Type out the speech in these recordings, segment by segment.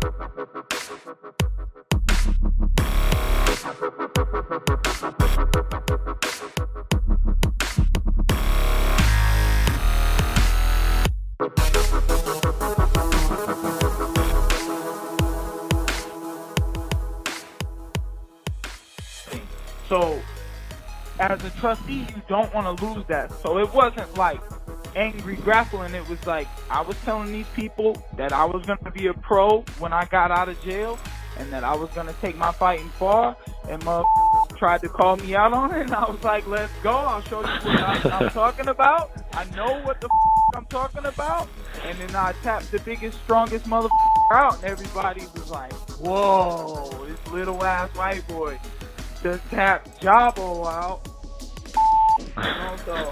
So, as a trustee, you don't want to lose that. So it wasn't like angry grappling. It was like I was telling these people that I was going to be a pro when I got out of jail and that I was going to take my fighting far. And tried to call me out on it. And I was like, let's go. I'll show you what I'm talking about. I know what the I'm talking about. And then I tapped the biggest, strongest motherfucker out. And everybody was like, whoa, this little ass white boy just tapped Jabo out. You know, so.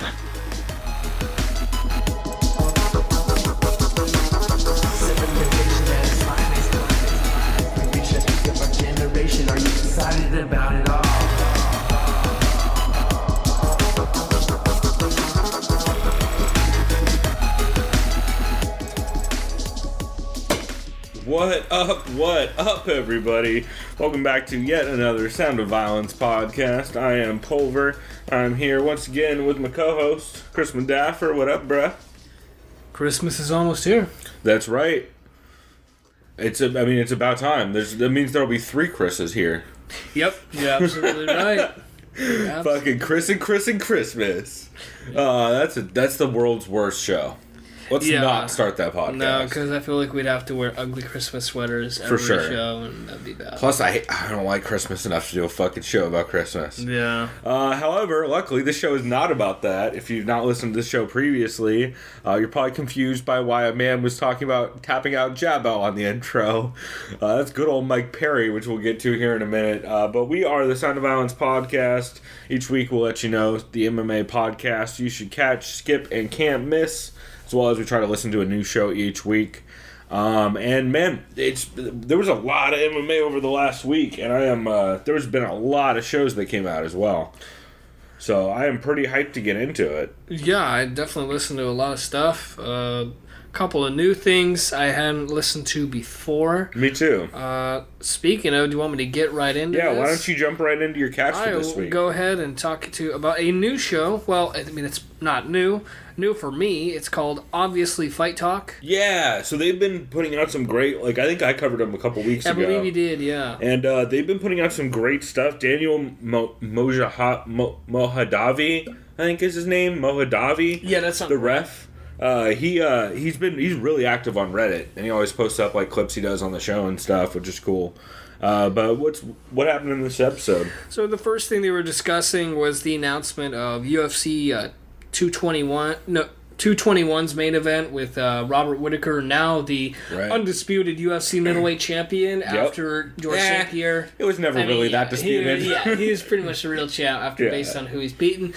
Are you excited about it all? What up, everybody? Welcome back to yet another Sound of Violence podcast. I am Pulver. I'm here once again with my co-host, Chris Madaffer. What up, bruh? Christmas is almost here. That's right. It's about time. That means there'll be 3 Chris's here. Yep, you're absolutely right. Fucking Chris and Christmas. That's the world's worst show. Let's not start that podcast. No, because I feel like we'd have to wear ugly Christmas sweaters every show, and that'd be bad. Plus, I don't like Christmas enough to do a fucking show about Christmas. Yeah. However, luckily, this show is not about that. If you've not listened to this show previously, you're probably confused by why a man was talking about tapping out Jabo on the intro. That's good old Mike Perry, which we'll get to here in a minute. But we are the Sound of Violence podcast. Each week, we'll let you know the MMA podcast you should catch, skip, and can't miss, as well as we try to listen to a new show each week. And man, there was a lot of MMA over the last week, and there's been a lot of shows that came out as well. So I am pretty hyped to get into it. Yeah, I definitely listened to a lot of stuff. Couple of new things I hadn't listened to before. Me too. Speaking of, do you want me to get right into this? Yeah, why don't you jump right into your catch for this week? I will go ahead and talk to you about a new show. Well, I mean, it's not new. New for me. It's called Obviously Fight Talk. Yeah, so they've been putting out some great, I think I covered them a couple weeks ago. I believe you did, yeah. And they've been putting out some great stuff. Daniel Mohadavi, I think is his name. Mohadavi. Yeah, that's not the ref. He's really active on Reddit, and he always posts up clips he does on the show and stuff, which is cool. But what happened in this episode? So the first thing they were discussing was the announcement of UFC 221's main event with Robert Whittaker, now the undisputed UFC middleweight champion after George St. Pierre. It was never really that disputed. He was pretty much the real champ after based on who he's beaten.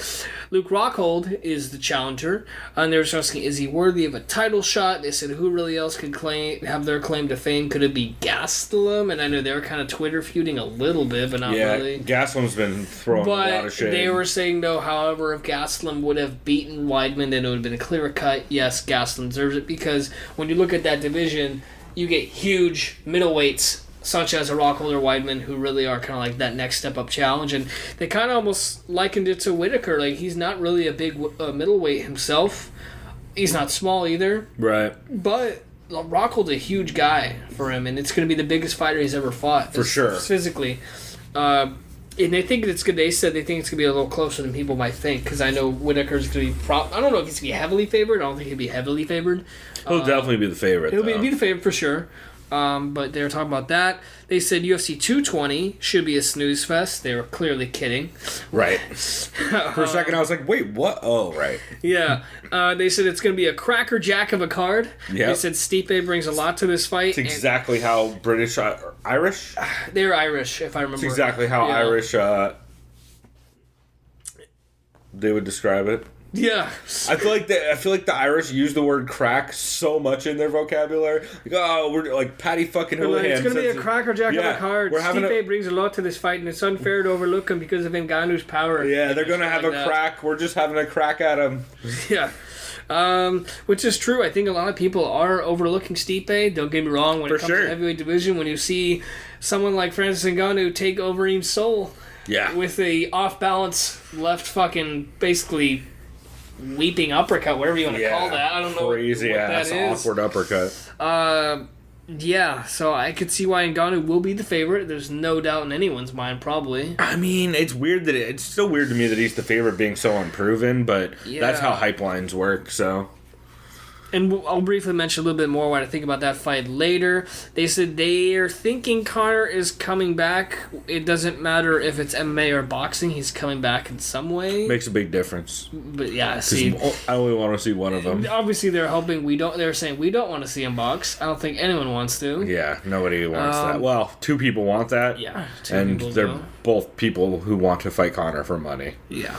Luke Rockhold is the challenger, and they were asking, is he worthy of a title shot? They said, who really else could have their claim to fame? Could it be Gastelum? And I know they were kind of Twitter feuding a little bit, but not really. Yeah, Gastelum's been throwing a lot of shade. They were saying, though, however, if Gastelum would have beaten Weidman, then it would have been a clear cut, yes, Gastelum deserves it, because when you look at that division, you get huge middleweights such as a Rockhold or Weidman, who really are kind of like that next step up challenge, and they kind of almost likened it to Whittaker. He's not really a big middleweight himself. He's not small either. Right. But Rockhold's a huge guy for him, and it's going to be the biggest fighter he's ever fought. For sure. Physically. And they think it's good. They said they think it's going to be a little closer than people might think, because I know Whittaker's going to be... I don't know if he's going to be heavily favored. I don't think he'll be heavily favored. He'll definitely be the favorite. He'll be the favorite for sure. But they were talking about that. They said UFC 220 should be a snooze fest. They were clearly kidding. Right. For a second, I was like, wait, what? Oh, right. Yeah. They said it's going to be a crackerjack of a card. Yep. They said Stipe brings a lot to this fight. It's exactly how British... Irish? They're Irish, if I remember. It's exactly how Irish... they would describe it. Yeah. I feel like the Irish use the word crack so much in their vocabulary. We're like Paddy fucking Houlihan. It's going to be a crackerjack of a card. Stipe brings a lot to this fight, and it's unfair to overlook him because of Ngannou's power. Yeah, they're going to have a crack. We're just having a crack at him. Yeah. Which is true. I think a lot of people are overlooking Stipe. Don't get me wrong. When it comes to the heavyweight division, when you see someone like Francis Ngannou take over Eam's soul with a off-balance left fucking basically weeping uppercut, whatever you want to call that. I don't know crazy what ass that is. awkward uppercut. Yeah, so I could see why Ngannou will be the favorite. There's no doubt in anyone's mind, probably. I mean, it's weird that it's still weird to me that he's the favorite, being so unproven. But that's how hype lines work. So. And I'll briefly mention a little bit more what I think about that fight later. They said they are thinking Conor is coming back. It doesn't matter if it's MMA or boxing. He's coming back in some way. Makes a big difference. But yeah, see, I only want to see one of them. Obviously, they're hoping they're saying we don't want to see him box. I don't think anyone wants to. Yeah, nobody wants that. Well, two people want that. Yeah, and they're both people who want to fight Conor for money. Yeah.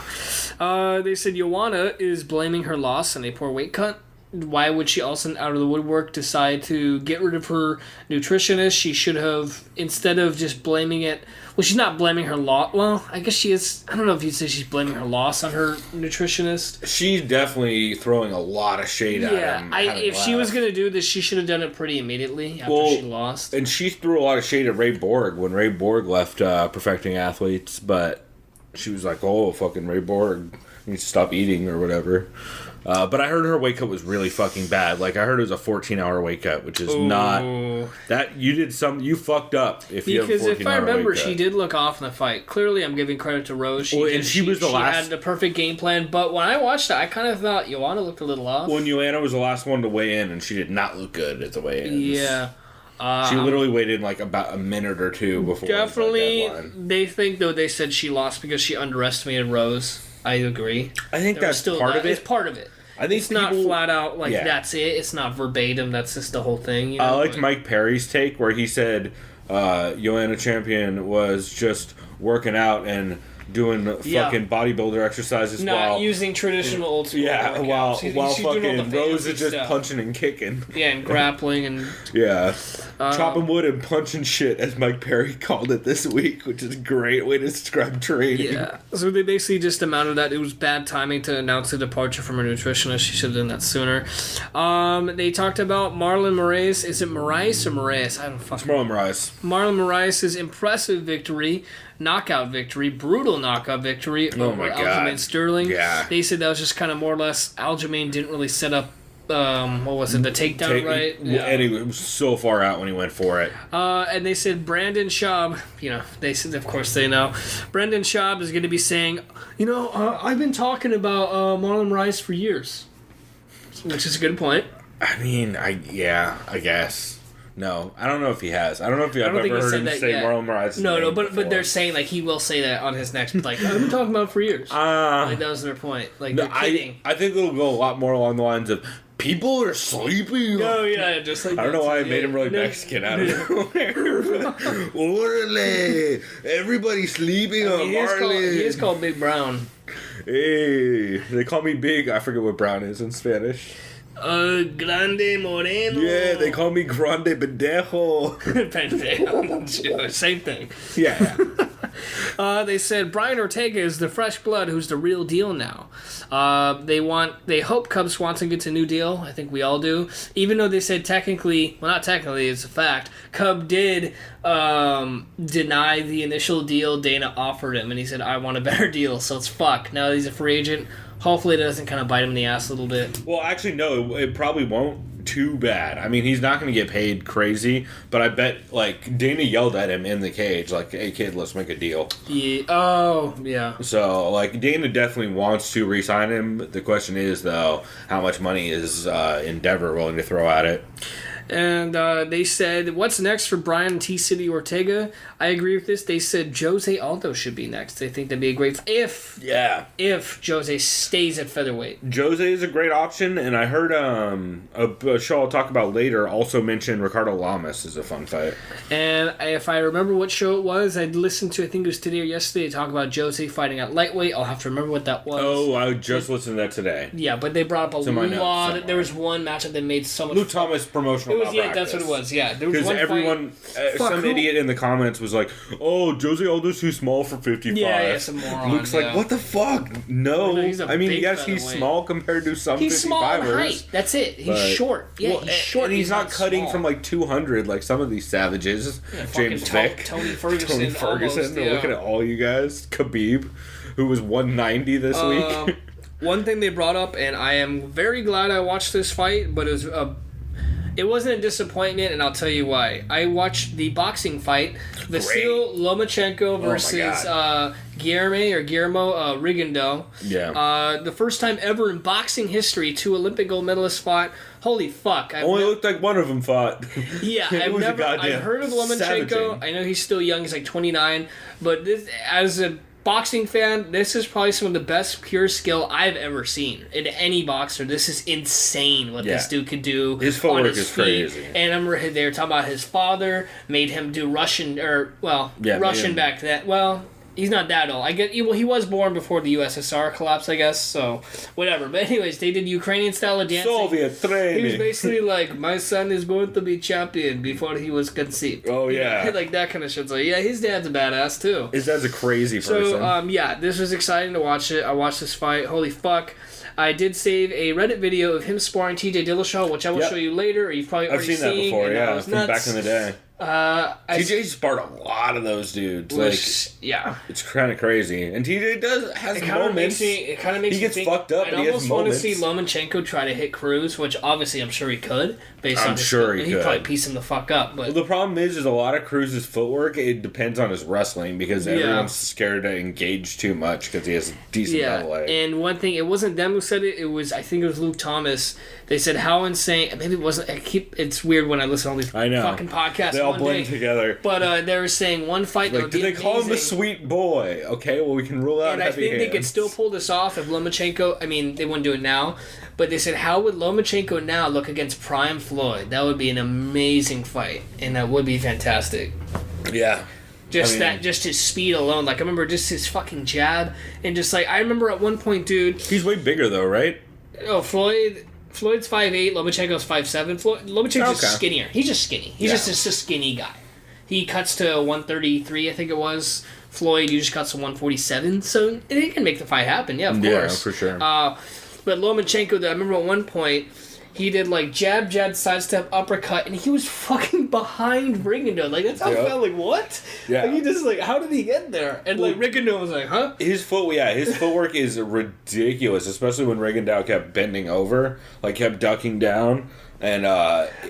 They said Joanna is blaming her loss on a poor weight cut. Why would she also, out of the woodwork, decide to get rid of her nutritionist? She should have, instead of just blaming it... Well, she's not blaming her loss. Well, I guess she is... I don't know if you'd say she's blaming her loss on her nutritionist. She's definitely throwing a lot of shade at him. Yeah, if she was going to do this, she should have done it pretty immediately after she lost. And she threw a lot of shade at Ray Borg when Ray Borg left Perfecting Athletes, but she was like, oh, fucking Ray Borg needs to stop eating or whatever. But I heard her weight cut was really fucking bad. Like, I heard it was a 14-hour weight cut, which is not... That, you fucked up if you have a 14-hour weight cut. Because if I remember, she did look off in the fight. Clearly, I'm giving credit to Rose. She had the perfect game plan, but when I watched it, I kind of thought Joanna looked a little off. When Joanna was the last one to weigh in, and she did not look good at the weigh-ins. Yeah. She literally waited like about a minute or two before. Definitely, they think, though, they said she lost because she underestimated Rose. I agree. I think that's part of it. It's part of it. I think it's not flat out like that's it. It's not verbatim. That's just the whole thing. You know? I liked Mike Perry's take where he said Joanna Champion was just working out and doing fucking bodybuilder exercises not using traditional old school while fucking Rose is just punching and kicking. Yeah, and grappling and chopping wood and punching shit, as Mike Perry called it this week, which is a great way to describe training. Yeah, so they basically just amounted that it was bad timing to announce the departure from her nutritionist. She should have done that sooner. They talked about Marlon Moraes. Is it Moraes or Moraes? I don't fucking know. Marlon Moraes. Marlon Moraes' impressive victory. Knockout victory, brutal knockout victory over Aljamain Sterling. Yeah. They said that was just kind of more or less Aljamain didn't really set up the takedown right. Yeah. And he was so far out when he went for it. And they said Brandon Schaub, they said, of course they know, Brandon Schaub is going to be saying, I've been talking about Marlon Moraes for years, which is a good point. I mean, I guess. No, I don't know if he has. I don't know if I've ever heard him say Marlon Moraes. No, but they're saying like he will say that on his next. Like I've been talking about it for years. Like that was their point. Like they're kidding. I think it'll go a lot more along the lines of people are sleeping. Oh yeah, just like I don't know why I made him really Mexican out of nowhere. Orale, everybody's sleeping on Marlon. He is called Big Brown. Hey, they call me Big. I forget what brown is in Spanish. Grande Moreno. Yeah, they call me Grande Pendejo. Pendejo. Same thing. Yeah. They said Brian Ortega is the fresh blood who's the real deal now. They hope Cub Swanson gets a new deal. I think we all do. Even though they said not technically, it's a fact. Cub did deny the initial deal Dana offered him, and he said, I want a better deal, so it's fuck. Now that he's a free agent, hopefully it doesn't kind of bite him in the ass a little bit. Well, actually, no, it probably won't too bad. I mean, he's not going to get paid crazy, but I bet, like, Dana yelled at him in the cage, like, hey, kid, let's make a deal. Yeah. Oh, yeah. So, like, Dana definitely wants to re-sign him. The question is, though, how much money is Endeavor willing to throw at it? And they said, what's next for Brian T-City Ortega? I agree with this. They said Jose Aldo should be next. They think that'd be a great... If Jose stays at featherweight. Jose is a great option, and I heard a show I'll talk about later also mentioned Ricardo Lamas is a fun fight. And if I remember what show it was, I'd listened to, I think it was today or yesterday, talk about Jose fighting at lightweight. I'll have to remember what that was. Oh, I just listened to that today. Yeah, but they brought up a lot. There was one matchup that made so much... Lou Thomas promotional about yeah, that's what it was. Yeah, there was because one everyone, some idiot in the comments was like, "Oh, Jose Aldo's too small for 55." Yeah, some moron. Luke's like, "What the fuck? No, No, he's a I mean, big yes, he's featherweight. small compared to some 55ers. He's small in height. That's it. He's but- short. Yeah, well, he's short. and he's not cutting small. from like 200 like some of these savages. Yeah, James fucking Vick, Tony Ferguson. Tony Ferguson. Almost, They're yeah. looking at all you guys. Khabib, who was 190 this week. One thing they brought up, and I am very glad I watched this fight, but it wasn't a disappointment, and I'll tell you why. I watched the boxing fight, Vasil Lomachenko versus Guillermo Rigondeaux. Yeah. The first time ever in boxing history two Olympic gold medalists fought. Holy fuck! Only looked like one of them fought. Yeah, It was a goddamn I've heard of Lomachenko. savaging. I know he's still young. He's like 29. But this, as a boxing fan, this is probably some of the best pure skill I've ever seen in any boxer. This is insane what this dude could do. His footwork on his is feet. crazy. And I remember they were talking about his father made him do Russian, Russian back then. Well, he's not that old. I get. Well, he was born before the USSR collapsed, I guess. So whatever. But anyways, they did Ukrainian style of dancing. Soviet training. He was basically like, my son is going to be champion before he was conceived. Oh, yeah. You know, like that kind of shit. So yeah, his dad's a badass too. His dad's a crazy person. So this was exciting to watch it. I watched this fight. Holy fuck. I did save a Reddit video of him sparring TJ Dillashaw, which I will show you later. Or you've probably I've already seen that before, and yeah, was from back in the day. TJ sparred a lot of those dudes. Yeah. It's kind of crazy. And TJ has moments. It kind of makes he me gets think, fucked up, I but he has almost want to moments. see Lomachenko try to hit Cruz, which obviously I'm sure he could. I'm sure he he'd could. probably piece him the fuck up. But Well, the problem is a lot of Cruz's footwork, it depends on his wrestling because everyone's scared to engage too much because he has a decent double leg. And one thing, it wasn't them who said it. It was, I think it was Luke Thomas. They said how insane. Maybe it wasn't. It's weird when I listen to all these fucking podcasts. They all blend together. But they were saying one fight. Like, did they call him the sweet boy? Okay, well we can rule out and I heavy think hands. they could still pull this off if Lomachenko. I mean, they wouldn't do it now, but they said how would Lomachenko now look against Prime Floyd? That would be an amazing fight, and that would be fantastic. Yeah. Just his speed alone. Like I remember just his fucking jab, and just like I remember at one point, dude. He's way bigger though, right? Oh, Floyd's 5'8", Lomachenko's 5'7". Lomachenko's just skinnier. He's just skinny. He's just a skinny guy. He cuts to 133, I think it was. Floyd usually cuts to 147, so it can make the fight happen. Yeah, of course. Yeah, for sure. But Lomachenko, I remember at one point, he did like jab, sidestep, uppercut, and he was fucking behind Rigondeaux. Like, that's how I felt. Like, what? Yeah. Like, he just like, how did he get there? And like, Rigondeaux was like, huh? His footwork is ridiculous, especially when Rigondeaux kept bending over, like kept ducking down. And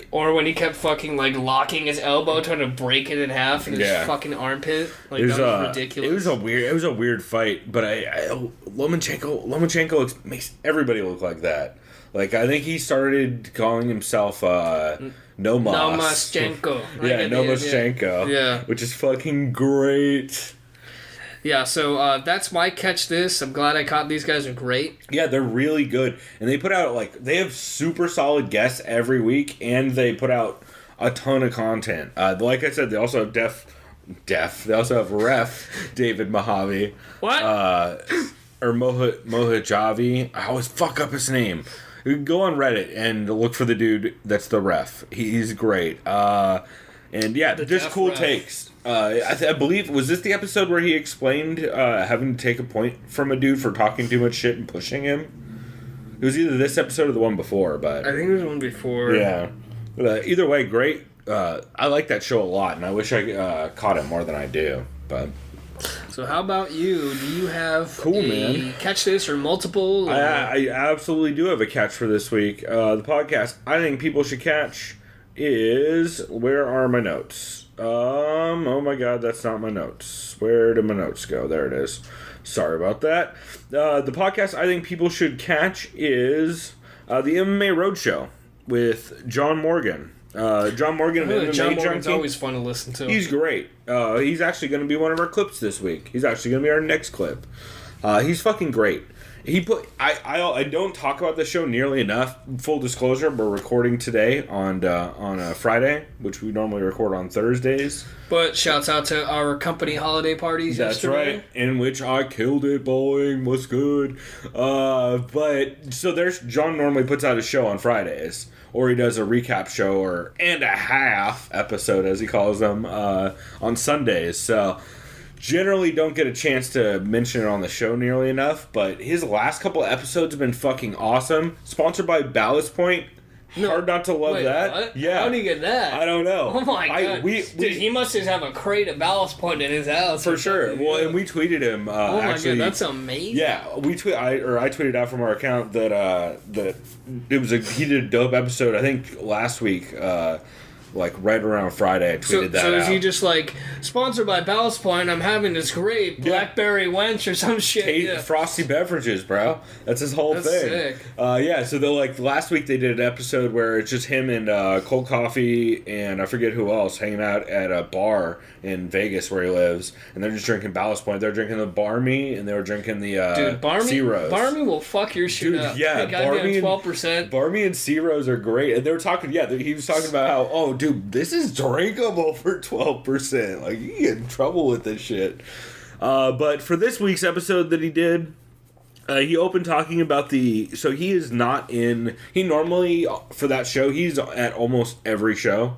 or when he kept fucking like locking his elbow, trying to break it in half in his fucking armpit, like that was ridiculous. It was a weird fight, but Lomachenko makes everybody look like that. Like I think he started calling himself Nomaschenko. Nomaschenko. Yeah, which is fucking great. Yeah, so that's my catch this. I'm glad I caught these guys are great. Yeah, they're really good. And they put out, they have super solid guests every week, and they put out a ton of content. Like I said, they also have they also have ref David Mojave. What? Or Mohajavi. I always fuck up his name. You can go on Reddit and look for the dude that's the ref. He's great. And yeah, just cool ref. Takes. I believe, was this the episode where he explained having to take a point from a dude for talking too much shit and pushing him? It was either this episode or the one before, but I think it was one before. Yeah. Either way, great. I like that show a lot, and I wish I caught it more than I do. But so how about you? Do you have a catch this or multiple? Or? I absolutely do have a catch for this week. The podcast I think people should catch is, where are my notes? Oh my god, that's not my notes. Where did my notes go? There it is. Sorry about that. The podcast I think people should catch is the MMA Roadshow with John Morgan. John Morgan of MMA John Morgan's Junkie. always fun to listen to. He's great. He's actually going to be one of our clips this week. He's actually going to be our next clip. He's fucking great. I don't talk about the show nearly enough. Full disclosure, we're recording today on a Friday, which we normally record on Thursdays. But shouts out to our company holiday parties. That's yesterday. right, in which I killed it, boing, was good. But so there's John normally puts out a show on Fridays. or he does a recap show and a half episode, as he calls them, on Sundays. So generally don't get a chance to mention it on the show nearly enough, but his last couple episodes have been fucking awesome. Sponsored by Ballast Point. Hard not to love that. What? Yeah. How do you get that? I don't know. Oh my god. Dude, he must just have a crate of Ballast Point in his house. For sure. Well, and we tweeted him. Oh my actually, god, that's amazing. Yeah, I tweeted out from our account that he did a dope episode. I think last week. Like right around Friday, I tweeted that out. So is he just like, sponsored by Ballast Point, I'm having this great blackberry wench or some shit? Frosty beverages, bro. That's his whole thing. Sick. So last week they did an episode where it's just him and Cold Coffee and I forget who else hanging out at a bar in Vegas where he lives, and they're just drinking Ballast Point. They're drinking the Barmy and they were drinking the Sea Rose. Barmy will fuck your shit up. Yeah, Barmy 12%. Barmy and Sea Rose are great, and they were talking. Yeah, he was talking about how dude, this is drinkable for 12%. Like, you get in trouble with this shit. But for this week's episode that he did, he opened talking about so he is not in... He normally, for that show, he's at almost every show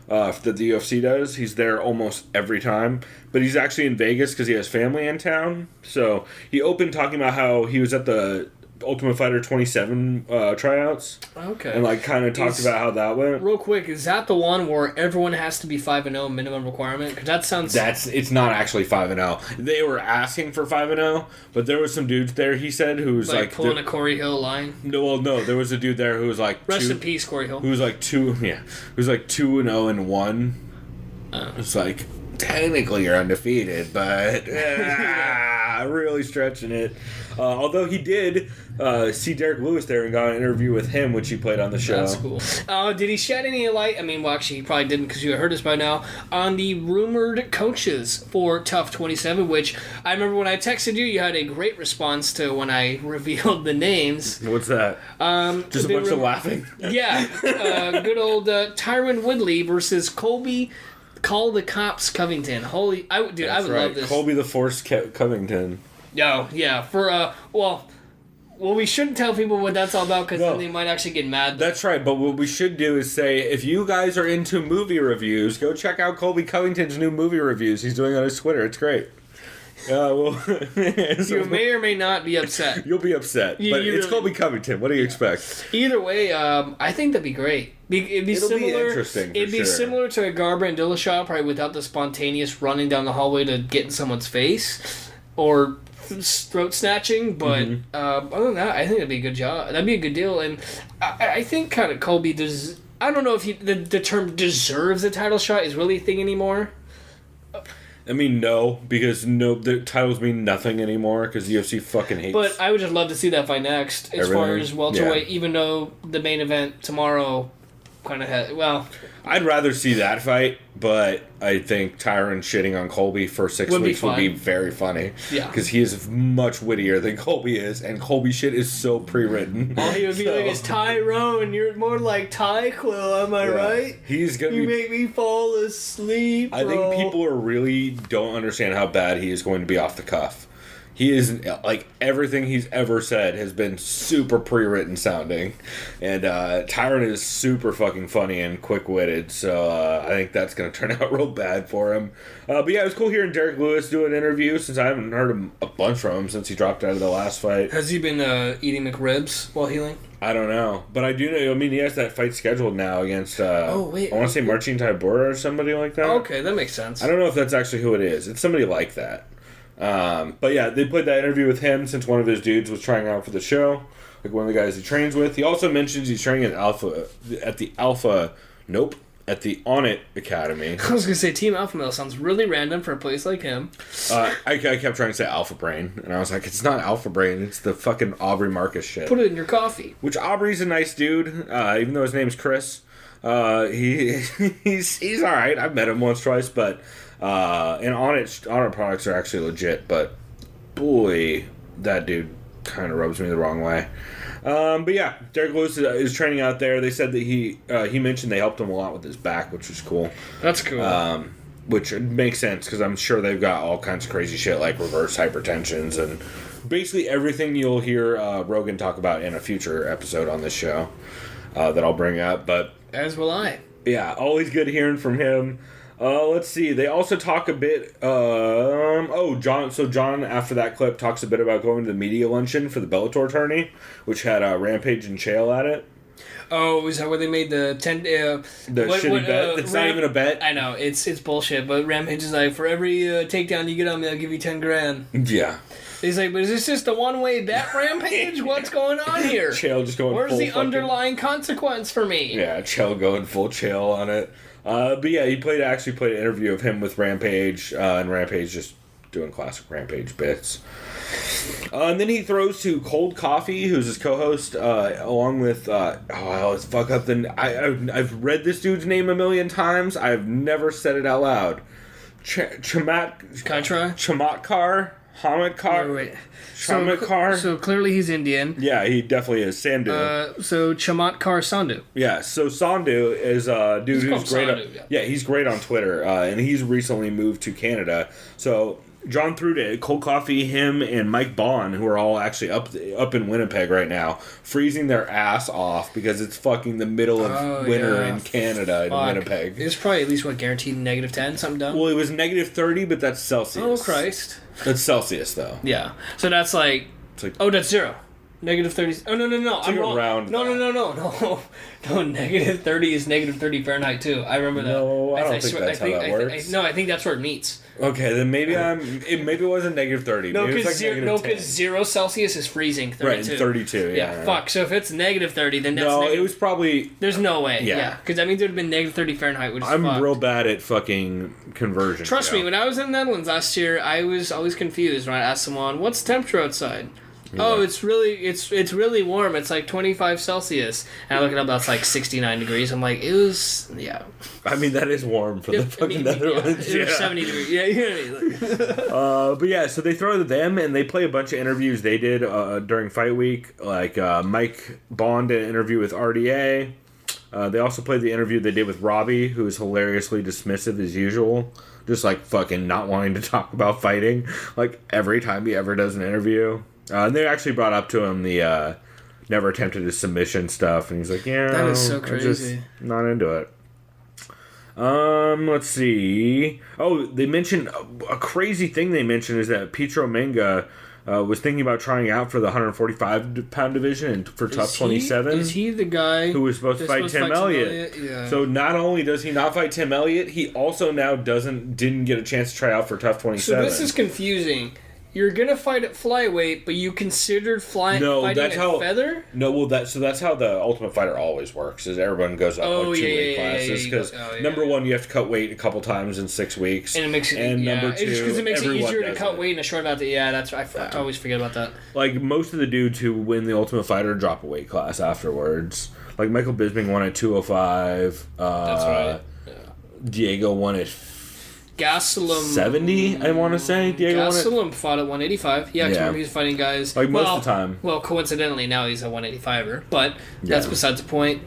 that the UFC does. He's there almost every time. But he's actually in Vegas because he has family in town. So he opened talking about how he was at the Ultimate Fighter 27 tryouts. Okay. And kind of talked about how that went. Real quick, is that the one where everyone has to be 5-0 minimum requirement? Because that sounds... It's not actually 5-0. They were asking for 5-0, but there was some dudes there, he said, who was pulling a Corey Hill line? No, there was a dude there who was like... Rest in peace, Corey Hill. Who was like 2-0-1. It's like, technically you're undefeated, but really stretching it. Although he did see Derek Lewis there and got an interview with him, which he played on the show. That's cool. Did he shed any light? I mean, well, actually, he probably didn't because you heard this by now. On the rumored coaches for Tough 27, which I remember when I texted you, you had a great response to when I revealed the names. What's that? Just a bunch of laughing? Yeah. Good old Tyron Woodley versus Colby... Call the Cops Covington. I would love this. Colby the Force Covington. No, yeah. Well, we shouldn't tell people what that's all about because then they might actually get mad. That's right, but what we should do is say, if you guys are into movie reviews, go check out Colby Covington's new movie reviews he's doing on his Twitter. It's great. You may or may not be upset. You'll be upset, but it's Colby Covington. What do you expect? Either way, I think that'd be great. It'd be interesting. It'd be similar to a Garber and Dillashaw, probably without the spontaneous running down the hallway to get in someone's face or throat snatching. But other than that, I think that'd be a good job. That'd be a good deal, and I think kind of Colby does. I don't know if the term deserves a title shot is really a thing anymore. I mean, no, because the titles mean nothing anymore because the UFC fucking hates. But I would just love to see that fight next, as far as welterweight. Yeah. Even though the main event tomorrow kind of had I'd rather see that fight, but I think Tyron shitting on Colby for 6 weeks would be very funny. Yeah, because he is much wittier than Colby is, and Colby shit is so pre-written. All he would be like is Tyrone, you're more like Ty Quill, am I right? He's gonna make me fall asleep, bro. I think people really don't understand how bad he is going to be off the cuff. He is, everything he's ever said has been super pre-written sounding. And Tyron is super fucking funny and quick-witted, so I think that's going to turn out real bad for him. But yeah, it was cool hearing Derek Lewis do an interview, since I haven't heard a bunch from him since he dropped out of the last fight. Has he been eating McRibs while healing? I don't know. But I do know, he has that fight scheduled now against, I want to say Marcin Tybura or somebody like that. Okay, that makes sense. I don't know if that's actually who it is. It's somebody like that. But yeah, they played that interview with him since one of his dudes was trying out for the show, like one of the guys he trains with. He also mentions he's training at the On It Academy. I was gonna say Team Alpha Male sounds really random for a place like him. I kept trying to say Alpha Brain, and I was like, it's not Alpha Brain, it's the fucking Aubrey Marcus shit. Put it in your coffee. Which Aubrey's a nice dude, even though his name's Chris. He's all right. I've met him once, twice, but. And On It products are actually legit, but boy, that dude kind of rubs me the wrong way. But yeah, Derek Lewis is training out there. They said that he mentioned they helped him a lot with his back, which was cool. That's cool. Which makes sense because I'm sure they've got all kinds of crazy shit like reverse hypertensions and basically everything you'll hear Rogan talk about in a future episode on this show. that I'll bring up. But as will I. Yeah, always good hearing from him. Let's see. They also talk a bit. John. So John, after that clip, talks a bit about going to the media luncheon for the Bellator tourney, which had Rampage and Chael at it. Oh, is that where they made the 10? Shitty bet. It's not even a bet. I know it's bullshit. But Rampage is like, for every takedown you get on me, I'll give you 10 grand. Yeah. He's like, but is this just a one-way bet, Rampage? What's going on here? Chael just going. Where's the underlying consequence for me? Yeah, Chael going full Chael on it. But yeah, he actually played an interview of him with Rampage, and Rampage just doing classic Rampage bits. And then he throws to Cold Coffee, who's his co-host, along with let's fuck up I've read this dude's name a million times. I've never said it out loud. Chamatkar. Hamadkar. Wait. Chamatkar. So clearly he's Indian. Yeah, he definitely is. Sandhu. So Chamatkar Sandhu. Yeah, so Sandhu is a dude who's great. Sandhu, yeah, he's great on Twitter, and he's recently moved to Canada. So John threw to Cold Coffee, him, and Mike Bond, who are all actually up in Winnipeg right now, freezing their ass off because it's fucking the middle of winter in Canada in Winnipeg. It's probably at least guaranteed -10, something dumb. Well, it was -30, but that's Celsius. Oh Christ! That's Celsius though. Yeah, so that's like, that's 0. -30. Oh no! I'm wrong. Around no. -30 is -30 Fahrenheit too. I remember that. No, I don't think that's how that works. I think that's where it meets. Okay, then maybe maybe it wasn't -30. No, because because 0 Celsius is freezing. 32. Right, 32. Yeah. Fuck. So if it's -30, then that's it was probably. There's no way. Yeah, because that means it would have been -30 Fahrenheit. Which is I'm fucked. real bad at fucking conversion. Trust me, when I was in the Netherlands last year, I was always confused when I asked someone, "What's the temperature outside?" Yeah. Oh, it's really warm. It's like 25 Celsius. And I look it up, that's like 69 degrees. I'm like, I mean, that is warm for the fucking Netherlands. It was 70 degrees. Yeah, you know what I mean? But yeah, so they throw to them, and they play a bunch of interviews they did during Fight Week. Like Mike Bond did an interview with RDA. They also played the interview they did with Robbie, who is hilariously dismissive as usual. Just like fucking not wanting to talk about fighting. Like every time he ever does an interview. And they actually brought up to him the never attempted a submission stuff, and he's like, "Yeah, that is so crazy. I'm just not into it." Let's see. Oh, they mentioned a crazy thing. They mentioned is that Petro Menga was thinking about trying out for the 145-pound division and for Tough 27. Is he the guy who was supposed to fight Tim Elliott? Yeah. So not only does he not fight Tim Elliott, he also now didn't get a chance to try out for Tough 27. So this is confusing. You're gonna fight at flyweight, but you considered fighting at feather? No, well that's how the Ultimate Fighter always works. Is everyone goes up 2 weight classes because number one, you have to cut weight a couple times in 6 weeks, and it makes it number two, because it makes it easier to cut it. weight in a short amount. That's I always forget about that. Like most of the dudes who win the Ultimate Fighter drop a weight class afterwards. Like Michael Bisping won at 205. That's right. Yeah. Diego won at Gastelum 70, I want to say. Diego Gastelum fought at 185. Yeah, remember he was fighting guys like most of the time. Well, coincidentally, now he's a 185er, but that's besides the point.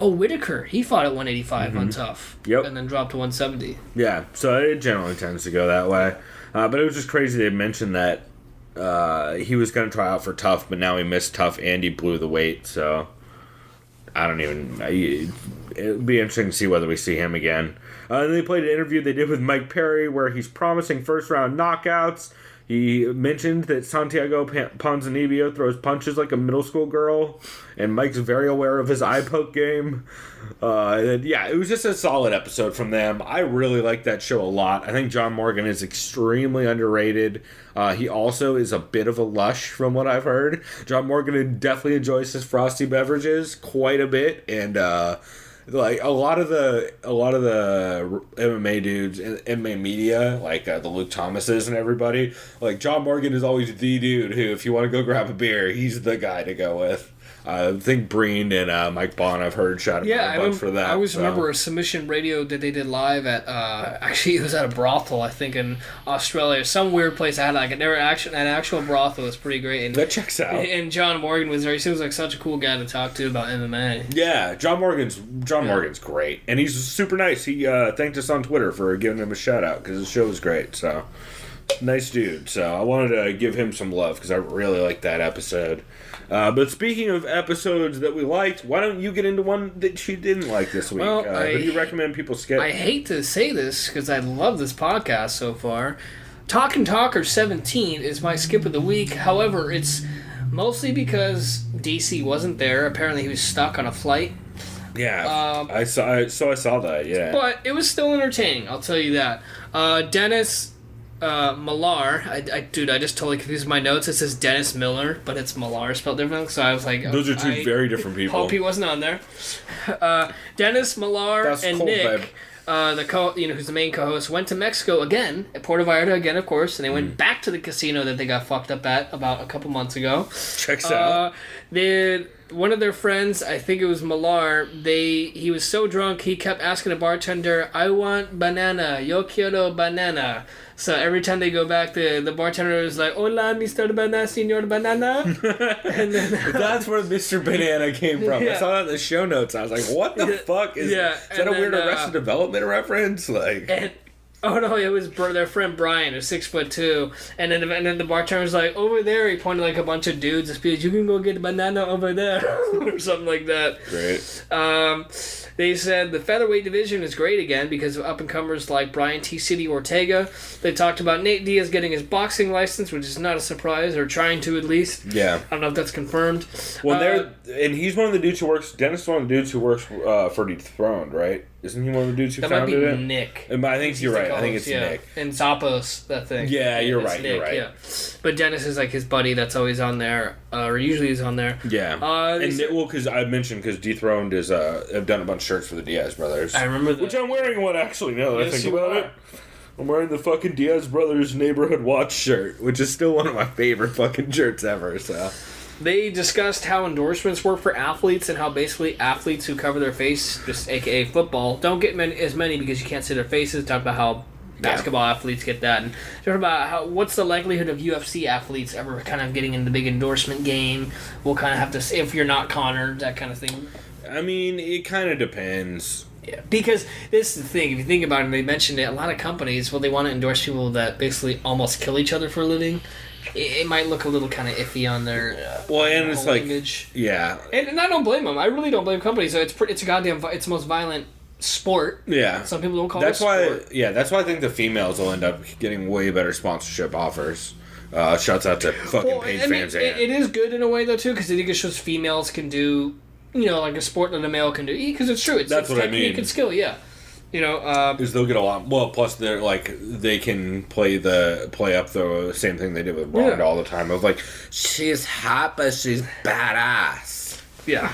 Whitaker, he fought at 185 on Tough, and then dropped to 170. Yeah, so it generally tends to go that way. But it was just crazy they mentioned that he was going to try out for Tough, but now he missed Tough and he blew the weight. So I don't even. It'd be interesting to see whether we see him again. And they played an interview they did with Mike Perry where he's promising first-round knockouts. He mentioned that Santiago Ponzinibbio throws punches like a middle school girl, and Mike's very aware of his eye poke game. It was just a solid episode from them. I really like that show a lot. I think John Morgan is extremely underrated. He also is a bit of a lush from what I've heard. John Morgan definitely enjoys his frosty beverages quite a bit, and like a lot of the MMA dudes in MMA media, like the Luke Thomases and everybody, like John Morgan is always the dude who, if you want to go grab a beer, he's the guy to go with. I think Breen and Mike Bond, I've heard shout him out a bunch for that. I always remember a submission radio that they did live at, actually it was at a brothel, I think in Australia, some weird place. I had like an actual brothel. It was pretty great. And that checks out. And John Morgan was there. He seems like such a cool guy to talk to about MMA. Yeah, John Morgan's great, and he's super nice. He thanked us on Twitter for giving him a shout out because the show was great. So Nice dude. So I wanted to give him some love because I really liked that episode. But speaking of episodes that we liked, why don't you get into one that you didn't like this week? Well, Who do you recommend people skip? I hate to say this because I love this podcast so far. Talkin' Talker 17 is my skip of the week. However, it's mostly because DC wasn't there. Apparently he was stuck on a flight. Yeah, I saw that, yeah. But it was still entertaining, I'll tell you that. Dennis Millar, I just totally confused my notes. It says Dennis Miller, but it's Millar spelled different. So I was like, those are two very different people. Hope he wasn't on there. Dennis Millar and cold, Nick, babe. who's the main co-host, went to Mexico again, at Puerto Vallarta again, of course, and they went back to the casino that they got fucked up at about a couple months ago. Checks out. One of their friends, I think it was Millar, he was so drunk, he kept asking the bartender, I want banana, yo quiero banana. So every time they go back, the bartender was like, hola, Mr. Banana, Senor Banana. And then, that's where Mr. Banana came from. Yeah. I saw that in the show notes. I was like, what the fuck is that? Is that a weird Arrested Development reference? Oh no, it was their friend Brian, who's 6'2", and then the bartender was like, over there. He pointed like a bunch of dudes and said, you can go get a banana over there, or something like that. Great. They said the featherweight division is great again because of up-and-comers like Brian T. City Ortega. They talked about Nate Diaz getting his boxing license, which is not a surprise, or trying to at least. Yeah. I don't know if that's confirmed. Well, and he's one of the dudes who works. Dennis is one of the dudes who works for Dethroned, right? Isn't he one of the dudes who founded it? That might be Nick. I think you're right. I think it's Nick. And Zappos, that thing. Yeah, you're right. Nick, you're right. Yeah. But Dennis is like his buddy that's always on there, or usually is on there. Yeah. Because I mentioned because Dethroned is have done a bunch of shirts for the Diaz brothers. I remember that. Which I'm wearing one actually now that I Yes, think about it. I'm wearing the fucking Diaz Brothers Neighborhood Watch shirt, which is still one of my favorite fucking shirts ever, so. They discussed how endorsements work for athletes and how basically athletes who cover their face, just aka football, don't get as many because you can't see their faces. Talk about how basketball athletes get that, and talk about what's the likelihood of UFC athletes ever kind of getting in the big endorsement game. We'll kind of have to see if you're not Connor, that kind of thing. I mean, it kind of depends. Yeah, because this is the thing. If you think about it, they mentioned it. A lot of companies, they want to endorse people that basically almost kill each other for a living. It might look a little kind of iffy on their and it's like image. Yeah, and I don't blame them. I really don't blame companies. So it's the most violent sport. Yeah, some people don't call that's it sport. That's why I think the females will end up getting way better sponsorship offers. Shouts out to fucking Paige Van Zandt. It is good in a way though too, because I think it shows females can do like a sport that a male can do. Because it's true. That's what I mean. Technique and skill. Yeah. Because they'll get a lot. Well, plus they're they can play up the same thing they did with Ronda all the time. Of like, she's hot, but she's badass. Yeah.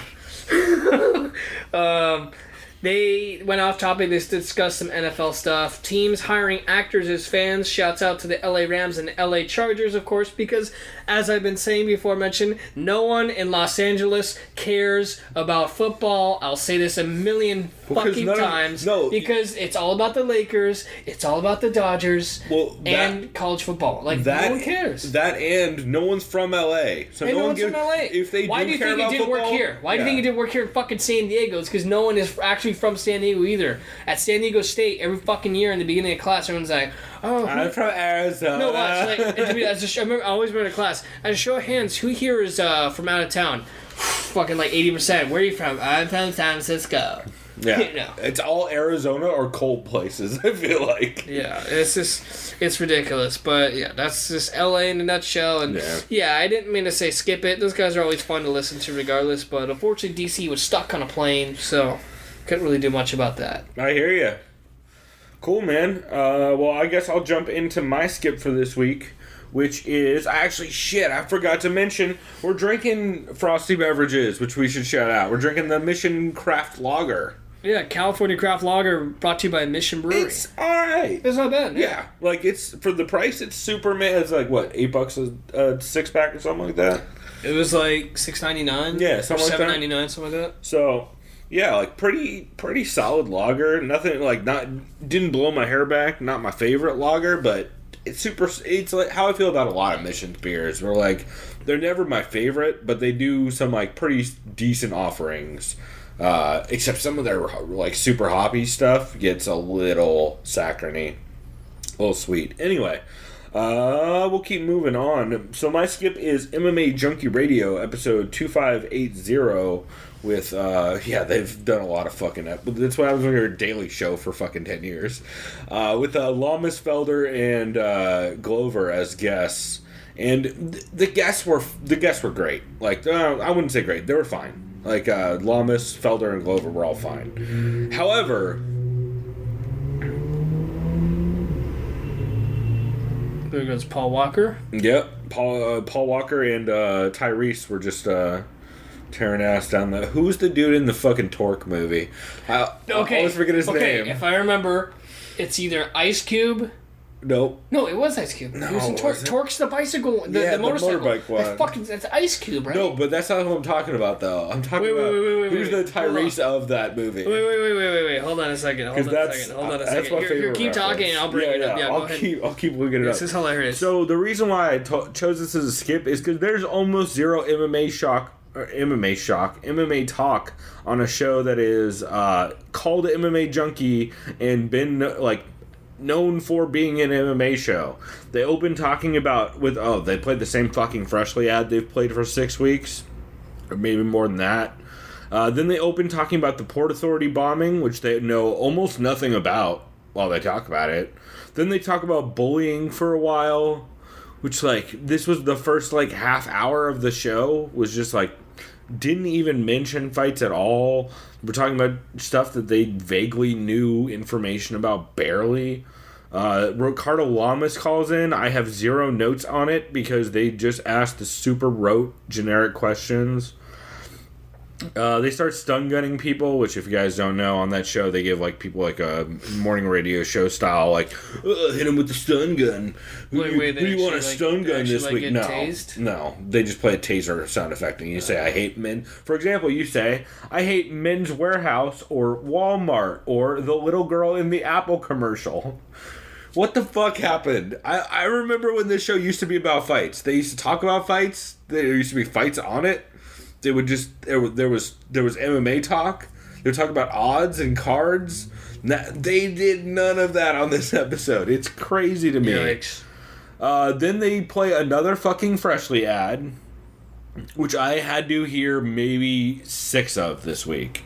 They went off topic. They discussed some NFL stuff. Teams hiring actors as fans. Shouts out to the LA Rams and LA Chargers, of course, because as I've been saying before mentioned, no one in Los Angeles cares about football. I'll say this a million fucking times. Because it's all about the Lakers, it's all about the Dodgers, and college football. No one cares. That and no one's from LA. So no one's from LA. If they Why do you care think about it didn't football, work here? Why do you think it didn't work here in fucking San Diego? It's because no one is actually from San Diego either. At San Diego State, every fucking year in the beginning of class, everyone's like, "Oh, I'm from Arizona." No, watch. I always remember in class. As a show of hands, who here is from out of town? Fucking 80%. Where are you from? I'm from San Francisco. Yeah, it's all Arizona or cold places. I feel like. Yeah, it's ridiculous. But yeah, that's just LA in a nutshell. And I didn't mean to say skip it. Those guys are always fun to listen to, regardless. But unfortunately, DC was stuck on a plane, so couldn't really do much about that. I hear you. Cool, man. Well, I guess I'll jump into my skip for this week, which is I forgot to mention we're drinking frosty beverages, which we should shout out. We're drinking the Mission Craft Lager. Yeah, California Craft Lager, brought to you by Mission Brewery. It's alright. It's not bad. Yeah, it's for the price. It's super. It's like what, $8 a 6-pack or something like that. It was like $6.99. Yeah, something like that. $7.99, something like that. So. Yeah, pretty solid lager. Nothing didn't blow my hair back. Not my favorite lager, but it's super. It's like how I feel about a lot of Mission beers. Where they're never my favorite, but they do some pretty decent offerings. Except some of their super hoppy stuff gets a little saccharine, a little sweet. Anyway, We'll keep moving on. So my skip is MMAJunkie Radio, episode 2580, with, they've done a lot of fucking... That's why I was on your daily show for fucking 10 years. With Lamas Felder and Glover as guests. And the guests were great. Like, I wouldn't say great. They were fine. Like, Lamas, Felder, and Glover were all fine. However... There goes Paul Walker. Yep, Paul Walker and Tyrese were just tearing ass down the... Who's the dude in the fucking Torque movie? I always forget his name. If I remember, it's either Ice Cube... Nope. No, it was Ice Cube. No, it was in Torque. Torque's the bicycle, the motorcycle. The motorbike one. That's Ice Cube, right? No, but that's not who I'm talking about, though. I'm talking about who's the Tyrese of that movie. Wait. Hold on a second. That's my favorite Keep talking and I'll bring it up. Yeah, go ahead. I'll keep looking it up. This is hilarious. So the reason why I chose this as a skip is because there's almost zero MMA talk on a show that is called MMA Junkie and been like known for being an MMA show. They open talking about they played the same fucking Freshly ad they've played for 6 weeks, or maybe more than that. Then they open talking about the Port Authority bombing, which they know almost nothing about while they talk about it. Then they talk about bullying for a while, which, like, this was the first, like, half hour of the show, was just, like, didn't even mention fights at all. We're talking about stuff that they vaguely knew information about, barely. Ricardo Lamas calls in. I have 0 notes on it because they just asked the super rote generic questions. They start stun gunning people, which, if you guys don't know, on that show they give like people like a morning radio show style, like, hit him with the stun gun. Who do you want to stun gun this week? No, they just play a taser sound effect, and you say, I hate men. For example, you say, I hate Men's Warehouse or Walmart or the little girl in the Apple commercial. What the fuck happened? I remember when this show used to be about fights. They used to talk about fights. There used to be fights on it. They would just there was MMA talk. They would talk about odds and cards. They did none of that on this episode. It's crazy to me. Yikes. Then they play another fucking Freshly ad, which I had to hear maybe 6 of this week.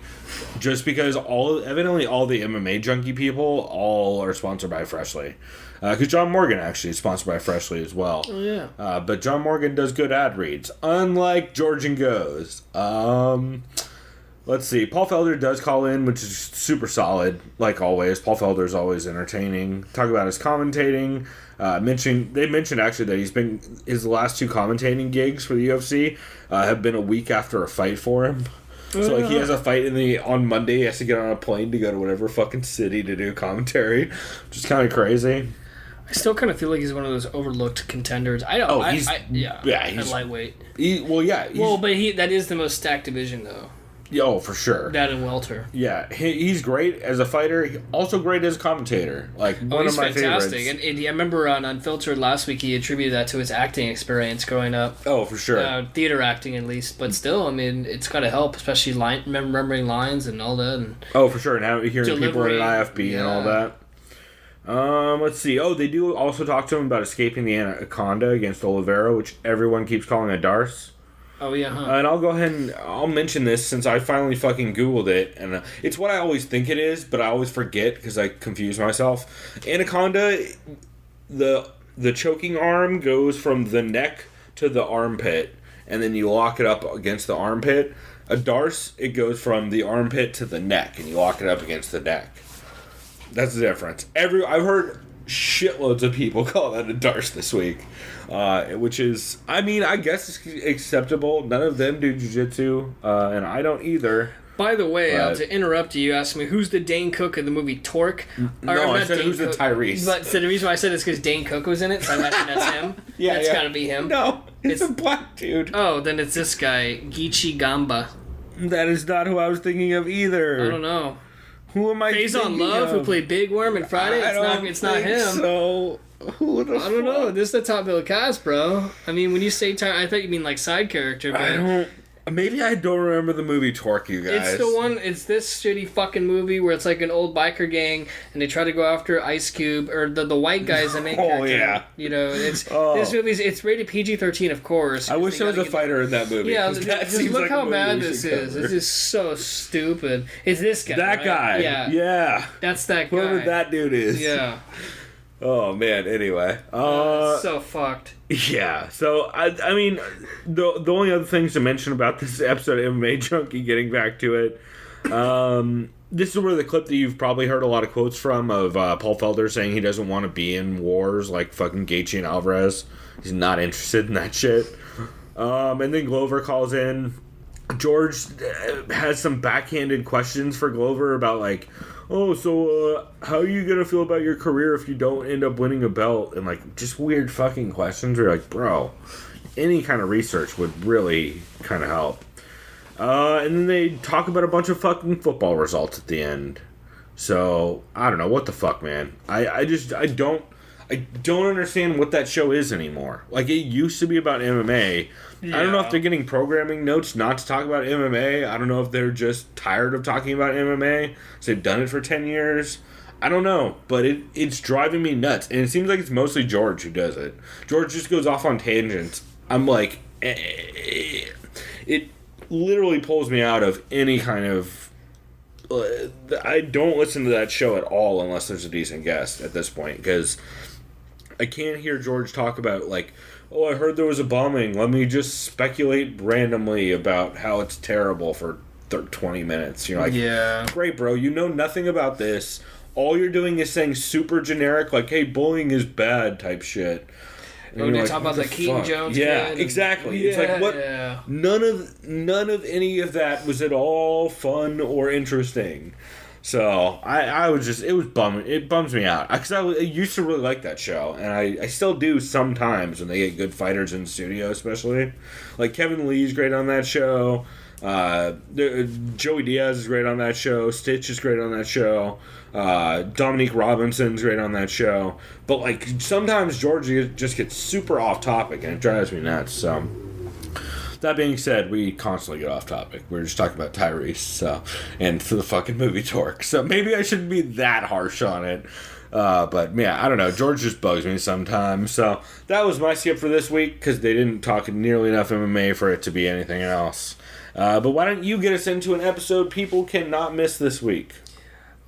Just because evidently all the MMA junkie people all are sponsored by Freshly. Because John Morgan actually is sponsored by Freshly as well. Oh, yeah. But John Morgan does good ad reads, unlike Georgian Goes. Let's see. Paul Felder does call in, which is super solid, like always. Paul Felder is always entertaining. Talk about his commentating. They mentioned actually that his last 2 commentating gigs for the UFC have been a week after a fight for him. So, like, he has a fight on Monday. He has to get on a plane to go to whatever fucking city to do commentary, which is kind of crazy. I still kind of feel like he's one of those overlooked contenders. I don't. He's lightweight. That is the most stacked division, though. Oh, for sure. That and welter. Yeah, he's great as a fighter. Also great as a commentator. Like, one of my fantastic. favorites. And I remember on Unfiltered last week, he attributed that to his acting experience growing up. Oh, for sure. Theater acting, at least. But still, I mean, it's got to help, especially remembering lines and all that. And oh, for sure. And hearing people in an IFB and all that. Let's see. Oh, they do also talk to him about escaping the Anaconda against Oliveira, which everyone keeps calling a Darce. Oh, yeah, huh? And I'll go ahead and I'll mention this since I finally fucking Googled it. And it's what I always think it is, but I always forget because I confuse myself. Anaconda, the choking arm goes from the neck to the armpit, and then you lock it up against the armpit. A Darce, it goes from the armpit to the neck, and you lock it up against the neck. That's the difference. I've heard shitloads of people call that a Darce this week. Which is, I mean, I guess it's acceptable. None of them do jiu-jitsu, and I don't either. By the way, to interrupt you asked me, who's the Dane Cook of the movie Torque? No, I said who's the Tyrese. But so the reason why I said it's because Dane Cook was in it, so I imagine that's him. That's gotta be him. No, it's a black dude. Oh, then it's this guy, Gichi Gamba. That is not who I was thinking of either. I don't know. Who am I Faison Love, who played Big Worm in Friday? It's not him. So who the fuck? I don't know. This is the top bill cast, bro. I mean, when you say I thought you mean like side character, but Maybe I don't remember the movie Torque, you guys. It's the one. It's this shitty fucking movie where it's like an old biker gang and they try to go after Ice Cube or the white guys that make. Oh yeah. You know, it's this movie's. It's rated PG-13, of course. I wish there was a fighter in that movie. Yeah, just look like how bad this is. This is so stupid. It's this guy. That right? guy. Yeah. That's that guy. Whoever that dude is. Yeah. Oh man. Anyway. So fucked. Yeah. So I mean, the only other things to mention about this episode of MMA Junkie, getting back to it, this is where the clip that you've probably heard a lot of quotes from of Paul Felder saying he doesn't want to be in wars like fucking Gaethje and Alvarez. He's not interested in that shit. And then Glover calls in. George has some backhanded questions for Glover about like, oh, so how are you going to feel about your career if you don't end up winning a belt? And like just weird fucking questions. We're like, bro, any kind of research would really kind of help. And then they talk about a bunch of fucking football results at the end. So I don't know what the fuck, man. I don't understand what that show is anymore. Like, it used to be about MMA. Yeah. I don't know if they're getting programming notes not to talk about MMA. I don't know if they're just tired of talking about MMA. So they've done it for 10 years. I don't know. But it's driving me nuts. And it seems like it's mostly George who does it. George just goes off on tangents. I'm like... It literally pulls me out of any kind of... I don't listen to that show at all unless there's a decent guest at this point. Because... I can't hear George talk about, like, oh, I heard there was a bombing. Let me just speculate randomly about how it's terrible for 20 minutes. You're like, yeah, great, bro. You know nothing about this. All you're doing is saying super generic, like, hey, bullying is bad type shit. And they talk about the Keaton Jones. Yeah, exactly. Yeah, it's like, what? Yeah. None of any of that was at all fun or interesting. So I was just, it bums me out because I used to really like that show, and I still do sometimes when they get good fighters in the studio, especially like Kevin Lee's great on that show, Joey Diaz is great on that show, Stitch is great on that show, Dominique Robinson's great on that show, but like sometimes George just gets super off topic and it drives me nuts. So. That being said, we constantly get off topic. We're just talking about Tyrese, and for the fucking movie Torque. So maybe I shouldn't be that harsh on it. But yeah, I don't know. George just bugs me sometimes. So that was my skip for this week because they didn't talk nearly enough MMA for it to be anything else. But why don't you get us into an episode people cannot miss this week?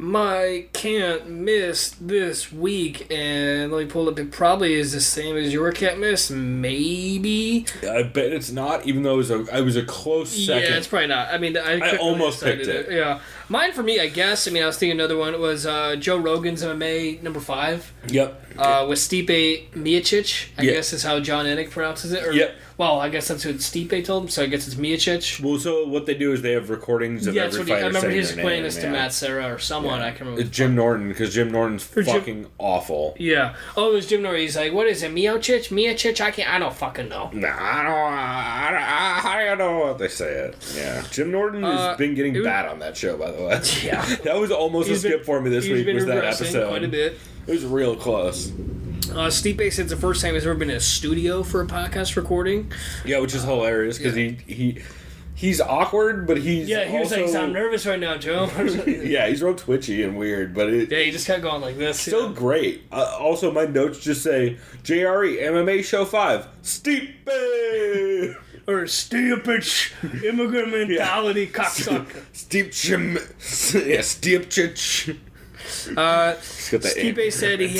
My can't miss this week, and let me pull up. It probably is the same as your can't miss, maybe. I bet it's not, even though it was a close second. Yeah, it's probably not. I mean, I almost picked it. Yeah, mine for me, I guess. I mean, I was thinking another one was Joe Rogan's MMA number 5. Yep. With Stipe Miocic, I guess is how John Anik pronounces it. Or, yep. Well, I guess that's what Stipe told him, so I guess it's Miocic. Well, so what they do is they have recordings of every fighter. I remember he was saying explaining their this name, to Matt Serra or someone. I can't remember. It's Jim Norton, because Jim Norton's fucking awful. Yeah. Oh, it was Jim Norton. He's like, what is it, Miocic? I don't fucking know. Nah, I don't know what they say it. Yeah. Jim Norton has been getting bad on that show, by the way. Yeah. That was almost a skip for me this week, was that episode. Quite a bit. It was real close. Stipe said it's the first time he's ever been in a studio for a podcast recording. Yeah, which is hilarious because he's awkward, but he's he was like, I'm nervous right now, Joe. Yeah, he's real twitchy and weird, but he just kept going like this. Still great. Also, my notes just say JRE MMA Show 5 Stipe or Stipe immigrant mentality cocksucker. Stipe. Stipe said he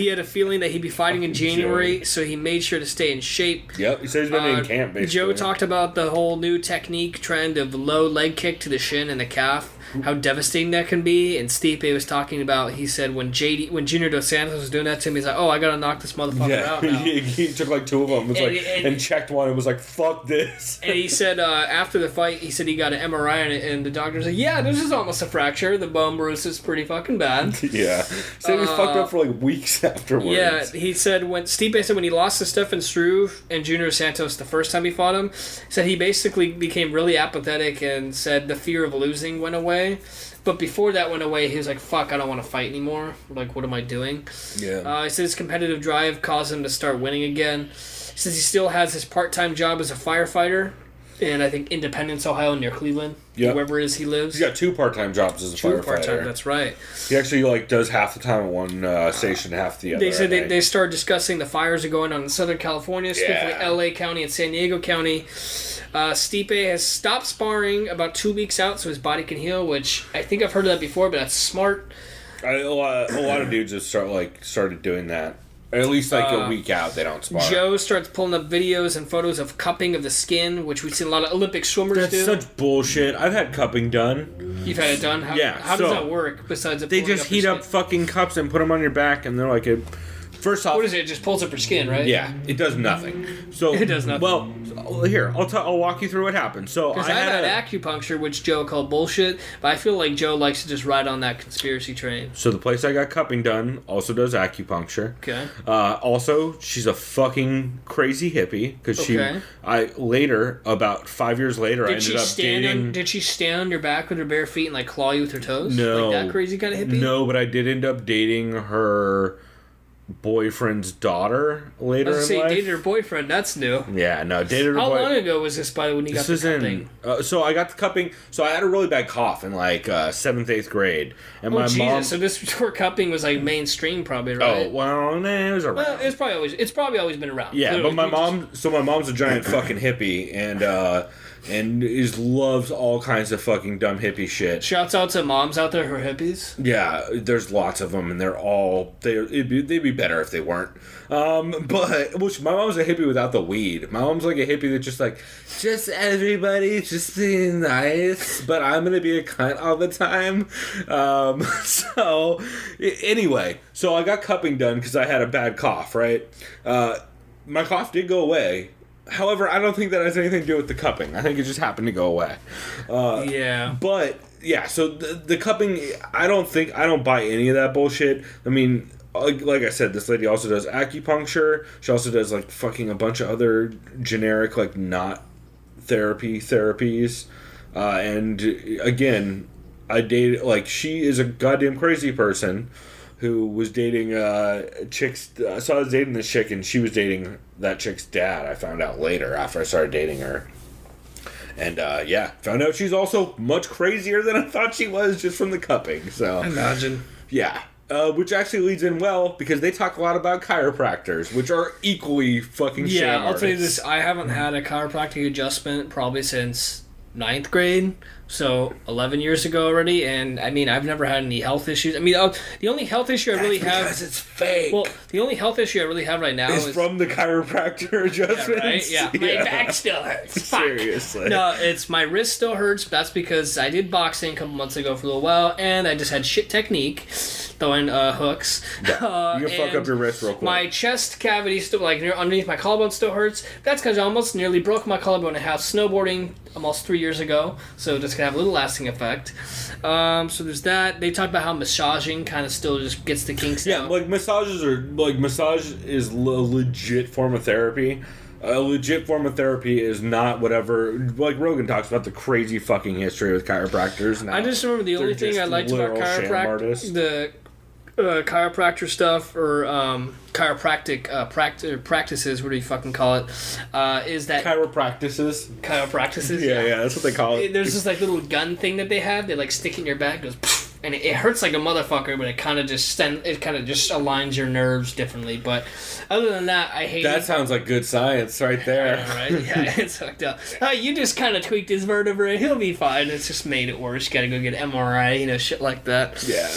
had a feeling that he'd be fighting in January, so he made sure to stay in shape. Yep, he said he's been in camp, basically. Joe talked about the whole new technique trend of low leg kick to the shin and the calf, how devastating that can be. And Stipe was talking about, he said when Junior Dos Santos was doing that to him, he's like, oh, I gotta knock this motherfucker out now. he took like 2 of them and checked one and was like, fuck this. And he said after the fight, he said he got an MRI on it, and the doctor's like, yeah, this is almost a fracture. The bone bruise is pretty fucking bad. Yeah. Said he was fucked up for like weeks afterwards. Yeah, he said Stipe said when he lost to Stefan Struve and Junior Santos the first time he fought him, said he basically became really apathetic and said the fear of losing went away. But before that went away, he was like, fuck, I don't want to fight anymore. Like, what am I doing? Yeah. He said his competitive drive caused him to start winning again. He says he still has his part-time job as a firefighter. in, I think, Independence, Ohio, near Cleveland. Yep. Wherever it is he lives. He's got 2 part-time jobs as a firefighter. Part-time, that's right. He actually like does half the time at one station, half the other. They said they started discussing the fires that are going on in Southern California, specifically LA County and San Diego County. Stipe has stopped sparring about 2 weeks out so his body can heal, which I think I've heard of that before, but that's smart. A lot of dudes have started doing that. Or at least like a week out, they don't spar. Joe starts pulling up videos and photos of cupping of the skin, which we've seen a lot of Olympic swimmers do. That's such bullshit. I've had cupping done. You've had it done? How does that work besides they just heat up fucking cups and put them on your back, and they're like first off, what is it? It just pulls up your skin, right? Yeah, it does nothing. So it does nothing. Well, here I'll walk you through what happened. So because I've had acupuncture, which Joe called bullshit, but I feel like Joe likes to just ride on that conspiracy train. So the place I got cupping done also does acupuncture. Okay. Also, she's a fucking crazy hippie because about 5 years later, I ended up dating. Did she stand on your back with her bare feet and like claw you with her toes? No, like that crazy kind of hippie. No, but I did end up dating her boyfriend's daughter later in life. Dated her boyfriend. That's new. Yeah, no, dated her boyfriend. How long ago was this, when you got the cupping? So I got the cupping. So I had a really bad cough in like 7th, 8th grade, and my mom. So this before cupping was like mainstream, probably, right? Oh well, it was around. Well, it's probably always been around. Yeah, but my mom's a giant fucking hippie, and loves all kinds of fucking dumb hippie shit. Shouts out to moms out there who are hippies. Yeah, there's lots of them, and they'd be better if they weren't. But my mom's a hippie without the weed. My mom's like a hippie that's just everybody just being nice, but I'm gonna be a cunt all the time. So anyway, so I got cupping done because I had a bad cough. Right, my cough did go away. However, I don't think that has anything to do with the cupping. I think it just happened to go away. Yeah. But, yeah, so the cupping, I don't buy any of that bullshit. I mean, like I said, this lady also does acupuncture. She also does, like, fucking a bunch of other generic, like, not therapies. And, again, she is a goddamn crazy person who was dating chicks. So I was dating this chick, and she was dating that chick's dad. I found out later after I started dating her. And, found out she's also much crazier than I thought she was just from the cupping. So imagine. Yeah. Which actually leads in well, because they talk a lot about chiropractors, which are equally fucking sham Yeah, I'll artists. tell you this. I haven't had a chiropractic adjustment probably since 9th grade. So 11 years ago already, and I mean I've never had any health issues. I mean the only health issue I really have because it's fake. Well, the only health issue I really have right now is from the chiropractor adjustments. Yeah, right? Yeah, my back still hurts. Fuck. Seriously. No, it's my wrist still hurts. That's because I did boxing a couple months ago for a little while, and I just had shit technique throwing hooks. Yeah. You can fuck up your wrist real quick. My chest cavity still underneath my collarbone still hurts. That's because I almost nearly broke my collarbone in half snowboarding almost 3 years ago. So it's gonna have a little lasting effect. So there's that. They talk about how massaging kind of still just gets the kinks out. Yeah, massage is a legit form of therapy. A legit form of therapy is not whatever, like Rogan talks about the crazy fucking history with chiropractors. I just remember the only thing I liked about chiropractor stuff or chiropractic practices, what do you fucking call it, is that chiropractices, yeah, that's what they call it. There's this like little gun thing that they have. They like stick in your back, goes poof, and it hurts like a motherfucker, but it kind of just aligns your nerves differently. But other than that, I hate that. Sounds like good science right there. Know, right? Yeah, it's fucked up. You just kind of tweaked his vertebrae, he'll be fine. It's just made it worse. You gotta go get MRI, shit like that. Yeah,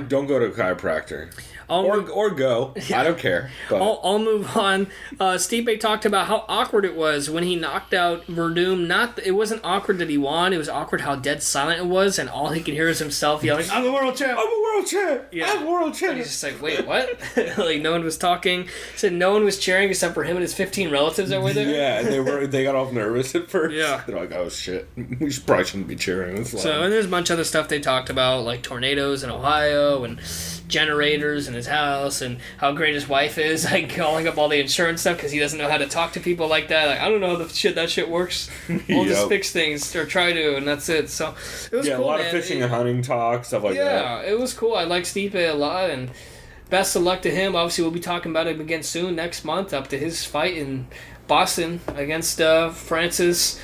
don't go to a chiropractor. Or go. Yeah. I don't care. But. I'll move on. Stipe talked about how awkward it was when he knocked out Verdum. It wasn't awkward that he won. It was awkward how dead silent it was, and all he could hear was himself yelling, "I'm the world champ! I'm a world champ! Yeah. I'm world champ!" And he's just like, "Wait, what?" Like no one was talking. He said no one was cheering except for him and his 15 relatives that were there. Yeah, and they got all nervous at first. Yeah, they're like, "Oh shit, we probably shouldn't be cheering." And there's a bunch of other stuff they talked about, like tornadoes in Ohio and generators in his house, and how great his wife is, like calling up all the insurance stuff because he doesn't know how to talk to people like that. Like, I don't know how that shit works. We'll just fix things or try to, and that's it. So it was cool. A lot of fishing and hunting talk, stuff like that. Yeah, it was cool. I like Stipe a lot, and best of luck to him. Obviously, we'll be talking about him again soon next month up to his fight in boxing against Francis,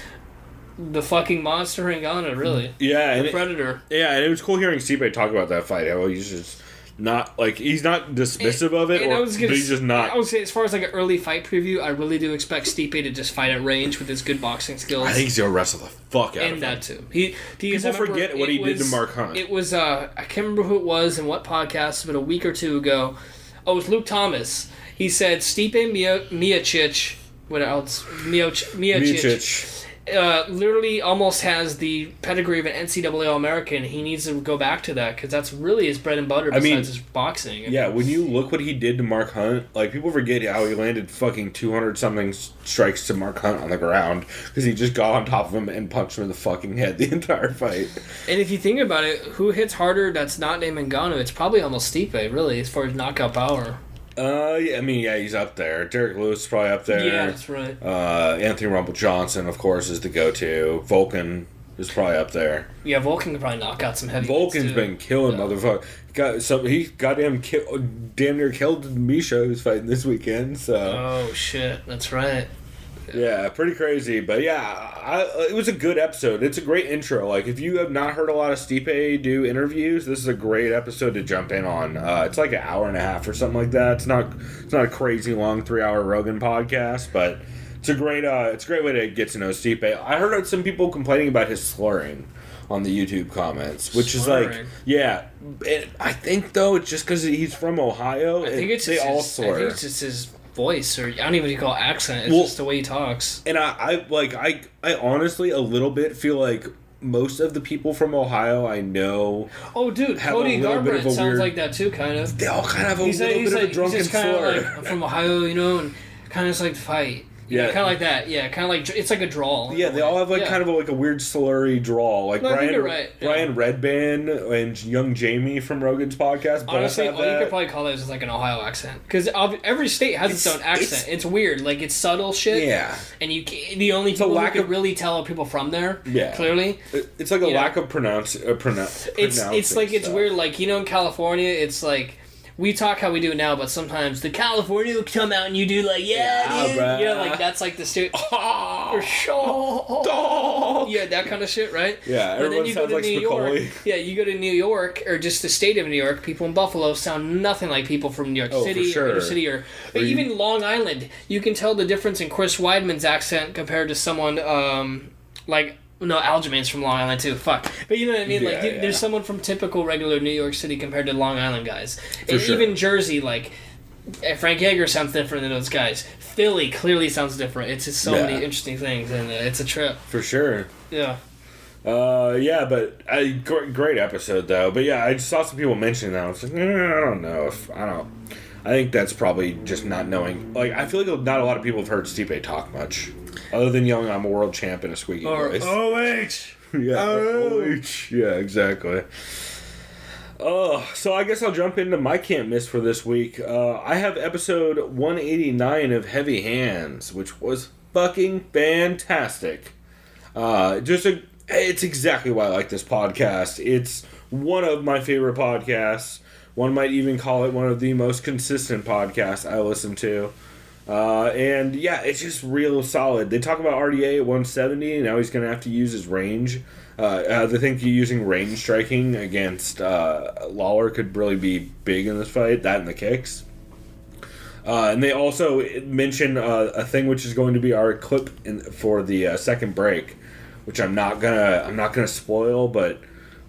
the fucking monster Ngannou, really. Yeah, the Predator. And it was cool hearing Stipe talk about that fight. How he's just not like he's not dismissive of it, but he's just not. I would say, as far as like an early fight preview, I really do expect Stipe to just fight at range with his good boxing skills. I think he's gonna wrestle the fuck out of him. And that too. People forget what he did to Mark Hunt. It was I can't remember who it was and what podcast, but a week or two ago, it was Luke Thomas. He said Stipe Miocic, what else? Miocic. Literally almost has the pedigree of an NCAA All-American. He needs to go back to that because that's really his bread and butter besides his boxing. Yeah, when you look what he did to Mark Hunt, like people forget how he landed fucking 200-something strikes to Mark Hunt on the ground because he just got on top of him and punched him in the fucking head the entire fight. And if you think about it, who hits harder that's not named Ngannou? It's probably almost Stipe, really, as far as knockout power. He's up there. Derek Lewis is probably up there. Yeah, that's right. Anthony Rumble Johnson, of course, is the go-to. Vulcan is probably up there. Yeah, Vulcan could probably knock out some heavy Vulcan's been killing motherfuckers. He damn near killed Misha, who's fighting this weekend. So. Oh shit, that's right. Yeah, pretty crazy, but yeah, it was a good episode. It's a great intro. Like, if you have not heard a lot of Stipe do interviews, this is a great episode to jump in on. It's like an hour and a half or something like that. It's not a crazy long 3-hour Rogan podcast, but it's a great way to get to know Stipe. I heard some people complaining about his slurring on the YouTube comments, which is like, yeah. I think though it's just because he's from Ohio. I think it's just his voice, or I don't even call it accent. It's just the way he talks. And I honestly a little bit feel like most of the people from Ohio I know. Oh, dude, Cody Garbrandt sounds like that too, kind of. They all kind of have a little bit of a drunken slur. Like, I'm from Ohio, you know, and kind of just like to fight. Yeah, kind of like that. Yeah, kind of like it's like a drawl. Yeah, they all have kind of a weird slurry drawl. Like Brian Redband and Young Jamie from Rogan's podcast. Honestly, you could probably call it just like an Ohio accent because every state has its own accent. It's weird, like it's subtle shit. Yeah, and the only people who could really tell are people from there. Yeah, clearly, it's like a lack of pronouncing. It's like it's weird. Like in California, it's like. We talk how we do it now, but sometimes the California will come out and you do like, dude. Bruh. You know, like that's like the stupid. Yeah, that kind of shit, right? Yeah, but then you go to New York. Yeah, you go to New York or just the state of New York. People in Buffalo sound nothing like people from New York City or City or even Long Island. You can tell the difference in Chris Weidman's accent compared to someone like. No, Aljamain's from Long Island too. Fuck. But you know what I mean? There's someone from typical regular New York City compared to Long Island guys. Even Jersey, like, Frank Yeager sounds different than those guys. Philly clearly sounds different. It's just so many interesting things, and it's a trip. For sure. Yeah. But great episode though. But yeah, I just saw some people mentioning that. I was like, I don't know I think that's probably just not knowing. Like, I feel like not a lot of people have heard Stipe talk much. Other than yelling, I'm a world champ in a squeaky voice. OH! Yeah, OH. Yeah, exactly. So I guess I'll jump into my can't miss for this week. I have episode 189 of Heavy Hands, which was fucking fantastic. It's exactly why I like this podcast. It's one of my favorite podcasts. One might even call it one of the most consistent podcasts I listen to. And yeah, it's just real solid. They talk about RDA at 170, and now he's going to have to use his range. They think using range striking against Lawler could really be big in this fight, that and the kicks. And they also mention a thing which is going to be our clip for the second break, which I'm not gonna spoil, but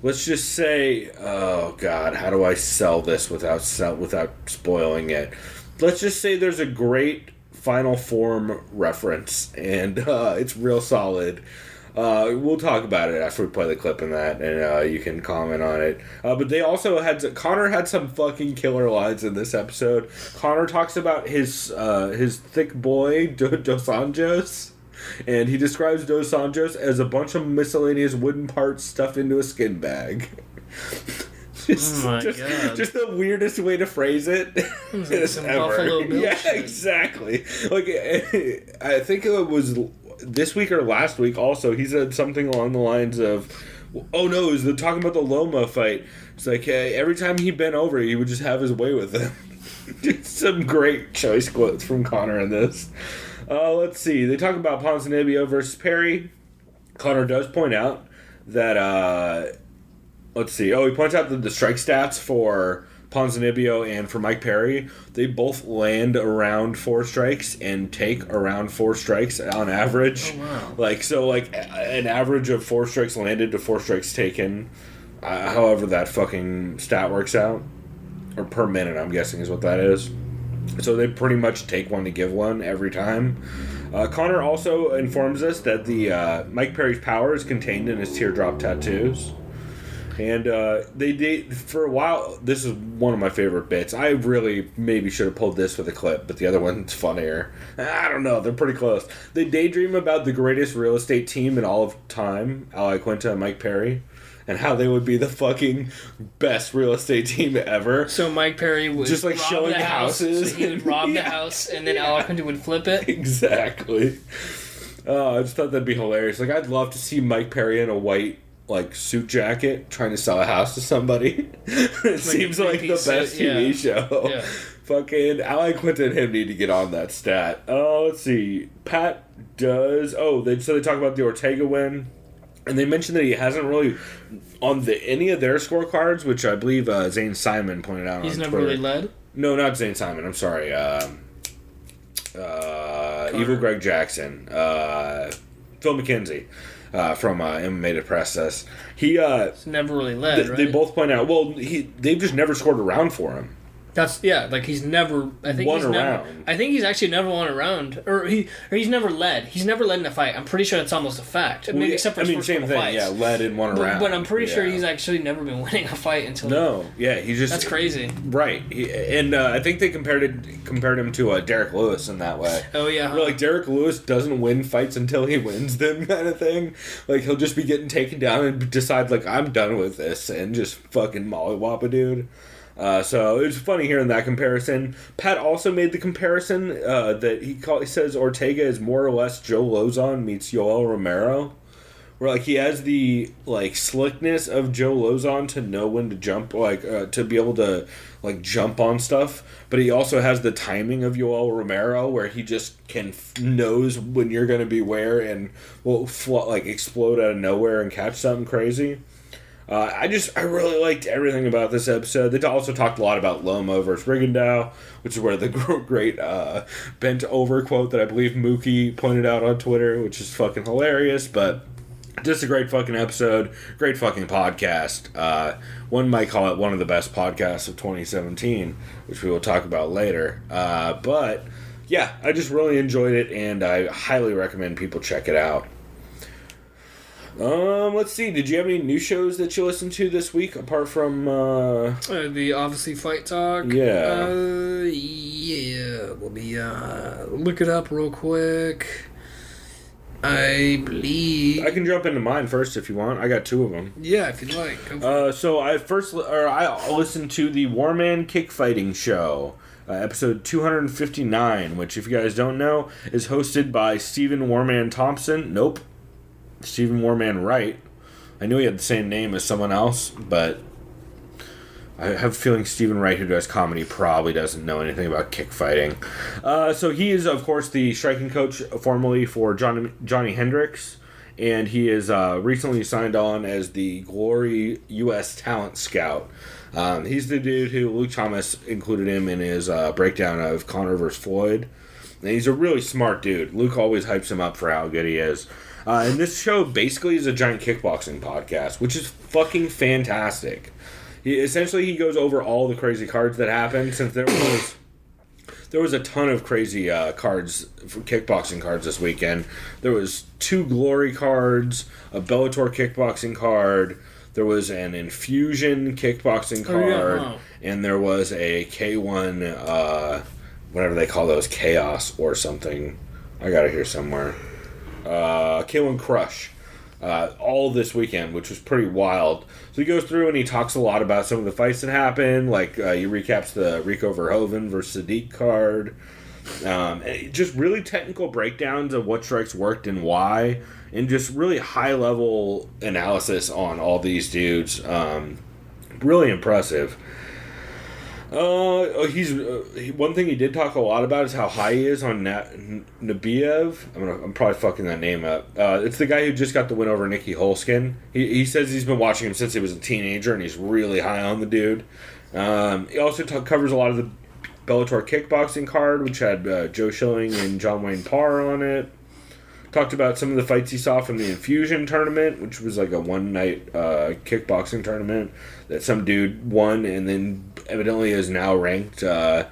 let's just say, oh god, how do I sell this without spoiling it? Let's just say there's a great Final Form reference, and it's real solid. We'll talk about it after we play the clip and that, and you can comment on it. But they also Connor had some fucking killer lines in this episode. Connor talks about his thick boy, Dos Anjos, and he describes Dos Anjos as a bunch of miscellaneous wooden parts stuffed into a skin bag. Just the weirdest way to phrase it. Some Buffalo Bill shit. Exactly. Like, I think it was this week or last week also, he said something along the lines of, oh no, it was talking about the Loma fight. It's like, every time he bent over, he would just have his way with him. Just some great choice quotes from Connor in this. Let's see. They talk about Ponzinibbio versus Perry. Connor does point out that, let's see. Oh, he points out that the strike stats for Ponzinibbio and for Mike Perry, they both land around 4 strikes and take around 4 strikes on average. Oh, wow. Like an average of 4 strikes landed to 4 strikes taken, however that fucking stat works out. Or per minute, I'm guessing is what that is. So they pretty much take one to give one every time. Connor also informs us that the Mike Perry's power is contained in his teardrop tattoos. And they for a while, this is one of my favorite bits. I really maybe should have pulled this for the clip, but the other one's funnier. I don't know, they're pretty close. They daydream about the greatest real estate team in all of time, Al Iaquinta and Mike Perry, and how they would be the fucking best real estate team ever. So Mike Perry would just like rob showing the houses. So he would rob the house, and then Al Iaquinta would flip it. Exactly. I just thought that'd be hilarious. Like, I'd love to see Mike Perry in a white like suit jacket trying to sell a house to somebody. It seems like the best TV show. Yeah. Fucking Al Iaquinta and him need to get on that stat. Oh, let's see. Pat does. So they talk about the Ortega win. And they mentioned that he hasn't really, on any of their scorecards, which I believe Zane Simon pointed out on Twitter. He's never really led? No, not Zane Simon. I'm sorry. Evil Greg Jackson. Phil McKenzie from MMA Podcasts. He's never really led, right? They both point out, they've just never scored a round for him. He's never. I think won he's a never. round. I think he's actually never won a round, or he's never led. He's never led in a fight. I'm pretty sure that's almost a fact. Maybe except for his first same couple thing. fights. Yeah, led and won a round. But I'm pretty sure he's actually never been winning a fight until. No, yeah, he just. That's crazy. Right, I think they compared him to Derek Lewis in that way. Oh yeah. Where, like, Derek Lewis doesn't win fights until he wins them, kind of thing. Like, he'll just be getting taken down and decide, like, I'm done with this, and just fucking mollywop a dude. So it's funny hearing that comparison. Pat also made the comparison that he says Ortega is more or less Joe Lozon meets Yoel Romero, where like he has the like slickness of Joe Lozon to know when to jump, to be able to like jump on stuff, but he also has the timing of Yoel Romero, where he just knows when you're going to be where and will explode out of nowhere and catch something crazy. I really liked everything about this episode. They also talked a lot about Lomo versus Rigondeaux, which is where the great bent over quote that I believe Mookie pointed out on Twitter, which is fucking hilarious, but just a great fucking episode, great fucking podcast. One might call it one of the best podcasts of 2017, which we will talk about later. But yeah, I just really enjoyed it, and I highly recommend people check it out. Let's see. Did you have any new shows that you listened to this week apart from the obviously Fight Talk? Yeah. Let me look it up real quick. I believe I can jump into mine first if you want. I got 2 of them. Yeah, if you'd like. So I listened to the Warman Kickfighting Show, episode 259, which, if you guys don't know, is hosted by Stephen Warman Thompson. Nope. Stephen Warman Wright. I knew he had the same name as someone else, but I have a feeling Stephen Wright, who does comedy, probably doesn't know anything about kickfighting. So he is, of course, the striking coach formerly for Johnny Hendricks, and he is recently signed on as the Glory U.S. Talent Scout. He's the dude who Luke Thomas included him in his breakdown of Conor vs. Floyd. And he's a really smart dude. Luke always hypes him up for how good he is. And this show basically is a giant kickboxing podcast, which is fucking fantastic. He goes over all the crazy cards that happened, since there was a ton of crazy cards, kickboxing cards this weekend. There was 2 Glory cards, a Bellator kickboxing card, there was an Infusion kickboxing card, and there was a K1, whatever they call those, Chaos or something. I got it here somewhere. K1 Crush, all this weekend, which was pretty wild. So he goes through and he talks a lot about some of the fights that happened, like he recaps the Rico Verhoeven versus Sadiq card, and just really technical breakdowns of what strikes worked and why, and just really high-level analysis on all these dudes. Really impressive. He's one thing he did talk a lot about is how high he is on Nabiev. I'm probably fucking that name up. It's the guy who just got the win over Nicky Holskin. He says he's been watching him since he was a teenager, and he's really high on the dude. He also covers a lot of the Bellator kickboxing card, which had Joe Schilling and John Wayne Parr on it. Talked about some of the fights he saw from the Infusion tournament, which was like a one-night kickboxing tournament that some dude won and then evidently is now ranked like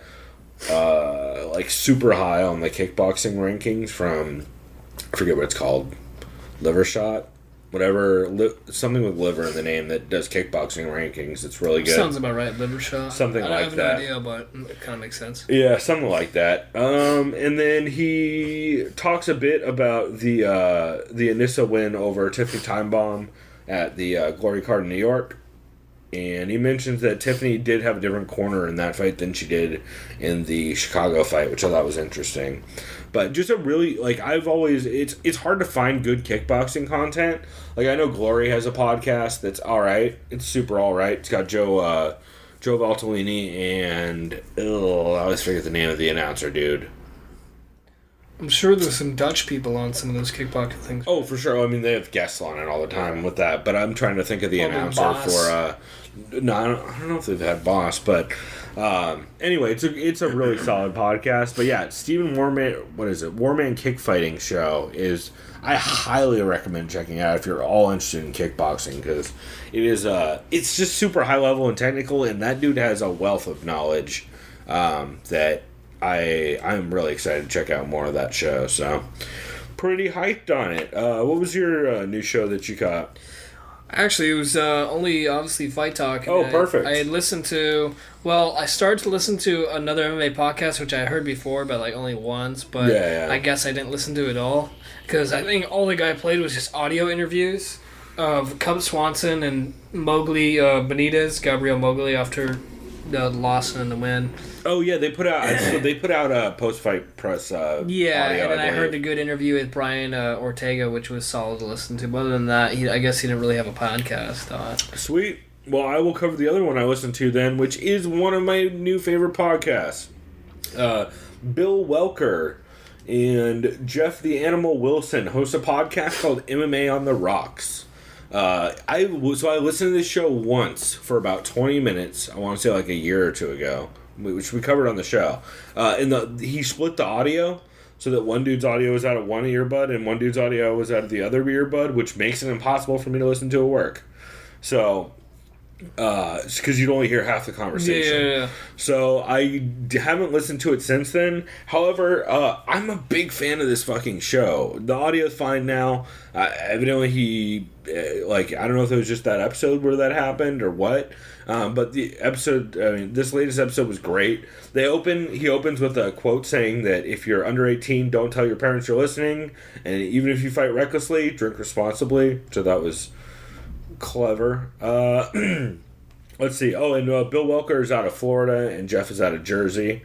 super high on the kickboxing rankings from, I forget what it's called, Liver Shot? Whatever, something with liver in the name that does kickboxing rankings. It's really good. Sounds about right, Liver Shot. Something like that. I have no idea, but it kind of makes sense. Yeah, something like that. And then he talks a bit about the Anissa win over Tiffany Timebomb at the Glory Card in New York. And he mentions that Tiffany did have a different corner in that fight than she did in the Chicago fight, which I thought was interesting. But just a really, like, I've always, it's hard to find good kickboxing content. Like, I know Glory has a podcast that's alright. It's super alright. It's got Joe Valtellini and, I always forget the name of the announcer, dude. I'm sure there's some Dutch people on some of those kickboxing things. Oh, for sure. I mean, they have guests on it all the time with that. But I'm trying to think of the announcer for, no, I don't know if they've had Boss, but anyway, it's a really solid podcast. But yeah, Stephen Warman, what is it? Warman Kickfighting Show is, I highly recommend checking out if you're all interested in kickboxing, because it is it's just super high level and technical, and that dude has a wealth of knowledge that I'm really excited to check out more of that show. So pretty hyped on it. What was your new show that you caught? Actually, it was only, obviously, Fight Talk. Oh, perfect. I had listened to... Well, I started to listen to another MMA podcast, which I heard before, but like only once. But yeah. I guess I didn't listen to it all. Because I think all the guy played was just audio interviews of Cub Swanson and Mowgli Benitez, Gabriel Mowgli, after the loss and the win. Oh yeah, they put out a post-fight press audio, and then I heard a good interview with Brian Ortega, which was solid to listen to. But other than that, I guess he didn't really have a podcast. Sweet. Well, I will cover the other one I listened to then, which is one of my new favorite podcasts. Bill Welker and Jeff the Animal Wilson host a podcast called MMA on the Rocks. I listened to this show once for about 20 minutes. I want to say like a year or two ago, which we covered on the show. He split the audio so that one dude's audio was out of one earbud and one dude's audio was out of the other earbud, which makes it impossible for me to listen to at work. So, because you'd only hear half the conversation. Yeah. So I haven't listened to it since then. However, I'm a big fan of this fucking show. The audio's fine now. Evidently he, I don't know if it was just that episode where that happened or what. But the episode, this latest episode was great. He opens with a quote saying that if you're under 18, don't tell your parents you're listening. And even if you fight recklessly, drink responsibly. So that was clever. Let's see. Oh, and Bill Welker is out of Florida and Jeff is out of Jersey.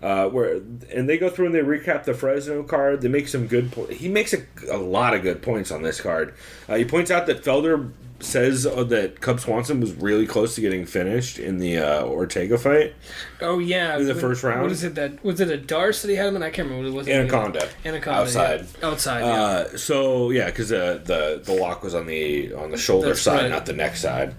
And they go through and they recap the Fresno card. They make some good points. He makes a lot of good points on this card. He points out that Felder says that Cub Swanson was really close to getting finished in the Ortega fight. Oh yeah, in the first round. What is it that was it a Darce that he had? I can't remember what it was. Anaconda. Outside. Yeah. Outside. Yeah. So yeah, because the lock was on the shoulder That's side, right. Not the neck side.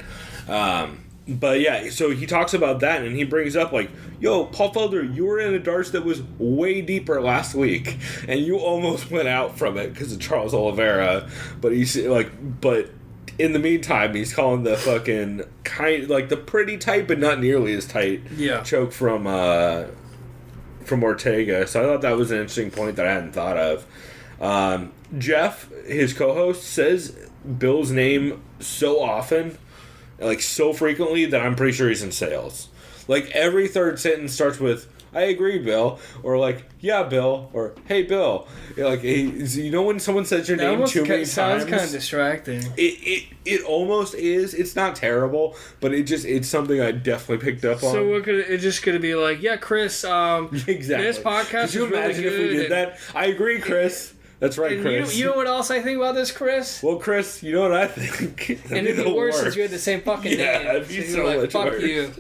But yeah, so he talks about that, and he brings up like, "Yo, Paul Felder, you were in a darts that was way deeper last week, and you almost went out from it because of Charles Oliveira." But but in the meantime, he's calling the fucking the pretty tight, but not nearly as tight choke from Ortega. So I thought that was an interesting point that I hadn't thought of. Jeff, his co-host, says Bill's name so often. Like, so frequently that I'm pretty sure he's in sales. Like, every third sentence starts with, "I agree, Bill," or like, "Yeah, Bill," or "Hey, Bill." Like, you know when someone says your name too many times? Sounds kind of distracting. It almost is. It's not terrible, but it's something I definitely picked up on. So it's just going to be like, "Yeah, Chris, exactly. This podcast Could you is really imagine good." if we did that? I agree, Chris. That's right, Chris. You know what else I think about this, Chris? Well, Chris, you know what I think? And it'd be worse since you had the same fucking name. Yeah, it'd be so much fuck worse. you.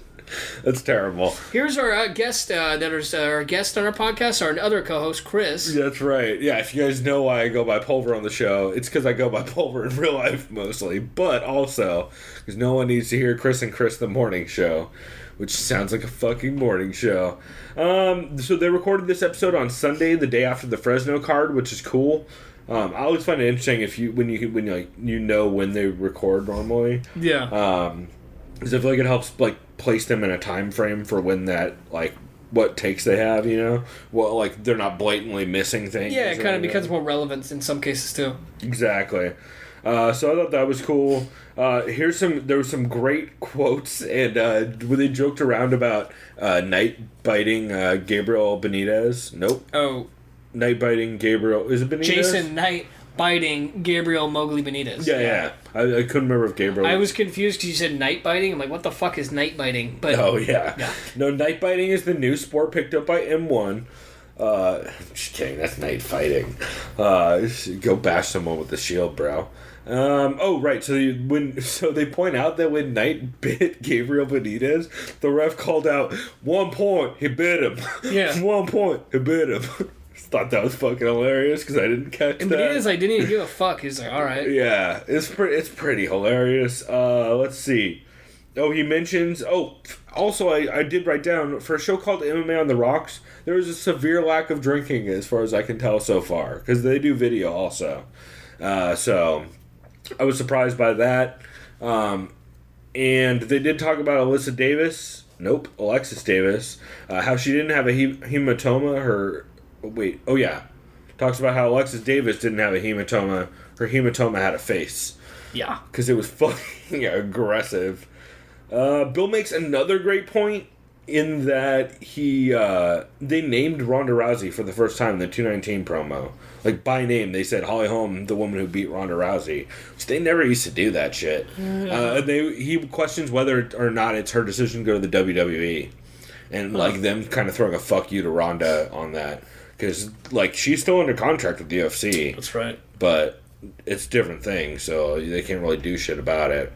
That's terrible. Here's our guest our guest on our podcast, our other co-host, Chris. That's right. Yeah, if you guys know why I go by Pulver on the show, it's because I go by Pulver in real life mostly, but also because no one needs to hear Chris and Chris the morning show, which sounds like a fucking morning show. So they recorded this episode on Sunday, the day after the Fresno card, which is cool. I always find it interesting when you know when they record normally. Yeah. Because I feel like it helps place them in a time frame for when that what takes they have, well, they're not blatantly missing things. Yeah, it kind of becomes more relevant in some cases too. Exactly. So I thought that was cool. There were some great quotes, and when they joked around about night biting Gabriel Benitez. Nope. Oh. Night biting Gabriel. Is it Benitez? Jason Knight biting Gabriel Mowgli Benitez. Yeah. I couldn't remember if Gabriel... I was confused because you said night biting. I'm like, what the fuck is night biting? But oh, yeah. No, night biting is the new sport picked up by M1. Just kidding, that's night fighting. Go bash someone with the shield, bro. Right. So they point out that when Knight bit Gabriel Benitez, the ref called out 1 point. He bit him. Yeah. 1 point. He bit him. Thought that was fucking hilarious because I didn't catch and that. Benitez, didn't even give a fuck. He's like, all right. Yeah, it's pretty hilarious. Let's see. Oh, he mentions. Oh, also, I did write down for a show called MMA on the Rocks. There was a severe lack of drinking, as far as I can tell so far, because they do video also. So I was surprised by that. And they did talk about Alexis Davis. How she didn't have a hematoma. Talks about how Alexis Davis didn't have a hematoma. Her hematoma had a face. Yeah. Because it was fucking aggressive. Bill makes another great point in that they named Ronda Rousey for the first time in the 219 promo. By name, they said Holly Holm, the woman who beat Ronda Rousey. Which they never used to do that shit. He questions whether or not it's her decision to go to the WWE. And, them kind of throwing a fuck you to Ronda on that. Because, she's still under contract with the UFC. That's right. But it's different things, so they can't really do shit about it.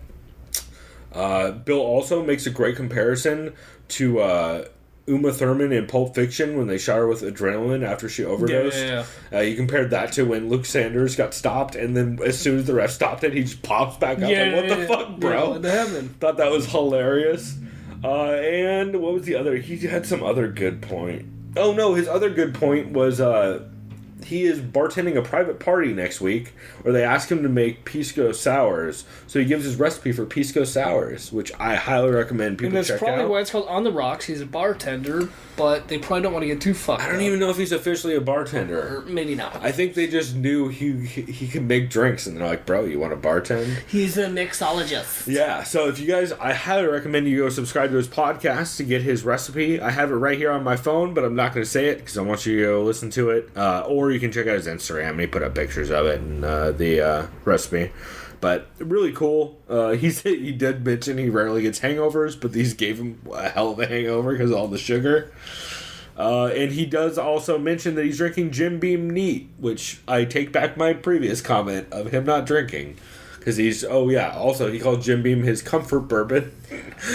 Bill also makes a great comparison to Uma Thurman in Pulp Fiction when they shot her with adrenaline after she overdosed. Yeah. He compared that to when Luke Sanders got stopped, and then as soon as the ref stopped it, he just pops back up. What the fuck, bro? What happened? Thought that was hilarious. And what was the other? He had some other good point. Oh, no, his other good point was he is bartending a private party next week where they ask him to make pisco sours. So he gives his recipe for pisco sours, which I highly recommend people check out. And that's probably why it's called On the Rocks. He's a bartender, but they probably don't want to get too fucked up. I don't even know if he's officially a bartender. Or maybe not. I think they just knew he can make drinks, and they're like, bro, you want to bartend? He's a mixologist. Yeah, so if you guys, I highly recommend you go subscribe to his podcast to get his recipe. I have it right here on my phone, but I'm not going to say it because I want you to go listen to it. Or you can check out his Instagram, and he put up pictures of it and the recipe. But really cool. He did mention he rarely gets hangovers, but these gave him a hell of a hangover because of all the sugar. And he does also mention that he's drinking Jim Beam neat, which I take back my previous comment of him not drinking. Because also he called Jim Beam his comfort bourbon.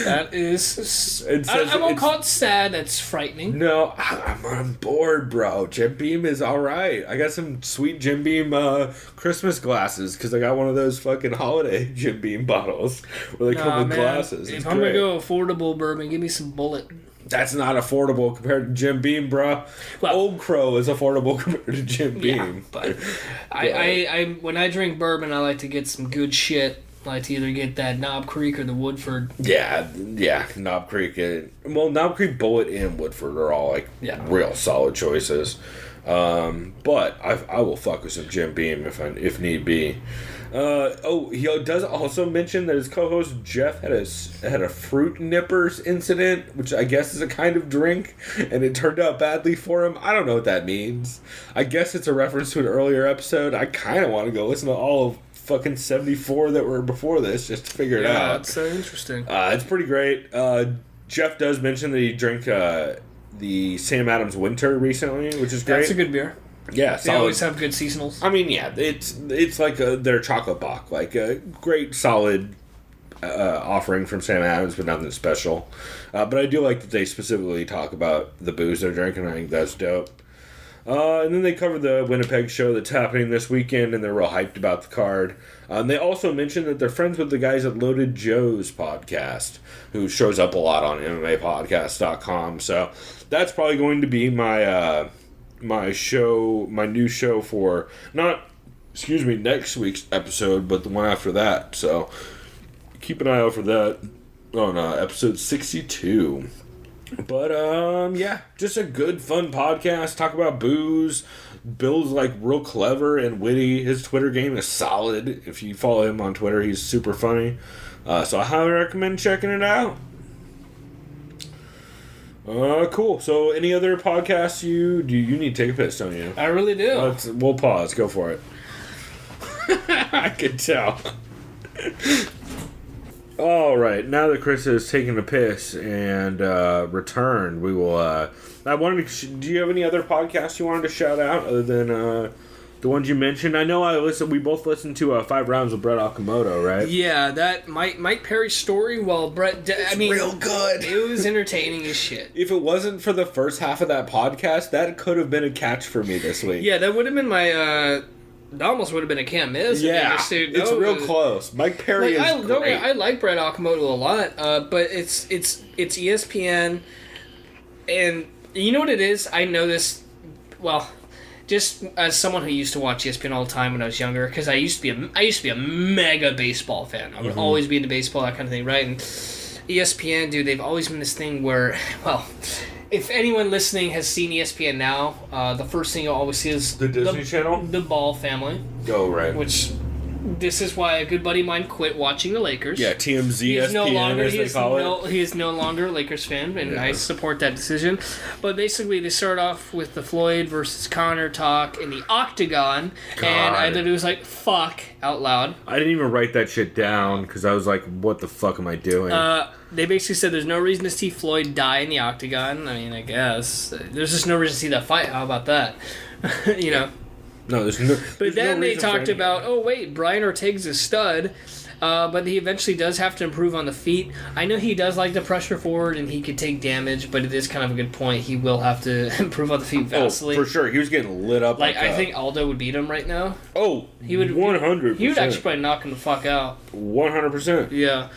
That is... I won't call it sad, that's frightening. No, I'm on board, bro. Jim Beam is alright. I got some sweet Jim Beam Christmas glasses, because I got one of those fucking holiday Jim Beam bottles where they come with glasses. If I'm going to go affordable bourbon, give me some Bullet. That's not affordable compared to Jim Beam, bro. Well, Old Crow is affordable compared to Jim Beam. But I when I drink bourbon, I like to get some good shit. I like to either get that Knob Creek or the Woodford. Yeah, Knob Creek. Knob Creek, Bullet, and Woodford are all real solid choices. But I will fuck with some Jim Beam if need be. He does also mention that his co-host Jeff had a fruit nippers incident, which I guess is a kind of drink, and it turned out badly for him. I don't know what that means. I guess it's a reference to an earlier episode. I kind of want to go listen to all of fucking 74 that were before this just to figure it out. Yeah, that's interesting. It's pretty great. Jeff does mention that he drank the Sam Adams Winter recently, which is great. That's a good beer. Yeah, they always have good seasonals. I mean, yeah, it's like their chocolate bock, like a great solid offering from Sam Adams, but nothing special. But I do like that they specifically talk about the booze they're drinking. I think that's dope. And then they cover the Winnipeg show that's happening this weekend, and they're real hyped about the card. And they also mentioned that they're friends with the guys at Loaded Joe's podcast, who shows up a lot on MMAPodcasts.com. So that's probably going to be my my new show for next week's episode, but the one after that. So keep an eye out for that on episode 62. But, yeah, just a good, fun podcast. Talk about booze. Bill's, like, real clever and witty. His Twitter game is solid. If you follow him on Twitter, he's super funny. So I highly recommend checking it out. Cool. So, any other podcasts you need to take a piss, don't you? I really do. We'll pause. Go for it. I can tell. All right, now that Chris has taken a piss and returned, we will. I wanted to. Do you have any other podcasts you wanted to shout out other than the ones you mentioned? I know we both listened to 5 Rounds with Brett Okamoto, right? Yeah, that Mike Perry's story. Well, Brett, real good. It was entertaining as shit. If it wasn't for the first half of that podcast, that could have been a catch for me this week. Yeah, that would have been my. That almost would have been a can't miss. Yeah, it's real close. Mike Perry is great. I like Brett Okamoto a lot, but it's ESPN, and you know what it is? I know this, well, just as someone who used to watch ESPN all the time when I was younger, because I used to be a mega baseball fan. I would always be into baseball, that kind of thing, right? And ESPN, dude, they've always been this thing where, well, if anyone listening has seen ESPN now, the first thing you'll always see is the Disney Channel, the Ball family. Oh, right. Which, this is why a good buddy of mine quit watching the Lakers. Yeah, TMZ, ESPN, as they call it. He is no longer a Lakers fan, and I support that decision. But basically, they start off with the Floyd versus Conor talk in the Octagon, and I literally was like, fuck, out loud. I didn't even write that shit down, because I was like, what the fuck am I doing? They basically said there's no reason to see Floyd die in the Octagon. I mean, I guess. There's just no reason to see that fight. How about that? You know? No, there's no. But then they talked about, oh, wait, Brian Ortega's a stud, but he eventually does have to improve on the feet. I know he does like to pressure forward and he could take damage, but it is kind of a good point. He will have to improve on the feet vastly. Oh, for sure. He was getting lit up. I think Aldo would beat him right now. Oh, he would 100%. He would actually probably knock him the fuck out. 100%. Yeah.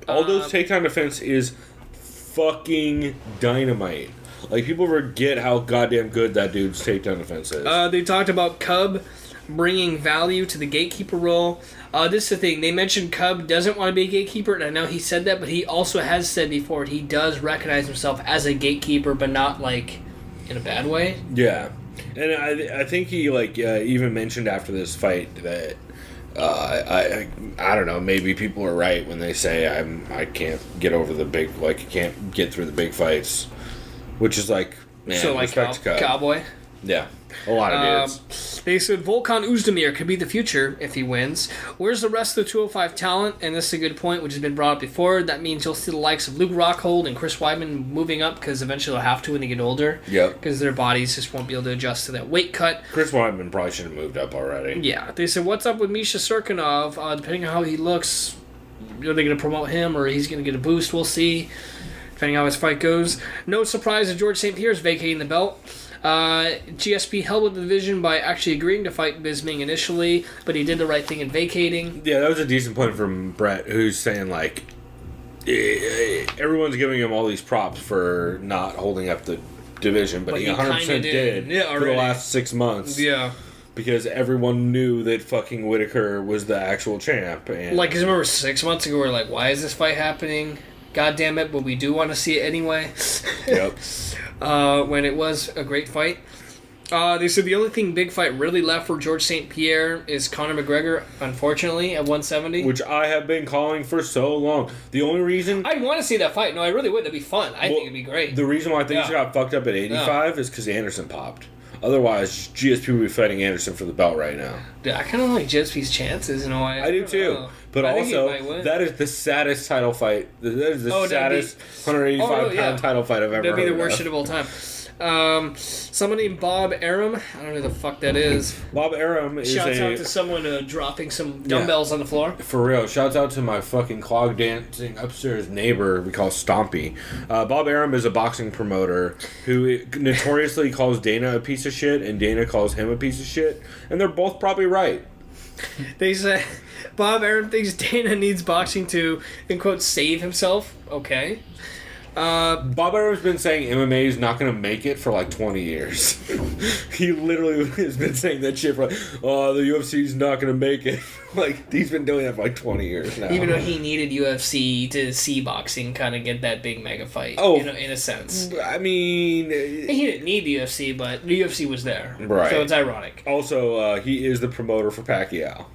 Aldo's takedown defense is fucking dynamite. Like, people forget how goddamn good that dude's takedown defense is. They talked about Cub bringing value to the gatekeeper role. This is the thing. They mentioned Cub doesn't want to be a gatekeeper, and I know he said that, but he also has said before he does recognize himself as a gatekeeper, but not, like, in a bad way. Yeah. And I think he, like, even mentioned after this fight that I don't know, maybe people are right when they say I can't get over the big, like, I can't get through the big fights, which is like, man, so like Cowboy. Yeah, a lot of dudes. They said Volkan Oezdemir could be the future if he wins. Where's the rest of the 205 talent? And this is a good point, which has been brought up before. That means you'll see the likes of Luke Rockhold and Chris Weidman moving up, because eventually they'll have to when they get older. Yep. Because their bodies just won't be able to adjust to that weight cut. Chris Weidman probably should have moved up already. Yeah. They said, what's up with Misha Serkinov? Depending on how he looks, are they going to promote him or he's going to get a boost? We'll see, depending on how his fight goes. No surprise that George St. Pierre's vacating the belt. GSP held with the division by actually agreeing to fight Bisping initially, but he did the right thing in vacating. Yeah, that was a decent point from Brett, who's saying, like, everyone's giving him all these props for not holding up the division, but he 100% did for the last 6 months. Yeah. Because everyone knew that fucking Whitaker was the actual champ. And like, because remember 6 months ago, we were like, why is this fight happening? God damn it, but we do want to see it anyway. Yep. When it was a great fight. They said the only thing big fight really left for George St. Pierre is Conor McGregor, unfortunately, at 170. Which I have been calling for so long. The only reason... I want to see that fight. No, I really would. It'd be fun. I think it'd be great. The reason why things got fucked up at 85 is because Anderson popped. Otherwise, GSP would be fighting Anderson for the belt right now. Dude, I kind of like GSP's chances in a way. I do too. But also, that is the saddest title fight. That is the saddest 185-pound title fight I've ever heard of. That'd be the worst shit of all time. Someone named Bob Arum. I don't know who the fuck that is. Bob Arum is Shouts out to someone dropping some dumbbells on the floor. For real. Shouts out to my fucking clog dancing upstairs neighbor we call Stompy. Bob Arum is a boxing promoter who notoriously calls Dana a piece of shit and Dana calls him a piece of shit. And they're both probably right. They say Bob Arum thinks Dana needs boxing to, in quotes, save himself. Okay. Bob Arum's been saying MMA is not going to make it for like 20 years. He literally has been saying that shit for like, oh, the UFC's not going to make it. Like, he's been doing that for like 20 years now. Even though he needed UFC to see boxing kind of get that big mega fight, in a sense. I mean... He didn't need the UFC, but the UFC was there. Right. So it's ironic. Also, he is the promoter for Pacquiao.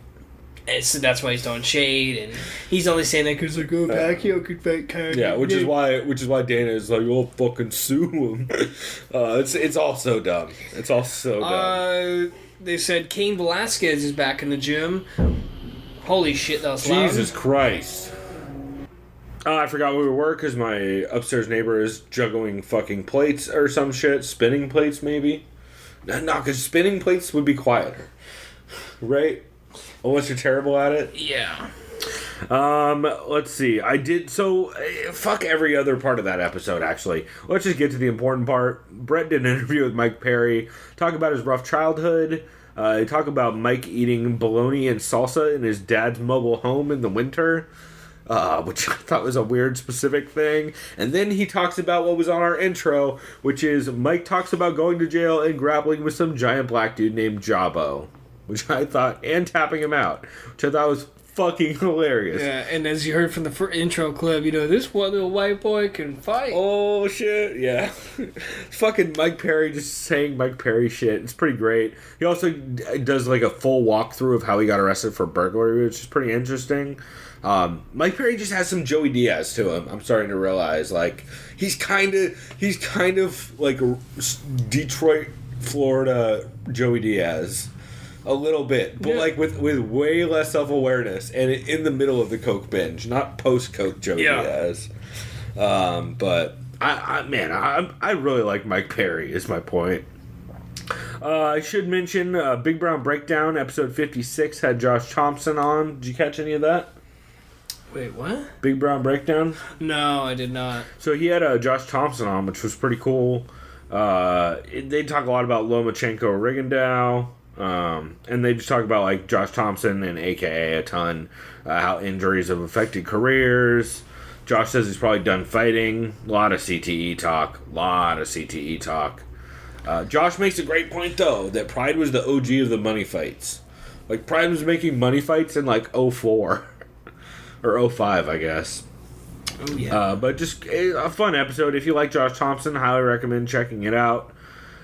So that's why he's throwing shade, and he's only saying that because like, oh, Pacquiao could fight Kanye. Yeah, which is why Dana is like, oh, fucking sue him. It's all so dumb. It's all so dumb. They said Cain Velasquez is back in the gym. Holy shit, that was loud. Jesus Christ. I forgot where we were because my upstairs neighbor is juggling fucking plates or some shit. Spinning plates, maybe. No, because spinning plates would be quieter. Right? Unless you're terrible at it. Yeah. Let's see. Fuck every other part of that episode, actually. Let's just get to the important part. Brett did an interview with Mike Perry. Talk about his rough childhood. Talk about Mike eating bologna and salsa in his dad's mobile home in the winter. Which I thought was a weird specific thing. And then he talks about what was on our intro, which is Mike talks about going to jail and grappling with some giant black dude named Jabo. Which I thought, and tapping him out, which I thought was fucking hilarious. Yeah, and as you heard from the intro clip, this one little white boy can fight. Oh, shit, yeah. Fucking Mike Perry just saying Mike Perry shit. It's pretty great. He also does like a full walkthrough of how he got arrested for burglary, which is pretty interesting. Mike Perry just has some Joey Diaz to him. I'm starting to realize, like, he's kind of like Detroit, Florida Joey Diaz. A little bit, but like with way less self-awareness and in the middle of the coke binge, not post-coke Joey Diaz. But I really like Mike Perry is my point. I should mention Big Brown Breakdown, episode 56 had Josh Thompson on. Did you catch any of that? Wait, what? Big Brown Breakdown? No, I did not. So he had Josh Thompson on, which was pretty cool. They talk a lot about Lomachenko Rigondeaux. And they just talk about like Josh Thompson and AKA a ton, how injuries have affected careers. Josh says he's probably done fighting. A lot of CTE talk. Josh makes a great point though that Pride was the OG of the money fights. Like Pride was making money fights in like 04 or 05, I guess. Oh yeah. But just a fun episode. If you like Josh Thompson, highly recommend checking it out.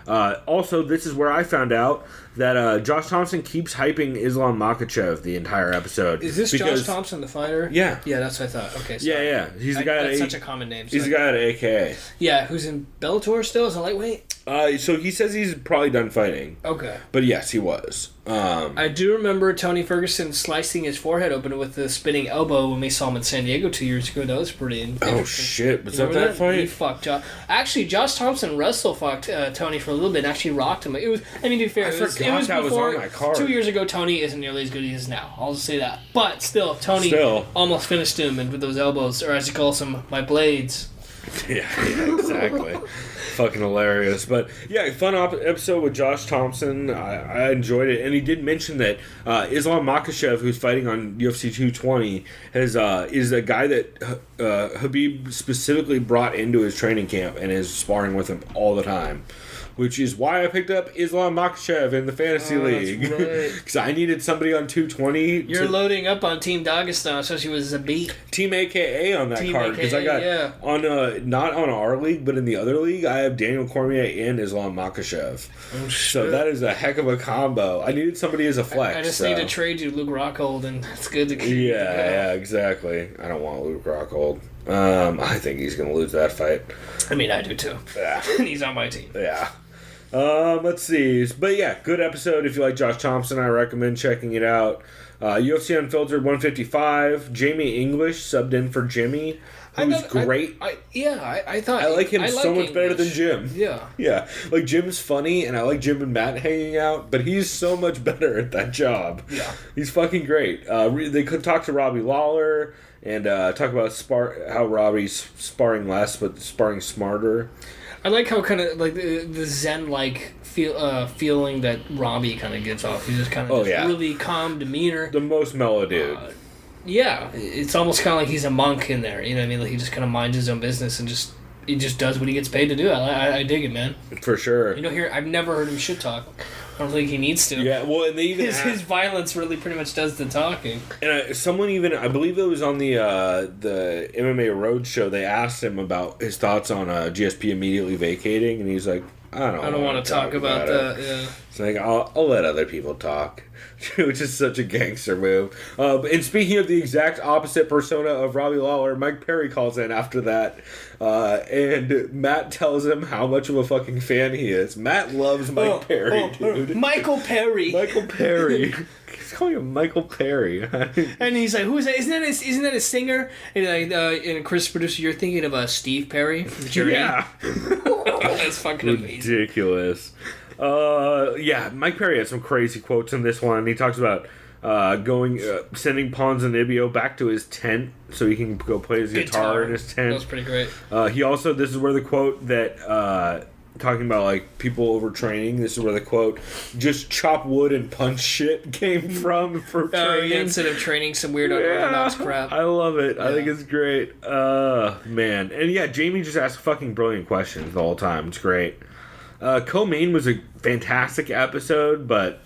Also, this is where I found out that Josh Thompson keeps hyping Islam Makhachev the entire episode. Is this Josh Thompson, the fighter? Yeah. Yeah, that's what I thought. Okay, sorry. Yeah. He's the guy that's such a common name. He's the guy at AKA. Yeah, who's in Bellator still as a lightweight? So he says he's probably done fighting. Okay. But yes, he was. I do remember Tony Ferguson slicing his forehead open with the spinning elbow when we saw him in San Diego 2 years ago. That was pretty interesting. Oh, shit. Was that fight? He fucked Josh. Actually, Josh Thompson fucked Tony for a little bit and actually rocked him. It was, to be fair, it was before. On my card. 2 years ago, Tony isn't nearly as good as he is now. I'll just say that. But still, Tony almost finished him and with those elbows, or as he calls them, my blades. Yeah, exactly. Fucking hilarious. But yeah, fun episode with Josh Thompson. I enjoyed it. And he did mention that Islam Makhachev, who's fighting on UFC 220, is a guy that Khabib specifically brought into his training camp and is sparring with him all the time. Which is why I picked up Islam Makhachev in the fantasy league. Because I needed somebody on 220. You're loading up on Team Dagestan, especially with Zabit. Team AKA on that card. Because I got, not on our league, but in the other league, I have Daniel Cormier and Islam Makhachev. Oh, shit. So that is a heck of a combo. I needed somebody as a flex. I just need to trade you Luke Rockhold, and it's good to keep. Yeah, exactly. I don't want Luke Rockhold. I think he's going to lose that fight. I mean, I do too. Yeah. He's on my team. Yeah. Let's see. But yeah, good episode. If you like Josh Thompson, I recommend checking it out. UFC Unfiltered 155. Jamie English subbed in for Jimmy. who's great. I thought I like him so much better than Jim. Yeah. Yeah. Like, Jim's funny, and I like Jim and Matt hanging out, but he's so much better at that job. Yeah. He's fucking great. They could talk to Robbie Lawler and talk about how Robbie's sparring less, but sparring smarter. I like how kind of like the zen-like feeling that Robbie kind of gets off. He's just kind of really calm demeanor. The most mellow dude. Yeah, it's almost kind of like he's a monk in there. You know what I mean? Like he just kind of minds his own business and he just does what he gets paid to do. I dig it, man. For sure. You know, I've never heard him shit talk. I don't think he needs to. Yeah, well, and they even his violence really pretty much does the talking. And someone even, I believe it was on the MMA Road Show, they asked him about his thoughts on GSP immediately vacating, and he's like, I don't want to talk about that. Yeah. It's like, I'll let other people talk. Which is such a gangster move. And speaking of the exact opposite persona of Robbie Lawler, Mike Perry calls in after that. And Matt tells him how much of a fucking fan he is. Matt loves Mike Perry, dude. Michael Perry. Michael Perry. He's calling him Michael Perry. And he's like, "Who is that? Isn't that a singer?" And like, and Chris, producer, you're thinking of Steve Perry from JRE. Yeah. That's fucking amazing. Ridiculous. Mike Perry has some crazy quotes in this one. He talks about sending Ponzinibbio back to his tent so he can go play his guitar in his tent. That was pretty great. He also, this is where the quote that, talking about like people overtraining, this is where the quote, just chop wood and punch shit, came from for training. Instead of training some weird unorthodox crap. I love it. Yeah. I think it's great. Man. And yeah, Jamie just asks fucking brilliant questions the whole time. It's great. Co-main was a fantastic episode, but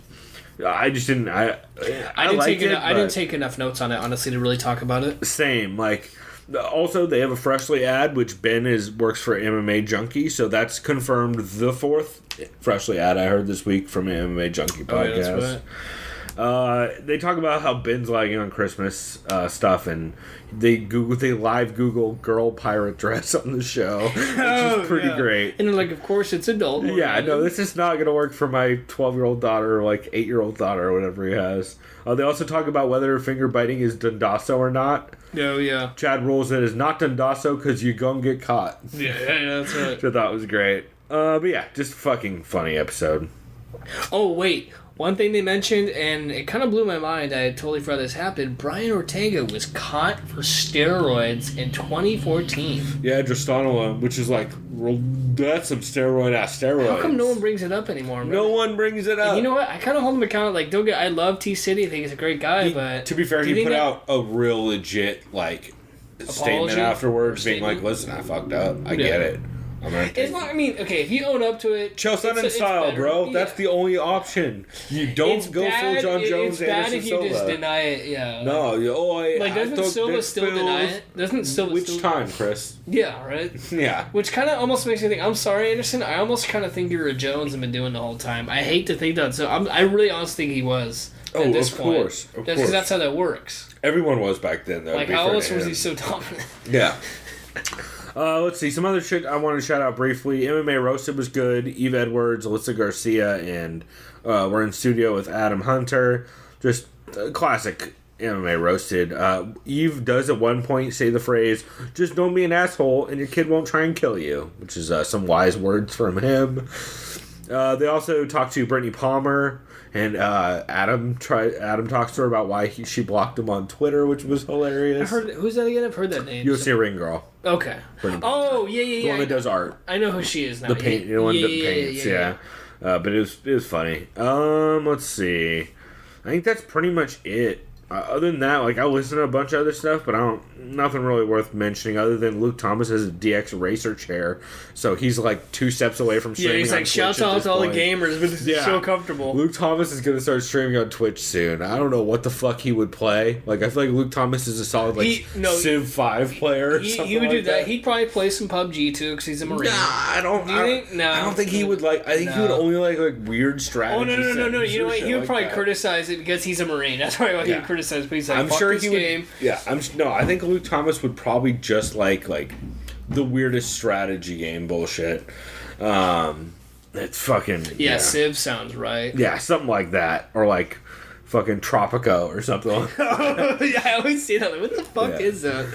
I just didn't. I didn't take enough notes on it, honestly, to really talk about it. Same. Like, also they have a Freshly ad, which Ben works for MMA Junkie, so that's confirmed the fourth Freshly ad I heard this week from MMA Junkie podcast. Yeah, that's right. They talk about how Ben's lagging on Christmas stuff, and they live Google girl pirate dress on the show, which is pretty great. And like, of course, it's adult. Yeah, no, this is not gonna work for my 12-year-old daughter or like 8-year-old daughter or whatever he has. They also talk about whether finger biting is Dundasso or not. Oh yeah. Chad rules it is not Dundasso because you gon' get caught. Yeah, that's right. Which I thought was great. But yeah, just fucking funny episode. Oh wait. One thing they mentioned, and it kind of blew my mind, I totally forgot this happened, Brian Ortega was caught for steroids in 2014. Yeah, Drastanola, which is like, that's some steroids. How come no one brings it up anymore, man? No one brings it up. And you know what? I kind of hold him accountable. Like, I love T-City. I think he's a great guy, but... To be fair, he put out a real legit, like, statement afterwards, being like, listen, I fucked up. I get it. It's not, I mean, okay, if you own up to it... Chael Sonnen style, bro. Yeah. That's the only option. You don't go full John Jones, It's bad if you just deny it, yeah. No, doesn't Silva still deny it? Doesn't Silva Which time, Chris? Yeah, right? Yeah. Which kind of almost makes me think, I'm sorry, Anderson, I almost kind of think you're a Jones and been doing the whole time. I hate to think that, so I really honestly think he was at this point. Of course. Because that's how that works. Everyone was back then, though. Like, how else was he so dominant? Yeah. Let's see. Some other shit I want to shout out briefly. MMA Roasted was good. Eve Edwards, Alyssa Garcia, and we're in studio with Adam Hunter. Just classic MMA Roasted. Eve does at one point say the phrase, just don't be an asshole and your kid won't try and kill you, which is some wise words from him. They also talked to Brittany Palmer, and Adam talks to her about why she blocked him on Twitter, which was hilarious. Who's that again? I've heard that name. UFC Ring Girl. Okay. Oh, yeah. The one that does art. I know who she is now. The one that paints, yeah. But it was funny. Let's see. I think that's pretty much it. Other than that, like, I listen to a bunch of other stuff, but nothing really worth mentioning other than Luke Thomas has a DX Racer chair, so he's like 2 steps away from streaming. Yeah, he's like, shouts out to all the gamers, but this is so comfortable. Luke Thomas is going to start streaming on Twitch soon. I don't know what the fuck he would play. Like, I feel like Luke Thomas is a solid, Civ 5 player or something. He would do that. He'd probably play some PUBG too, because he's a Marine. I don't think he would like. I think he would only like weird strategy. Oh, no. You know what? He would probably criticize it because he's a Marine. That's probably why he would criticize. But he's like, I'm sure he would. Yeah, I think Luke Thomas would probably just like the weirdest strategy game bullshit. It's fucking Civ sounds right. Yeah, something like that, or like fucking Tropico or something. Yeah, I always see that. Like, what the fuck is that?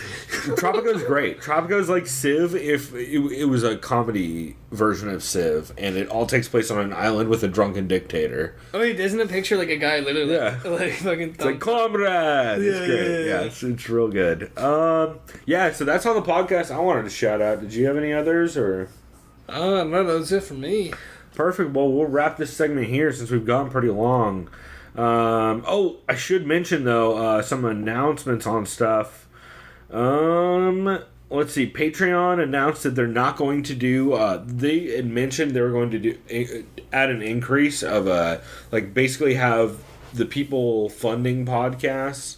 Tropico's great. Tropico's like Civ if it was a comedy version of Civ, and it all takes place on an island with a drunken dictator. Oh, wait, isn't a picture like a guy literally like fucking... It's like, comrade! Yeah, it's great. yeah. It's real good. Yeah, so that's all the podcast I wanted to shout out. Did you have any others, or...? No, that was it for me. Perfect. Well, we'll wrap this segment here since we've gone pretty long. I should mention, though, some announcements on stuff. Let's see. Patreon announced that they're not going to do... they had mentioned they were going to do add an increase of, basically have the people funding podcasts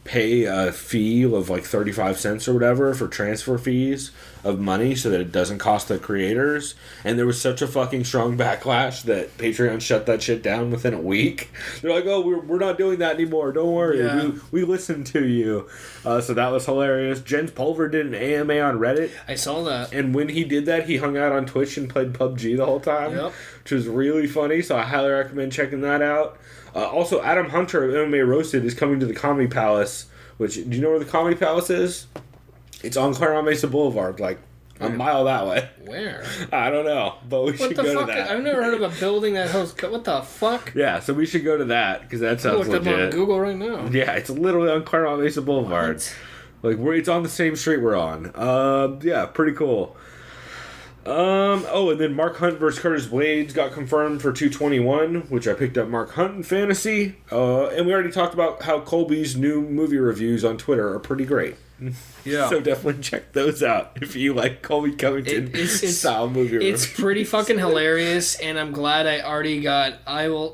pay a fee of like 35 cents or whatever for transfer fees of money so that it doesn't cost the creators. And there was such a fucking strong backlash that Patreon shut that shit down within a week. They're like, oh, we're not doing that anymore. Don't worry. Yeah. We listened to you. So that was hilarious. Jens Pulver did an AMA on Reddit. I saw that. And when he did that, he hung out on Twitch and played PUBG the whole time. Yep. Which was really funny. So I highly recommend checking that out. Also, Adam Hunter of MMA Roasted is coming to the Comedy Palace, which, do you know where the Comedy Palace is? It's on Claremont Mesa Boulevard, like a mile that way. Where? I don't know, but we should go to that. I've never heard of a building that hosts... What the fuck? Yeah, so we should go to that, because that I'm sounds looked up on legit. Google right now. Yeah, it's literally on Claremont Mesa Boulevard. What? Like, it's on the same street we're on. Yeah, pretty cool. And then Mark Hunt versus Curtis Blades got confirmed for 221, which I picked up Mark Hunt in fantasy. And we already talked about how Colby's new movie reviews on Twitter are pretty great. Yeah. So definitely check those out if you like Colby Covington style movie reviews. It's pretty fucking hilarious, and I'm glad I already got...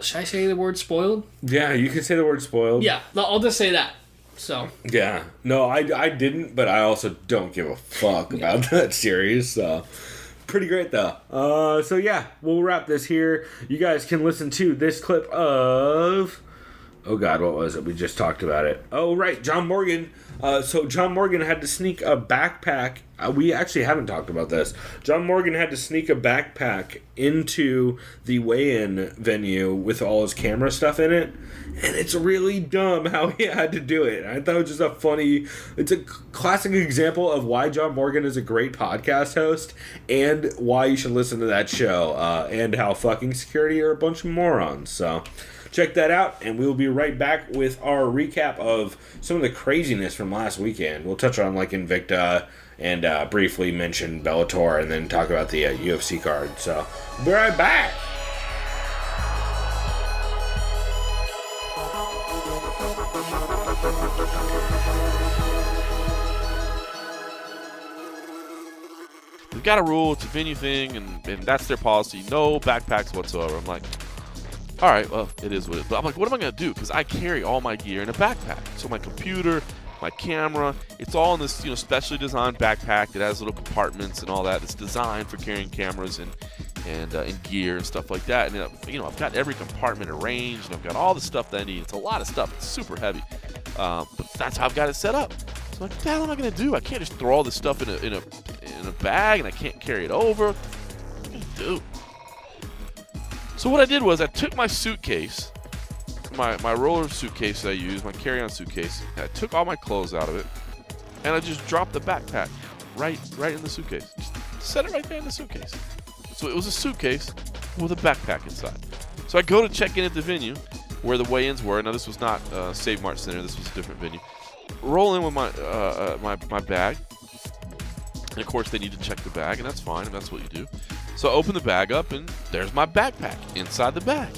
Should I say the word spoiled? Yeah, you can say the word spoiled. Yeah, I'll just say that. So. Yeah. No, I didn't, but I also don't give a fuck about that series, so... Pretty great, though. So, yeah, we'll wrap this here. You guys can listen to this clip of... Oh, God, what was it? We just talked about it. Oh, right, John Morgan. So, John Morgan had to sneak a backpack. We actually haven't talked about this. John Morgan had to sneak a backpack into the weigh-in venue with all his camera stuff in it. And it's really dumb how he had to do it. I thought it was just a funny... It's a classic example of why John Morgan is a great podcast host and why you should listen to that show. And how fucking security are a bunch of morons. So... check that out, and we'll be right back with our recap of some of the craziness from last weekend. We'll touch on, like, Invicta and briefly mention Bellator and then talk about the UFC card. So, we'll be right back. They've got a rule, it's a venue thing, and that's their policy. No backpacks whatsoever. I'm like... all right, well, it is what it is. But I'm like, what am I going to do? Because I carry all my gear in a backpack. So my computer, my camera, it's all in this, specially designed backpack. It has little compartments and all that. It's designed for carrying cameras and gear and stuff like that. And, I've got every compartment arranged, and I've got all the stuff that I need. It's a lot of stuff. It's super heavy. But that's how I've got it set up. So I'm like, what the hell am I going to do? I can't just throw all this stuff in a bag, and I can't carry it over. What am I going to do? So what I did was I took my suitcase, my roller suitcase that I use, my carry-on suitcase, and I took all my clothes out of it, and I just dropped the backpack right in the suitcase. Just set it right there in the suitcase. So it was a suitcase with a backpack inside. So I go to check in at the venue where the weigh-ins were. Now this was not Save Mart Center. This was a different venue. Roll in with my bag. And of course they need to check the bag, and that's fine, and that's what you do. So I open the bag up, and there's my backpack inside the bag.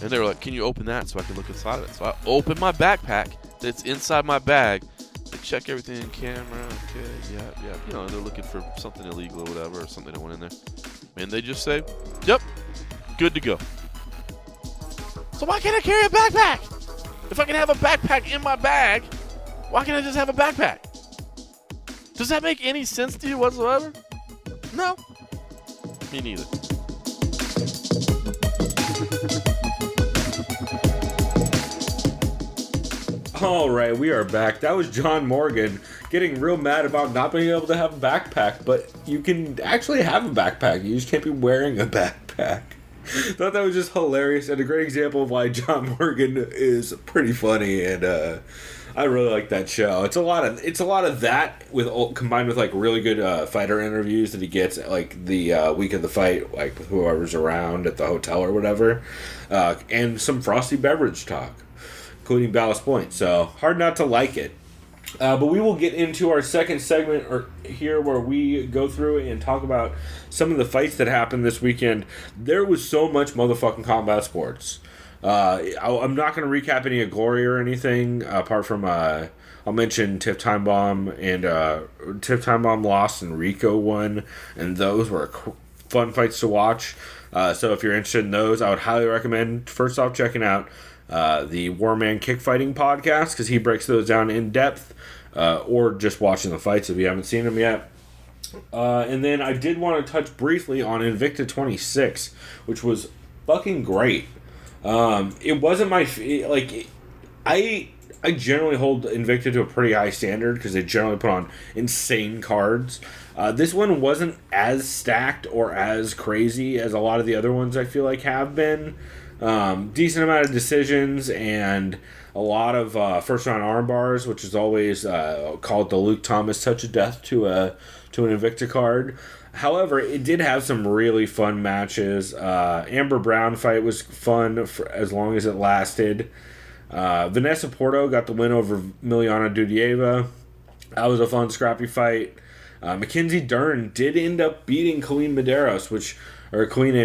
And they were like, can you open that so I can look inside of it? So I open my backpack that's inside my bag. They check everything, camera, okay, yeah. They're looking for something illegal or whatever, or something that went in there. And they just say, yep, good to go. So why can't I carry a backpack? If I can have a backpack in my bag, why can't I just have a backpack? Does that make any sense to you whatsoever? No. Me neither. All right, we are back. That was John Morgan getting real mad about not being able to have a backpack, but you can actually have a backpack. You just can't be wearing a backpack. Thought that was just hilarious and a great example of why John Morgan is pretty funny, and I really like that show. It's a lot of that with combined with like really good fighter interviews that he gets at like the week of the fight, like with whoever's around at the hotel or whatever, and some frosty beverage talk, including Ballast Point. So hard not to like it. But we will get into our second segment here where we go through and talk about some of the fights that happened this weekend. There was so much motherfucking combat sports. I'm not going to recap any of Glory or anything, apart from I'll mention Tiff Time Bomb, and Tiff Time Bomb lost and Rico won, and those were fun fights to watch. So if you're interested in those, I would highly recommend, first off, checking out the Warman Kickfighting podcast, because he breaks those down in depth, or just watching the fights if you haven't seen them yet. And then I did want to touch briefly on Invicta 26, which was fucking great. It wasn't my I generally hold Invicta to a pretty high standard because they generally put on insane cards. This one wasn't as stacked or as crazy as a lot of the other ones I feel like have been. Decent amount of decisions and a lot of first round arm bars, which is always called the Luke Thomas touch of death to an Invicta card. However, it did have some really fun matches. Amber Brown fight was fun for as long as it lasted. Vanessa Porto got the win over Miliana Dudieva. That was a fun, scrappy fight. Mackenzie Dern did end up beating Colleen Medeiros, Colleen, I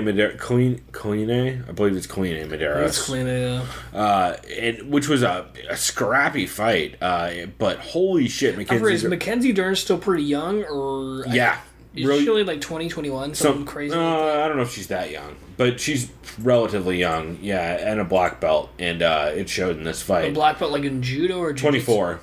believe it's Colleen Medeiros. It's Colleen, yeah. Which was a scrappy fight. But holy shit, Is Mackenzie Dern still pretty young, or yeah. Is she only like 2021? Something crazy like that? I don't know if she's that young, but she's relatively young, yeah, and a black belt, and it showed in this fight. A black belt like in judo or jiu-jitsu? 24.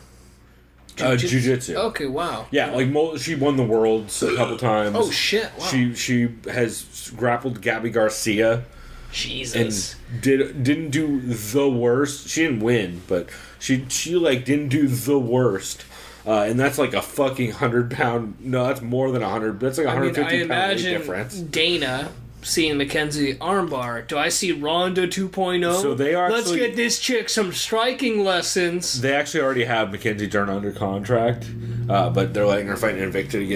Jiu-jitsu. Okay, wow. Yeah, like she won the worlds a couple times. Oh shit! Wow. She has grappled Gabby Garcia. Jesus. And didn't do the worst. She didn't win, but she like didn't do the worst. And that's like a fucking 100-pound. No, that's more than 100. That's like 150 pound weight difference. Dana seeing Mackenzie armbar. Do I see Ronda 2.0? So they are. Let's get this chick some striking lessons. They actually already have Mackenzie Dern under contract, but they're letting her fight in Invicta to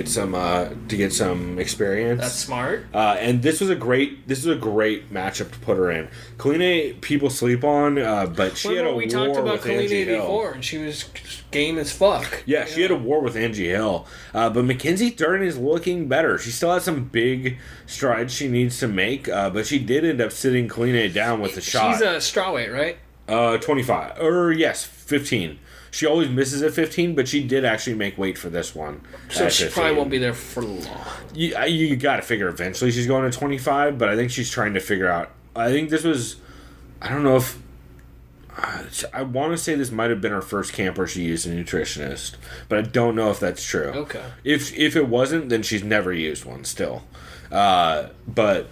get some experience. That's smart. And this was a great matchup to put her in. Colleen, people sleep on, but she had a war with Angie Hill. We talked about Colleen before, and she was game as fuck. Yeah, she had a war with Angie Hill, but Mackenzie Dern is looking better. She still has some big strides she needs to make, but she did end up sitting Colleen down with a shot. She's a strawweight, right? 25. Or yes, 15. She always misses at 15, but she did actually make weight for this one. So she probably won't be there for long. You got to figure eventually she's going to 25, but I think she's trying to figure out. I think this was. I don't know if. I want to say this might have been her first camp where she used a nutritionist, but I don't know if that's true. Okay. If it wasn't, then she's never used one still. But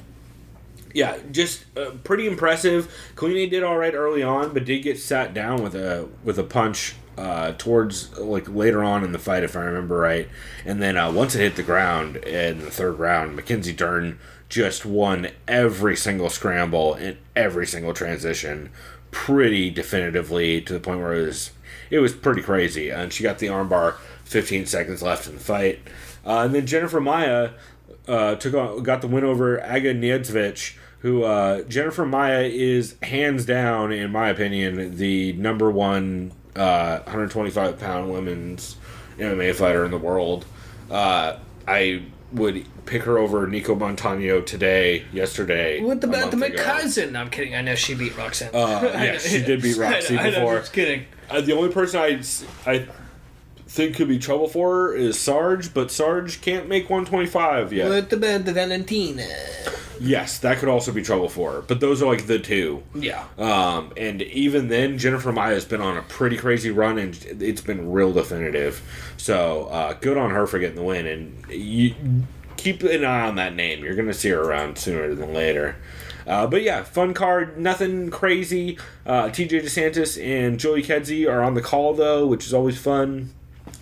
yeah, just pretty impressive. Colleen did all right early on, but did get sat down with a punch towards like later on in the fight, if I remember right. And then once it hit the ground in the third round, Mackenzie Dern just won every single scramble and every single transition pretty definitively, to the point where it was pretty crazy. And she got the armbar 15 seconds left in the fight. And then Jennifer Maia got the win over Aga Niedzvich, who Jennifer Maia is hands down, in my opinion, the number one 125-pound women's MMA fighter in the world. I would pick her over Nico Montano yesterday. With the cousin. No, I'm kidding. I know she beat Roxanne. Yeah, she did beat Roxy before. I know, just kidding. The only person I think could be trouble for her is Sarge, but Sarge can't make 125 yet. With the Valentina. Yes, that could also be trouble for her, but those are like the two. Yeah. And even then, Jennifer Maia has been on a pretty crazy run, and it's been real definitive. So good on her for getting the win, and you keep an eye on that name. You're going to see her around sooner than later. But yeah, fun card, nothing crazy. TJ DeSantis and Joey Kedzie are on the call, though, which is always fun.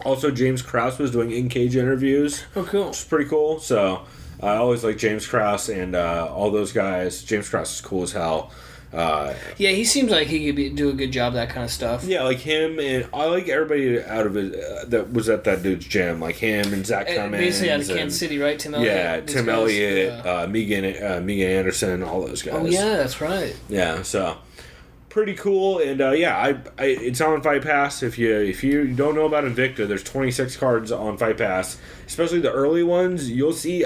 Also, James Krause was doing in-cage interviews. Oh, cool. Which is pretty cool. So I always like James Krause and all those guys. James Krause is cool as hell. Yeah, he seems like he could do a good job, that kind of stuff. Yeah, like him, and I like everybody out of it that was at that dude's gym, like him and Zach Cummins. Basically out of Kansas City, right? Tim Elliott? Yeah, Tim Elliott, Megan Anderson, all those guys. Oh, yeah, that's right. Yeah, so pretty cool, and it's on Fight Pass. If you don't know about Invicta, there's 26 cards on Fight Pass, especially the early ones. You'll see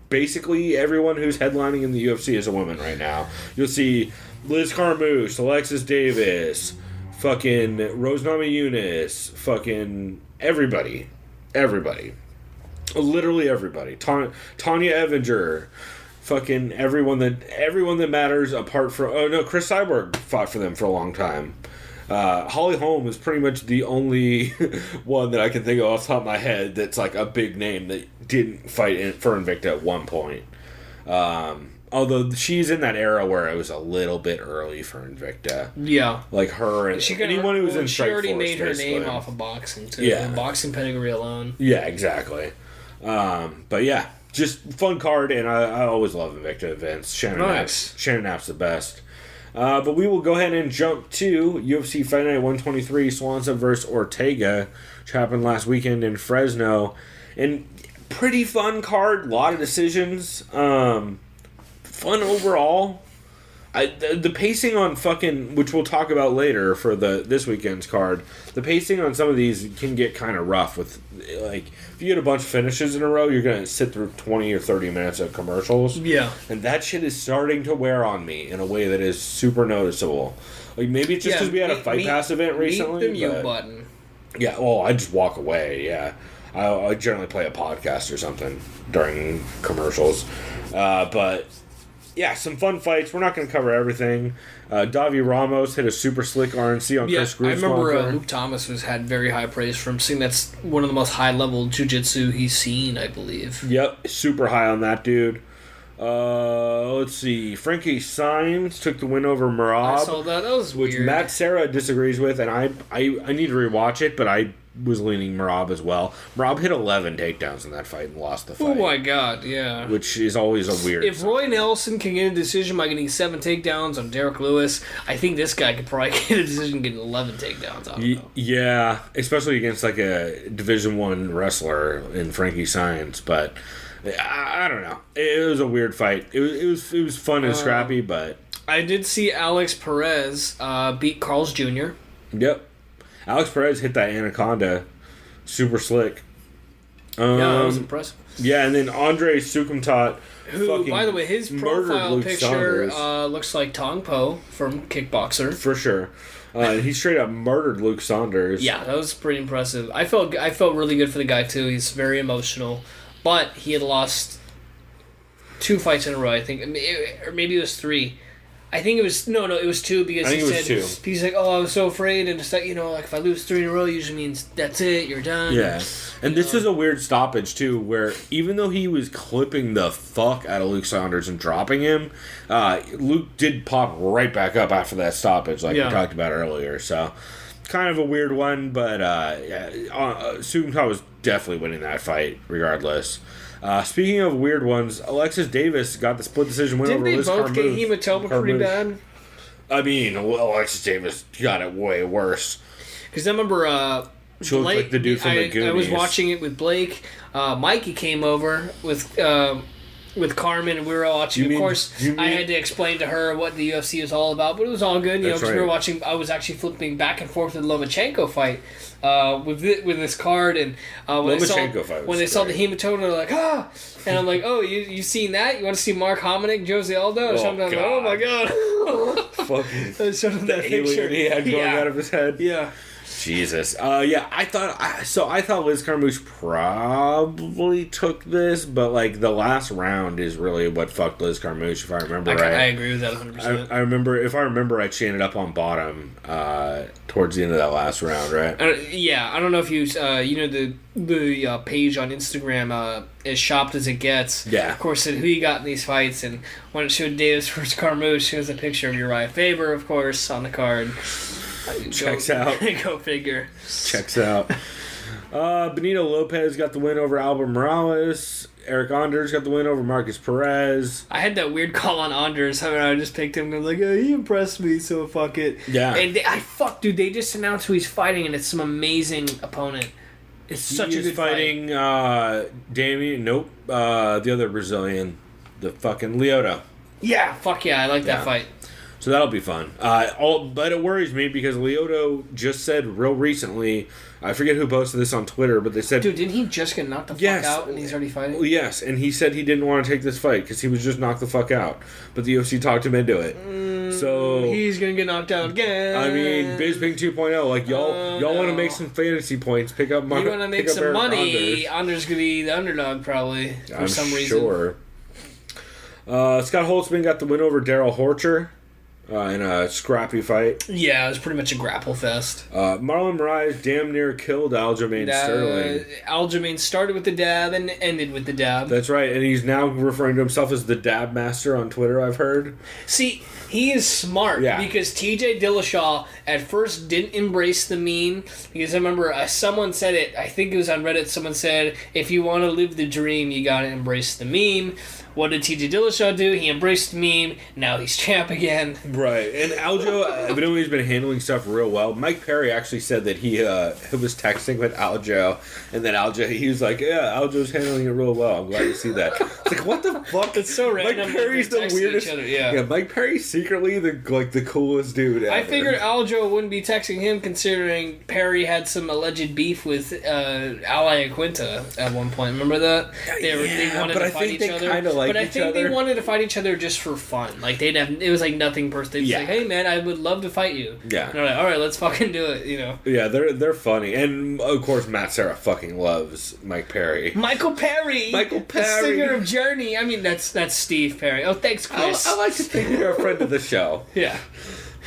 basically everyone who's headlining in the UFC is a woman right now. You'll see Liz Carmouche, Alexis Davis, fucking Rose Namajunas, fucking everybody, literally everybody. Tanya Evinger, fucking everyone that matters apart from Chris Cyborg fought for them for a long time. Holly Holm is pretty much the only one that I can think of off the top of my head that's like a big name that didn't fight for Invicta at one point. Although she's in that era where it was a little bit early for Invicta. Yeah. Like her and anyone who was in she Strikeforce. already made her basically. name off of boxing, too. Yeah. Boxing pedigree alone. Yeah, exactly. But yeah, just fun card, and I always love Invicta events. Shannon Knapp's the best. But we will go ahead and jump to UFC Fight Night 123, Swanson versus Ortega, which happened last weekend in Fresno. And pretty fun card, a lot of decisions. Fun overall. The pacing on fucking, which we'll talk about later for this weekend's card, the pacing on some of these can get kind of rough with, like, if you get a bunch of finishes in a row, you're going to sit through 20 or 30 minutes of commercials. Yeah. And that shit is starting to wear on me in a way that is super noticeable. Like, maybe it's just because we had a Fight Pass event recently. Meet the mute button. Yeah, well, I just walk away, yeah. I generally play a podcast or something during commercials. But yeah, some fun fights. We're not going to cover everything. Davi Ramos hit a super slick RNC on Chris Gruetzmann. I remember Luke Thomas had very high praise from him, saying that's one of the most high-level jiu-jitsu he's seen, I believe. Yep, super high on that dude. Let's see. Frankie Saenz took the win over Merab. I saw that. That was which weird. Matt Serra disagrees with, and I need to rewatch it, but I was leaning Merab as well. Merab hit 11 takedowns in that fight and lost the fight. Oh my god, yeah. Which is always a weird If Roy Nelson can get a decision by getting 7 takedowns on Derek Lewis, I think this guy could probably get a decision getting 11 takedowns on him. Yeah, especially against like a Division I wrestler in Frankie Saenz, but I don't know. It was a weird fight. It was fun and scrappy, but I did see Alex Perez beat Carl's Jr. Yep. Alex Perez hit that Anaconda super slick. Yeah, that was impressive. Yeah, and then Andre Sukumtat, who, by the way, his profile picture looks like Tong Po from Kickboxer. For sure. He straight up murdered Luke Saunders. Yeah, that was pretty impressive. I felt really good for the guy, too. He's very emotional. But he had lost 2 fights in a row, I think. Or maybe it was 3. I think it was... No, it was 2 because he said... He's like, I was so afraid. And it's like, like if I lose 3 in a row, it usually means that's it, you're done. Yeah. And this is a weird stoppage, too, where even though he was clipping the fuck out of Luke Saunders and dropping him, Luke did pop right back up after that stoppage, like we talked about earlier. So, kind of a weird one, but Sukumtat was definitely winning that fight, regardless. Speaking of weird ones, Alexis Davis got the split decision win over Liz Carmouche. Didn't they both get hematoma pretty bad? I mean, Alexis Davis got it way worse. Because I remember she looked like the dude from the Goonies. I was watching it with Blake. Mikey came over with Carmen, and we were all watching. Of course, I had to explain to her what the UFC was all about, but it was all good. Because we were watching. I was actually flipping back and forth with the Lomachenko fight with this card, and when they saw the hematoma, they're like, and I'm like, oh, you seen that? You want to see Mark Hominick, Jose Aldo, or something? I'm like, oh my god, fucking that picture he had going out of his head. Yeah. Jesus. I thought Liz Carmouche probably took this, but like the last round is really what fucked Liz Carmouche, if I remember right. I agree with that 100%. I remember she ended up on bottom towards the end of that last round, right? I don't know if you the page on Instagram as shopped as it gets. Yeah. Of course, said who you got in these fights, and when it showed Davis versus Carmouche, shows a picture of Uriah Faber, of course, on the card. Checks out. Go figure. Checks out. Benito Lopez got the win over Albert Morales. Eric Anders got the win over Marcus Perez. I had that weird call on Anders. I just picked him and I was like, oh, he impressed me, so fuck it. Yeah. And dude, they just announced who he's fighting, and it's some amazing opponent. It's such a good fighting Damien. Nope. The other Brazilian, the fucking Lyoto. Yeah, fuck yeah, I like that fight. So that'll be fun. But it worries me because Lyoto just said real recently, I forget who posted this on Twitter, but they said... Dude, didn't he just get knocked the fuck out and he's already fighting? Yes, and he said he didn't want to take this fight because he was just knocked the fuck out. But the UFC talked him into it. So he's going to get knocked out again. I mean, Bisping 2.0, like, y'all want to make some fantasy points, pick up money. You want to make some money, Anders going to be the underdog probably for some reason. Sure. Scott Holtzman got the win over Daryl Horcher. In a scrappy fight. Yeah, it was pretty much a grapple fest. Marlon Moraes damn near killed Aljamain Sterling. Aljamain started with the dab and ended with the dab. That's right, and he's now referring to himself as the dab master on Twitter, I've heard. See, he is smart because TJ Dillashaw at first didn't embrace the meme because I remember someone said it, I think it was on Reddit, someone said, if you want to live the dream, you gotta embrace the meme. What did TJ Dillashaw do? He embraced the meme. Now he's champ again. Right. And Aljo evidently has been handling stuff real well. Mike Perry actually said that he was texting with Aljo, and then he was like, yeah, Aljo's handling it real well. I'm glad to see that. It's like, what the fuck? It's so random. Mike Perry's the weirdest. Yeah, Mike Perry's secretly the coolest dude ever. I figured Aljo wouldn't be texting him considering Perry had some alleged beef with Ally Aquinta at one point. Remember that? They wanted to fight each other. But I think they wanted to fight each other just for fun. Like it was like nothing personal. They'd like, hey man, I would love to fight you. Yeah. And they're like, all right, let's fucking do it. You know. Yeah, they're funny, and of course Matt Serra fucking loves Mike Perry. Michael Perry, the singer of Journey. I mean, that's Steve Perry. Oh, thanks, Chris. I like to think you're a friend of the show. Yeah.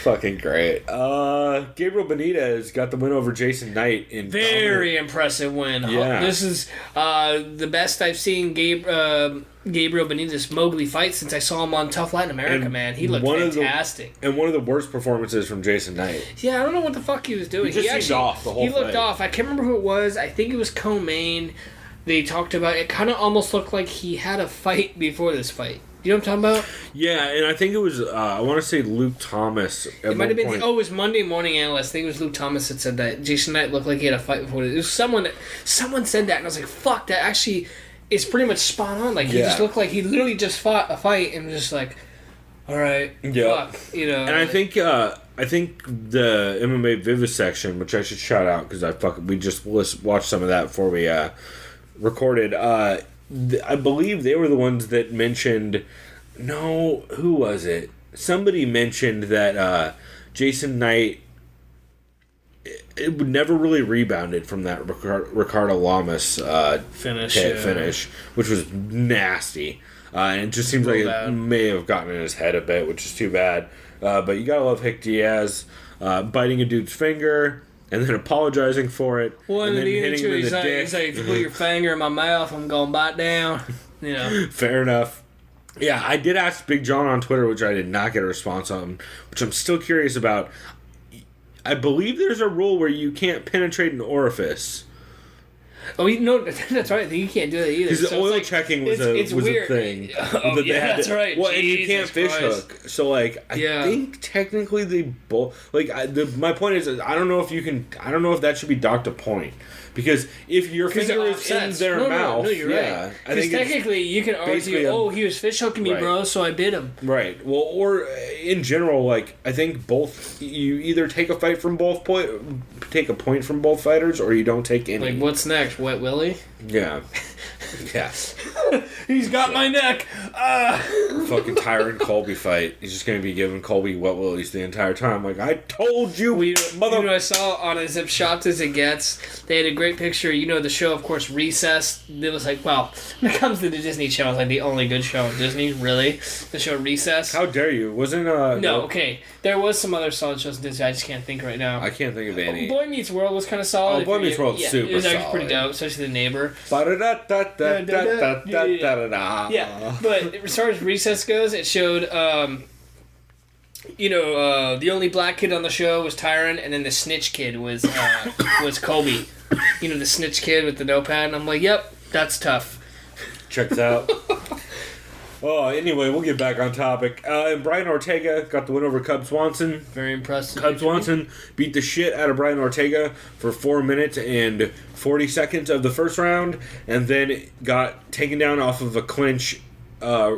Fucking great. Gabriel Benitez got the win over Jason Knight in very impressive win. Yeah. This is the best I've seen Gabriel Benitez Mowgli fight since I saw him on Tough Latin America, man. He looked fantastic. And one of the worst performances from Jason Knight. Yeah, I don't know what the fuck he was doing. He seemed off the whole fight. He looked off. I can't remember who it was. I think it was Co-Main. They talked about it. Kind of almost looked like he had a fight before this fight. You know what I'm talking about? Yeah, and I think it was, I want to say Luke Thomas. It might have been, it was Monday Morning Analyst. I think it was Luke Thomas that said that. Jason Knight looked like he had a fight before. It was someone said that, and I was like, fuck, that actually is pretty much spot on. Like, he just looked like he literally just fought a fight and was just like, all right, fuck, you know. And I think the MMA Vivisection, which I should shout out because we just watched some of that before we recorded, I believe they were the ones that mentioned... No, who was it? Somebody mentioned that Jason Knight... It never really rebounded from that Ricardo Lamas finish, which was nasty. And it just seems like it may have gotten in his head a bit, which is too bad. But you gotta love Hick Diaz biting a dude's finger... And then apologizing for it. Well, and then hitting him in the dick. He's like, if you put your finger in my mouth, I'm going to bite down. You know. Fair enough. Yeah, I did ask Big John on Twitter, which I did not get a response on, which I'm still curious about. I believe there's a rule where you can't penetrate an orifice. Oh, no, that's right. You can't do that either. Because oil checking was a thing. Oh, yeah, that's right. Well, and you can't fish hook. So, like, I think technically they both... Like, my point is, I don't know if that should be docked a point. Because if your finger is in their mouth... No, you're right. Because technically you can argue, he was fish hooking me, bro, so I bit him. Right. Well, or in general, like, I think both... You either take a point from both fighters, or you don't take any. Like, what's next? Wet Willie? Yeah. Yeah. He's got my neck. Fucking Tyron Colby fight. He's just going to be giving Colby wet willies the entire time. Like, I told you, mother... You know, I saw on As If Shopped As It Gets, they had a great picture. You know, the show, of course, Recess. It was like, well, when it comes to the Disney Channel, it's like the only good show on Disney, really. The show Recess. How dare you? Wasn't, No, okay. There was some other solid shows on Disney. I just can't think right now. I can't think of any. Boy Meets World was kind of solid. Oh, Boy Meets World super solid. It was actually pretty dope, especially The Neighbor. Yeah, but as far as Recess goes, it showed, the only black kid on the show was Tyron, and then the snitch kid was Colby. You know, the snitch kid with the notepad, and I'm like, yep, that's tough. Check this out. Oh, anyway, we'll get back on topic. And Brian Ortega got the win over Cub Swanson. Very impressive. Cub Swanson beat the shit out of Brian Ortega for 4 minutes and 40 seconds of the first round, and then got taken down off of a clinch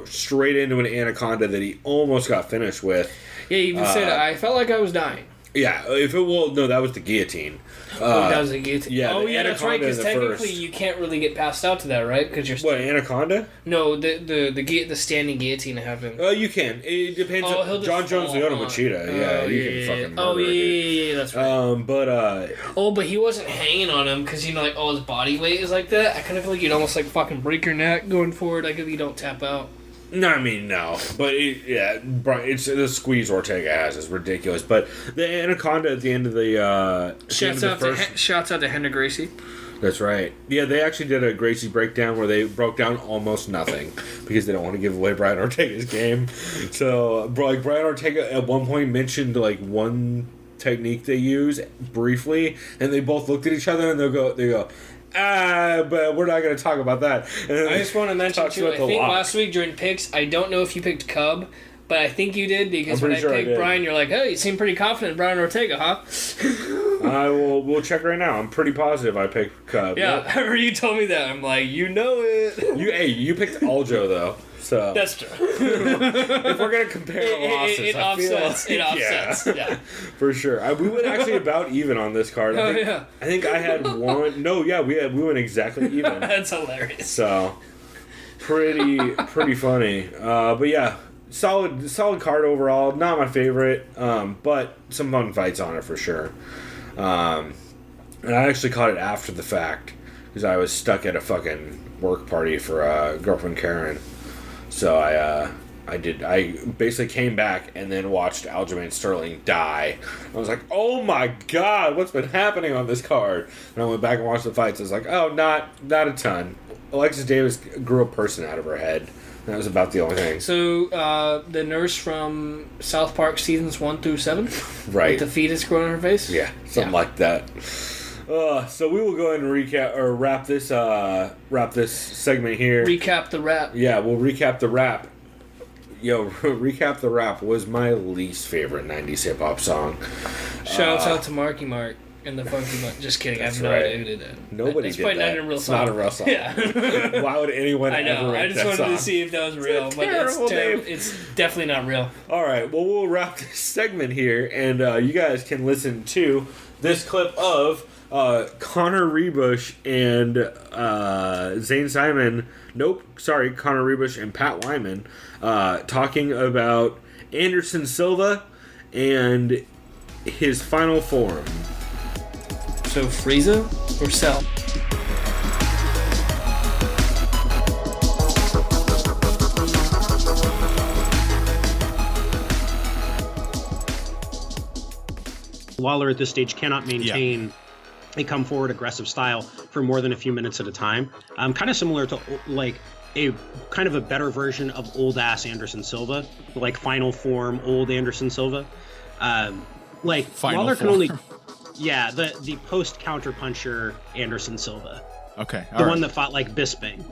straight into an anaconda that he almost got finished with. Yeah, you even said I felt like I was dying. Yeah, that was the guillotine. That was a guillotine. Yeah, oh, the yeah, that's right. Because anaconda in the technically, first. you can't really get passed out to that, right? Because you're What, anaconda? no, the standing guillotine happened. You can. It depends. Oh, he'll just John Jones, fall Leona on. Machida. Yeah, you can fucking murder a dude. Yeah, that's right. But But he wasn't hanging on him because, his body weight is like that. I kind of feel like you'd almost, fucking break your neck going forward, if you don't tap out. no, I mean, no. But, it's the squeeze Ortega has is ridiculous. But the anaconda at the end of the... Shouts out to Henry Gracie. That's right. Yeah, they actually did a Gracie breakdown where they broke down almost nothing because they don't want to give away Brian Ortega's game. So, Brian Ortega at one point mentioned, one technique they use briefly, and they both looked at each other and they go, but we're not going to talk about that. And I just want to mention, too, I think last week during picks, I don't know if you picked Cub, but I think you did, because when I picked Brian, you're like, hey, you seem pretty confident in Brian Ortega, huh? We'll check right now. I'm pretty positive I picked Cub. Yeah, I remember you told me that. I'm like, you know it. You picked Aljo, though. So that's true. If we're gonna compare losses, it offsets. It offsets. Yeah, for sure. We went actually about even on this card. I think I had one. No, yeah, we went exactly even. That's hilarious. So pretty funny. But yeah, solid card overall. Not my favorite, but some fun fights on it for sure. And I actually caught it after the fact because I was stuck at a fucking work party for girlfriend Karen. So I basically came back and then watched Aljamain Sterling die. I was like, oh my god, what's been happening on this card? And I went back and watched the fights. I was like, oh, not a ton. Alexis Davis grew a person out of her head. That was about the only thing. So, the nurse from South Park seasons 1 through 7? Right. With the fetus growing on her face? Yeah, something like that. So we will go ahead and wrap this segment here. Recap the rap. Yeah, we'll recap the rap. Recap the Rap was my least favorite 90s hip-hop song. Shouts out to Marky Mark and the Funky Bunch. Just kidding, I have no idea who did that. Nobody it's did probably that. Not a real it's song. not a real song. Yeah. Why would anyone I know, ever write I just that wanted song? to see if that was real, but it's definitely not real. Alright, well, we'll wrap this segment here, and you guys can listen to this clip of Connor Rebush and Zane Simon. Connor Rebush and Pat Wyman talking about Anderson Silva and his final form. So Frieza or Cell? Lawler at this stage cannot maintain a come forward aggressive style for more than a few minutes at a time. Kind of similar to a kind of a better version of old ass Anderson Silva, like final form old Anderson Silva. Lawler can only the post counter puncher Anderson Silva. Okay. The one that fought like Bisping,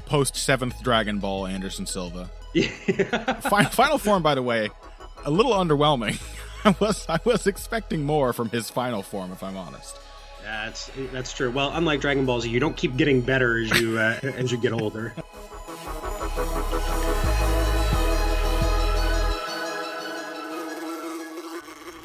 Post 7th Dragon Ball Anderson Silva. Final form, by the way, a little underwhelming. I was expecting more from his final form, if I'm honest. That's true. Well, unlike Dragon Ball Z, you don't keep getting better as you get older.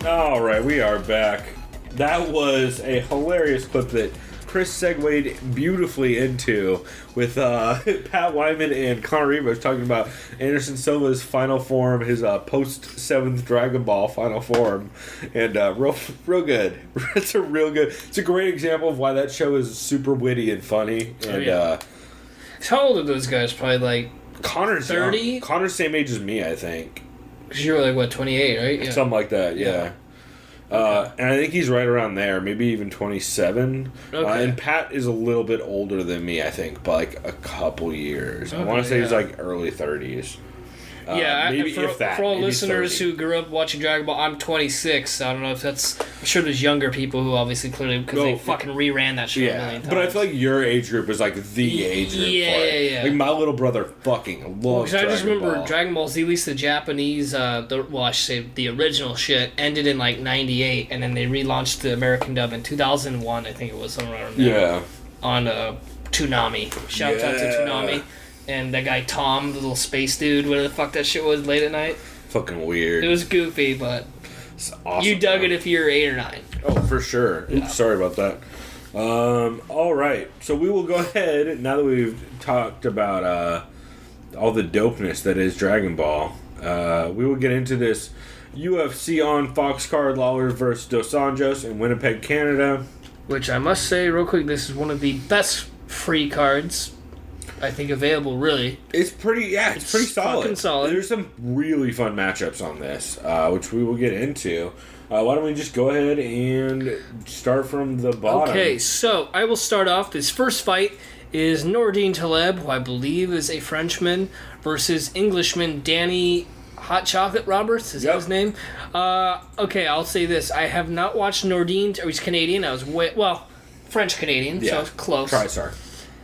All right, we are back. That was a hilarious clip that Chris segued beautifully into with Pat Wyman and Connor Rebush talking about Anderson Silva's final form, his post 7th Dragon Ball final form, and real good. It's a great example of why that show is super witty and funny. And how old are those guys? Probably like Connor's 30. Connor's same age as me, I think. Because you were like 28, right? Yeah. Something like that. Yeah. And I think he's right around there, maybe even 27. Okay. And Pat is a little bit older than me, I think, by like a couple years. I want to say he's like early 30s. Maybe for, if that. for all maybe listeners 30. who grew up watching Dragon Ball, I'm 26. I don't know if that's... I'm sure there's younger people who obviously clearly... Because they fucking reran that shit a million times. But I feel like your age group is like the age group for it. Yeah. Like my little brother fucking loves I just remember Ball. Dragon Ball Z, at least the Japanese, I should say the original shit, ended in like 98, and then they relaunched the American dub in 2001, I think it was, somewhere around there. Yeah. On Toonami. Shout out to Toonami. And that guy Tom, the little space dude, whatever the fuck that shit was, late at night. Fucking weird. It was goofy, but It's awesome, you dug it if you were 8 or 9. Oh, for sure. Oops, sorry about that. All right. So we will go ahead, now that we've talked about all the dopeness that is Dragon Ball, we will get into this UFC on Fox card, Lawler versus Dos Anjos in Winnipeg, Canada. Which I must say, real quick, this is one of the best free cards I think available, really. It's pretty solid. Fucking solid. There's some really fun matchups on this, which we will get into. Why don't we just go ahead and start from the bottom? Okay, so I will start off. This first fight is Nordine Taleb, who I believe is a Frenchman, versus Englishman Danny Hot Chocolate Roberts. Is that his name? Okay, I'll say this. I have not watched Nordine. He's Canadian. I was French-Canadian, so it's close. TriStar.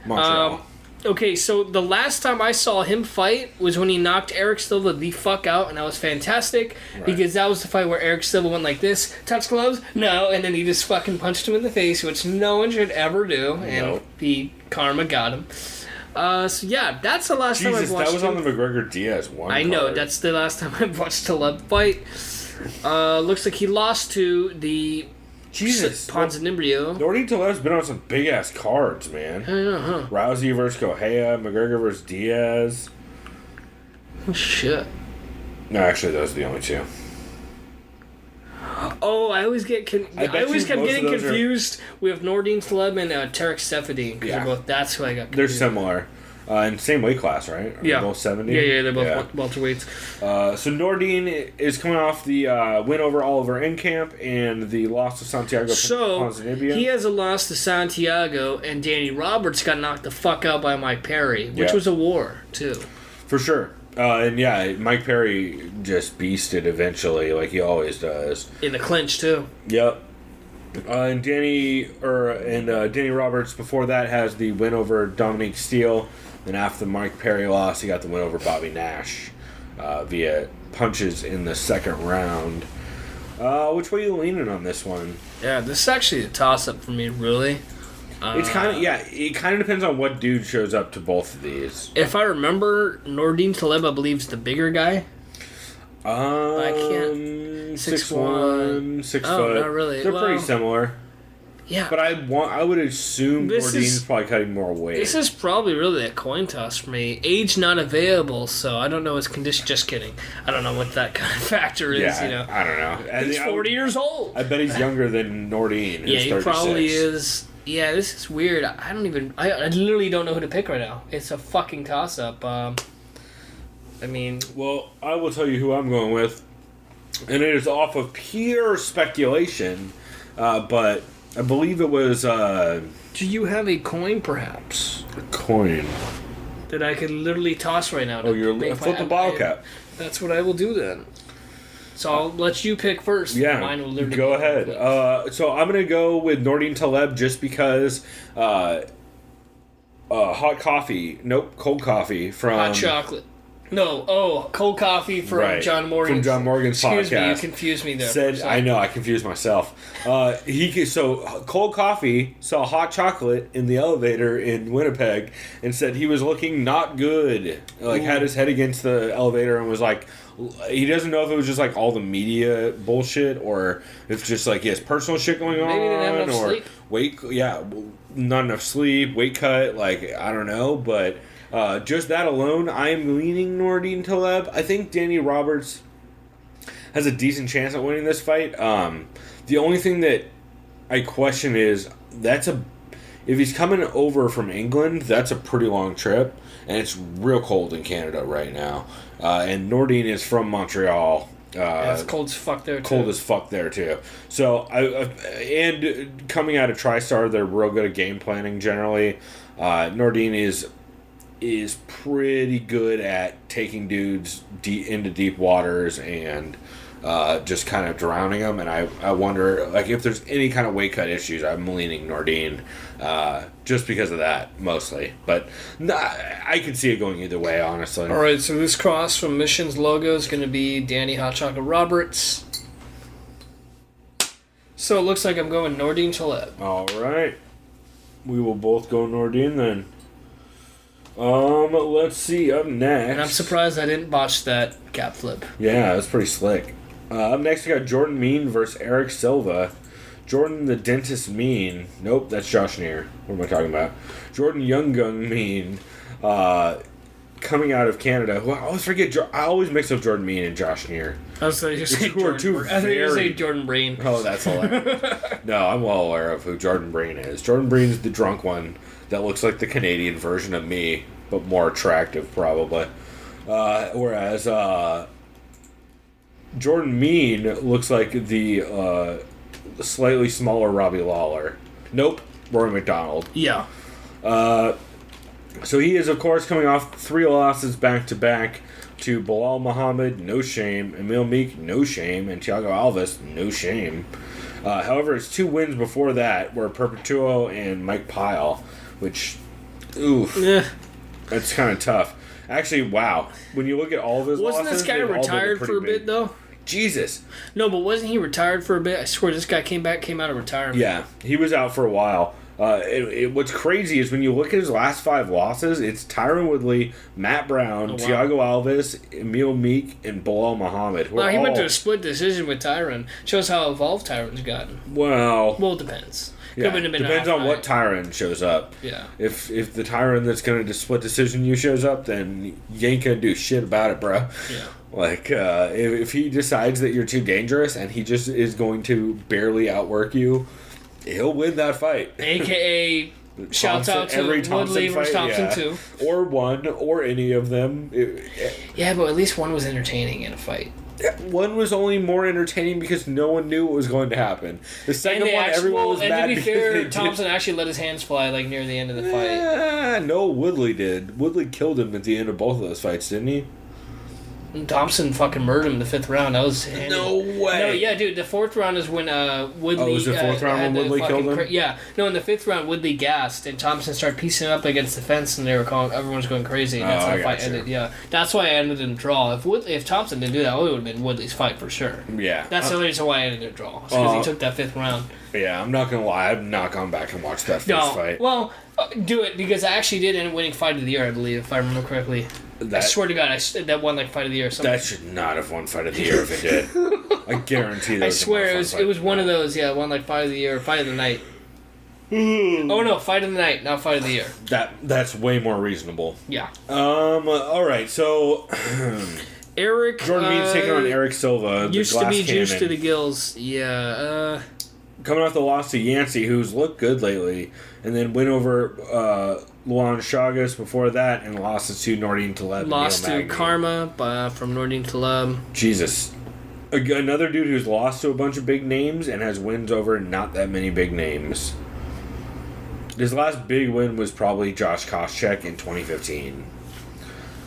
Montreal. Okay, so the last time I saw him fight was when he knocked Eric Silva the fuck out, and that was fantastic, because that was the fight where Eric Silva went like this, touch gloves, no, and then he just fucking punched him in the face, which no one should ever do, and karma got him. So yeah, that's the last time I've watched that was on the McGregor-Diaz one I know, card. that's the last time I've watched Taleb fight. Looks like he lost to the... Ponzinibbio. Nordine Taleb's been on some big ass cards, man. I know, huh? Rousey versus Correa, McGregor versus Diaz. Oh, shit. No, actually, those are the only two. Oh, I always kept getting confused with Nordine Taleb and Tarek Seferdine. Yeah. That's who I got confused. They're similar. And same weight class, right? Are they both 70? Yeah, they're both welterweights. So Nordine is coming off the win over Oliver Enkamp and the loss to Santiago Ponzinibbio. He has a loss to Santiago, and Danny Roberts got knocked the fuck out by Mike Perry, which was a war, too. For sure. Mike Perry just beasted eventually, like he always does. In the clinch, too. Yep. And Danny Roberts before that has the win over Dominique Steele. Then after the Mike Perry loss, he got the win over Bobby Nash via punches in the second round. Which way are you leaning on this one? Yeah, this is actually a toss-up for me, really. It's it kind of depends on what dude shows up to both of these. If I remember, Nordine Taleb, I believe, is the bigger guy. I can't. 6'1", 6 Oh, foot. not really. They're pretty similar. Yeah. But I would assume Nordine's probably cutting more weight. This is probably really a coin toss for me. Age not available, so I don't know his condition. Just kidding. I don't know what that kind of factor is. Yeah, I don't know. He's 40 years old. I bet he's younger than Nordine. Yeah, he probably is. Yeah, this is weird. I literally don't know who to pick right now. It's a fucking toss-up. Well, I will tell you who I'm going with, and it is off of pure speculation, but I believe it was... Do you have a coin, perhaps? A coin. That I could literally toss right now. Oh, you're flip the bottle cap. That's what I will do then. So I'll let you pick first. Yeah, mine will literally go ahead. So I'm going to go with Nordine Taleb just because hot coffee. Nope, cold coffee from... Hot chocolate. No, cold coffee from John Morgan. From John Morgan's podcast. Excuse me, you confused me there. I know, I confused myself. Cold coffee saw hot chocolate in the elevator in Winnipeg and said he was looking not good. Had his head against the elevator and was like, he doesn't know if it was just like all the media bullshit or if just like he has personal shit going on. Maybe he didn't have enough sleep. Not enough sleep, weight cut, I don't know, but just that alone, I am leaning Nordine Taleb. I think Danny Roberts has a decent chance at winning this fight. The only thing that I question is if he's coming over from England, that's a pretty long trip, and it's real cold in Canada right now. And Nordine is from Montreal. It's cold as fuck there, too. Cold as fuck there, too. So, and coming out of TriStar, they're real good at game planning, generally. Nordine is is pretty good at taking dudes into deep waters and just kind of drowning them. And I wonder, like, if there's any kind of weight cut issues, I'm leaning Nordine just because of that, mostly. But I could see it going either way, honestly. All right, so this cross from Mission's logo is going to be Danny Hot Chocolate Roberts. So it looks like I'm going Nordine Taleb. All right. We will both go Nordine then. Let's see, up next. And I'm surprised I didn't botch that cap flip. Yeah, that's pretty slick. Up next, we got Jordan Mean versus Eric Silva. Jordan the Dentist Mean. Nope, that's Josh Neer. What am I talking about? Jordan Young Gun Mean. Coming out of Canada. Who I always forget. I always mix up Jordan Mean and Josh Neer. I was going to say Jordan Breen. Oh, that's hilarious. No, I'm well aware of who Jordan Breen is. Jordan Breen's the drunk one that looks like the Canadian version of me, but more attractive, probably. Whereas Jordan Mean looks like the slightly smaller Robbie Lawler. Nope, Rory McDonald. Yeah. So he is, of course, coming off 3 losses back-to-back to Bilal Muhammad, no shame, Emil Meek, no shame, and Thiago Alves, no shame. However, his 2 wins before that were Perpetuo and Mike Pyle, which, oof, that's kind of tough. Actually, wow. When you look at all of his losses... Wasn't this guy retired for a bit, though? Jesus. No, but wasn't he retired for a bit? I swear this guy came out of retirement. Yeah, he was out for a while. What's crazy is when you look at his last 5 losses, it's Tyron Woodley, Matt Brown, Thiago Alves, Emil Meek, and Bilal Muhammad. Well, he went to a split decision with Tyron. Shows how evolved Tyron's gotten. Well, it depends. Yeah, depends on what Tyron shows up. Yeah. If the Tyron that's going to split decision you shows up, then you ain't going to do shit about it, bro. Yeah. Like, if he decides that you're too dangerous and he just is going to barely outwork you, he'll win that fight. AKA, shouts out to Woodley versus Thompson, too. Or one, or any of them. Yeah, but at least one was entertaining in a fight. One was only more entertaining because no one knew what was going to happen. The second one, everyone was mad. And to be fair, Thompson actually let his hands fly like near the end of the fight. No, Woodley did. Woodley killed him at the end of both of those fights, didn't he? Thompson fucking murdered him in the 5th round. That was no way. No, yeah, dude. The 4th round is when Woodley. Oh, was the 4th round when Woodley killed him? Yeah, no. In the 5th round, Woodley gassed, and Thompson started piecing up against the fence, and everyone was going crazy. And that's how the fight ended. Yeah, that's why I ended in a draw. If Thompson didn't do that, it would have been Woodley's fight for sure. Yeah, that's the only reason why I ended in a draw. Because he took that 5th round. Yeah, I'm not gonna lie. I've not gone back and watched that first fight. Well, do it because I actually did end up winning Fight of the Year, I believe, if I remember correctly. I swear to God, that won like Fight of the Year. That should not have won Fight of the Year if it did. I guarantee that. I swear it was one of those. Yeah, one like Fight of the Year, or Fight of the Night. Oh no, Fight of the Night, not Fight of the Year. That's way more reasonable. Yeah. All right, so Eric Jordan Mean's taking on Eric Silva. Used to be juiced to the gills. Yeah. Coming off the loss to Yancey, who's looked good lately, and then win over Luan Chagas before that, and losses to Nordine Taleb. Lost to Karma from Nordine Taleb. Jesus. Another dude who's lost to a bunch of big names and has wins over not that many big names. His last big win was probably Josh Koscheck in 2015.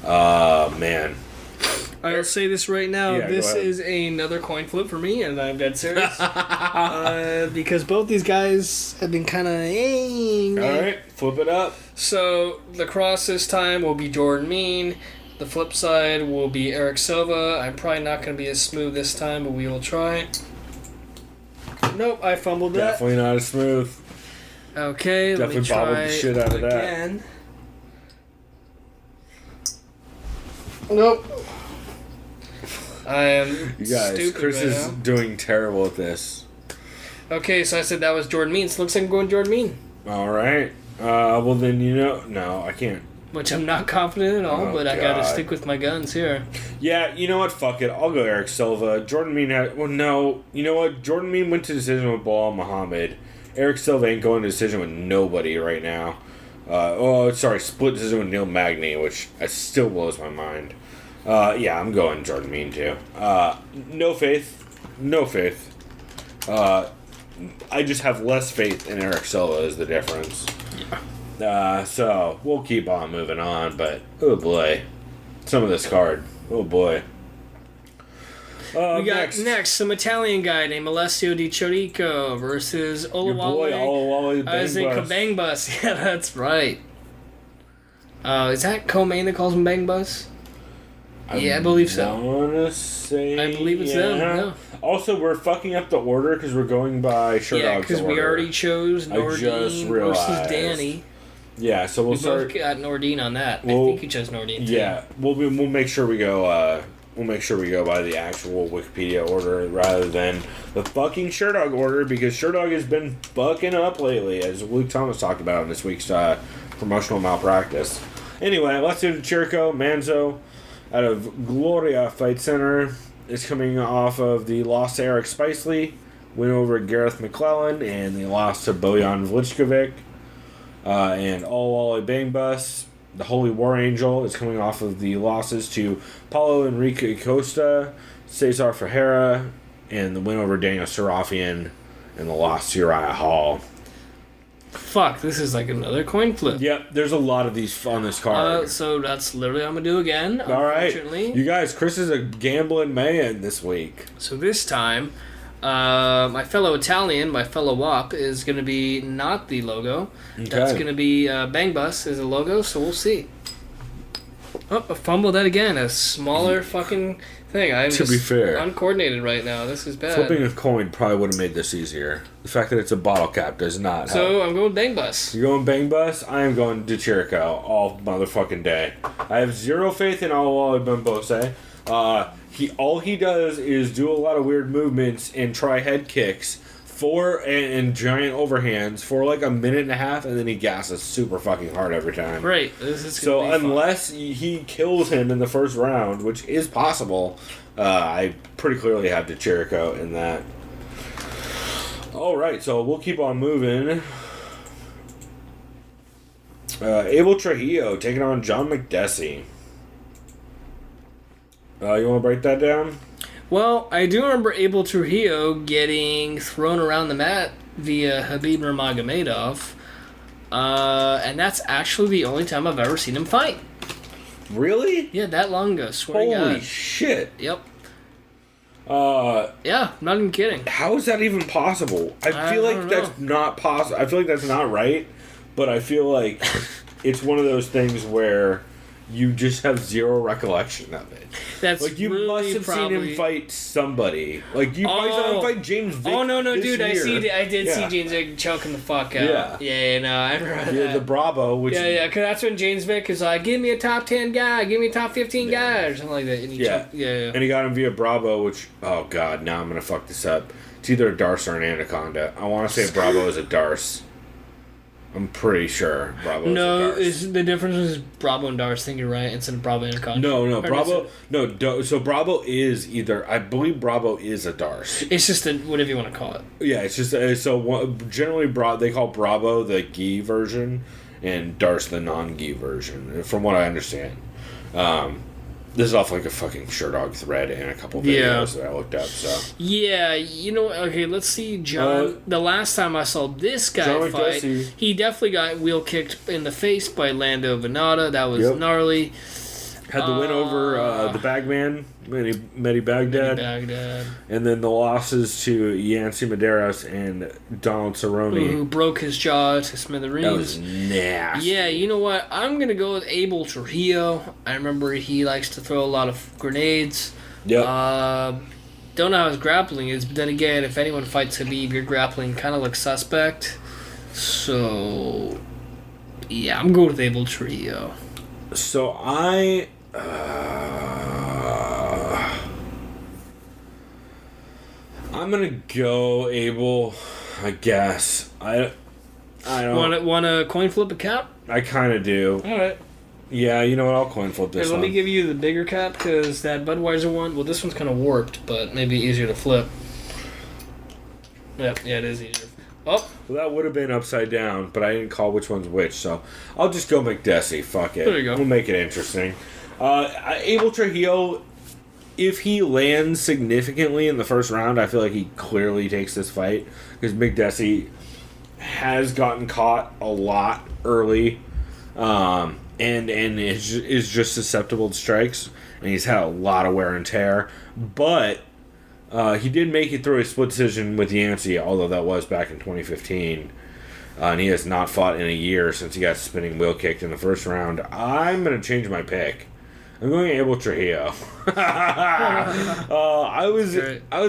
Man. I'll say this right now. Yeah, this is another coin flip for me, and I'm dead serious. Because both these guys have been kind of... All right, flip it up. So, the cross this time will be Jordan Mean. The flip side will be Eric Silva. I'm probably not going to be as smooth this time, but we will try. Nope, I fumbled that. Definitely not as smooth. Okay, let me try bobbled the shit out of again. Nope. I am you guys, stupid Chris right is now. doing terrible at this. Okay, so I said that was Jordan Mean. So looks like I'm going Jordan Mean. All right. Well, then, no, I can't. Which I'm not confident at all, but I gotta stick with my guns here. Yeah, you know what? Fuck it. I'll go Eric Silva. Jordan Mean no. You know what? Jordan Mean went to decision with Bilal Muhammad. Eric Silva ain't going to decision with nobody right now. Split decision with Neil Magny, which still blows my mind. Yeah, I'm going Jordan Mean too. No faith. I just have less faith in Eric Silva is the difference. So we'll keep on moving on, but oh boy, some of this card, oh boy. We got next some Italian guy named Alessio Di Chirico versus Your boy, Olawale Bang Bang Bus. Yeah, that's right. Is that co-main that calls him Bang Bus? Yeah, I believe so. I believe it's them. Yeah. Also, we're fucking up the order because we're going by Sherdog's order. Yeah, because we already chose Nordine versus Danny. Yeah, so we'll start. We both got Nordine on that. I think you chose Nordine too. Yeah, we'll make sure we go. We'll make sure we go by the actual Wikipedia order rather than the fucking Sherdog order because Sherdog has been fucking up lately, as Luke Thomas talked about in this week's promotional malpractice. Anyway, let's do Chirico Manzo out of Gloria Fight Center is coming off of the loss to Eric Spicely, win over Gareth McClellan, and the loss to Bojan Vličkovic. And Olawale Bang Bus, the Holy War Angel, is coming off of the losses to Paulo Enrique Costa, Cesar Ferreira, and the win over Daniel Serafian, and the loss to Uriah Hall. Fuck, this is like another coin flip. Yep, there's a lot of these on this card. So that's literally what I'm going to do again, All right. unfortunately. You guys, Chris is a gambling man this week. So this time, my fellow Italian, my fellow WAP, is going to be not the logo. Okay. That's going to be Bang Bus is a logo, so we'll see. Oh, I fumbled that again. A smaller fucking thing. I'm To just be fair, uncoordinated right now. This is bad. flipping a coin probably would have made this easier. The fact that it's a bottle cap does not help. So I'm going Bang Bus. You're going Bang Bus? I am going to Chirico all motherfucking day. I have zero faith in Olawale Bambose. All he does is do a lot of weird movements and try head kicks and giant overhands for like a minute and a half, and then he gasses super fucking hard every time. Great. This is So gonna be unless he kills him in the first round, which is possible, I pretty clearly have to Chirico in that. All right, so we'll keep on moving. Abel Trujillo taking on John McDessie. You want to break that down? Well, I do remember Abel Trujillo getting thrown around the mat via Khabib Nurmagomedov, and that's actually the only time I've ever seen him fight. Really? Yeah, that long ago. Swear to Holy God. shit. Yep. Yeah, not even kidding. How is that even possible? I feel like that's not possible. I feel like that's not right, but I feel like it's one of those things where you just have zero recollection of it. That's like you really must have seen him fight somebody. Like you probably saw him fight James Vick. Oh no, this dude! year. I did see Yeah. James Vick choking the fuck out. Yeah. No, I remember Yeah, that. the Bravo, which Because that's when James Vick is like, give me a top 10 guy, give me a top 15 guy, or something like that. And he choked, and he got him via Bravo, which oh god, now I'm gonna fuck this up. It's either a Darce or an Anaconda. I want to say Bravo is a Darce. I'm pretty sure Bravo is a Darce. Is the difference is Bravo and Darce? I think you're right. Instead of Bravo and Anaconda. No, Bravo. So Bravo is either. I believe Bravo is a Darce. It's just whatever you want to call it. Yeah, it's just generally they call Bravo the gi version, and Darce the non-gi version. From what I understand, this is off like a fucking Sherdog thread and a couple videos that I looked up. So yeah, okay, let's see, John. The last time I saw this guy fight, he definitely got wheel kicked in the face by Lando Venata. That was gnarly. Had the win over the Bagman, Mehdi Baghdad. And then the losses to Yancy Medeiros and Donald Cerrone. Who broke his jaw to smithereens. That was nasty. Yeah, you know what? I'm going to go with Abel Trujillo. I remember he likes to throw a lot of grenades. Yep. Don't know how his grappling is, but then again, if anyone fights Khabib, your grappling kind of looks suspect. So, yeah, I'm going with Abel Trujillo. So I'm gonna go Abel, I guess. I don't Want to coin flip a cap? I kind of do. All right. Yeah, you know what? I'll coin flip this Let one. me give you the bigger cap because that Budweiser one. Well, this one's kind of warped, but maybe easier to flip. Yeah, it is easier. Oh. Well, that would have been upside down, but I didn't call which one's which, so I'll just go McDessie. Fuck it. There you go. We'll make it interesting. Abel Trujillo, if he lands significantly in the first round, I feel like he clearly takes this fight because McDessie has gotten caught a lot early, and is just susceptible to strikes, and he's had a lot of wear and tear. But he did make it through a split decision with Yancey, although that was back in 2015. And he has not fought in a year since he got spinning wheel kicked in the first round. I'm going to change my pick. I'm going Abel Trujillo. I was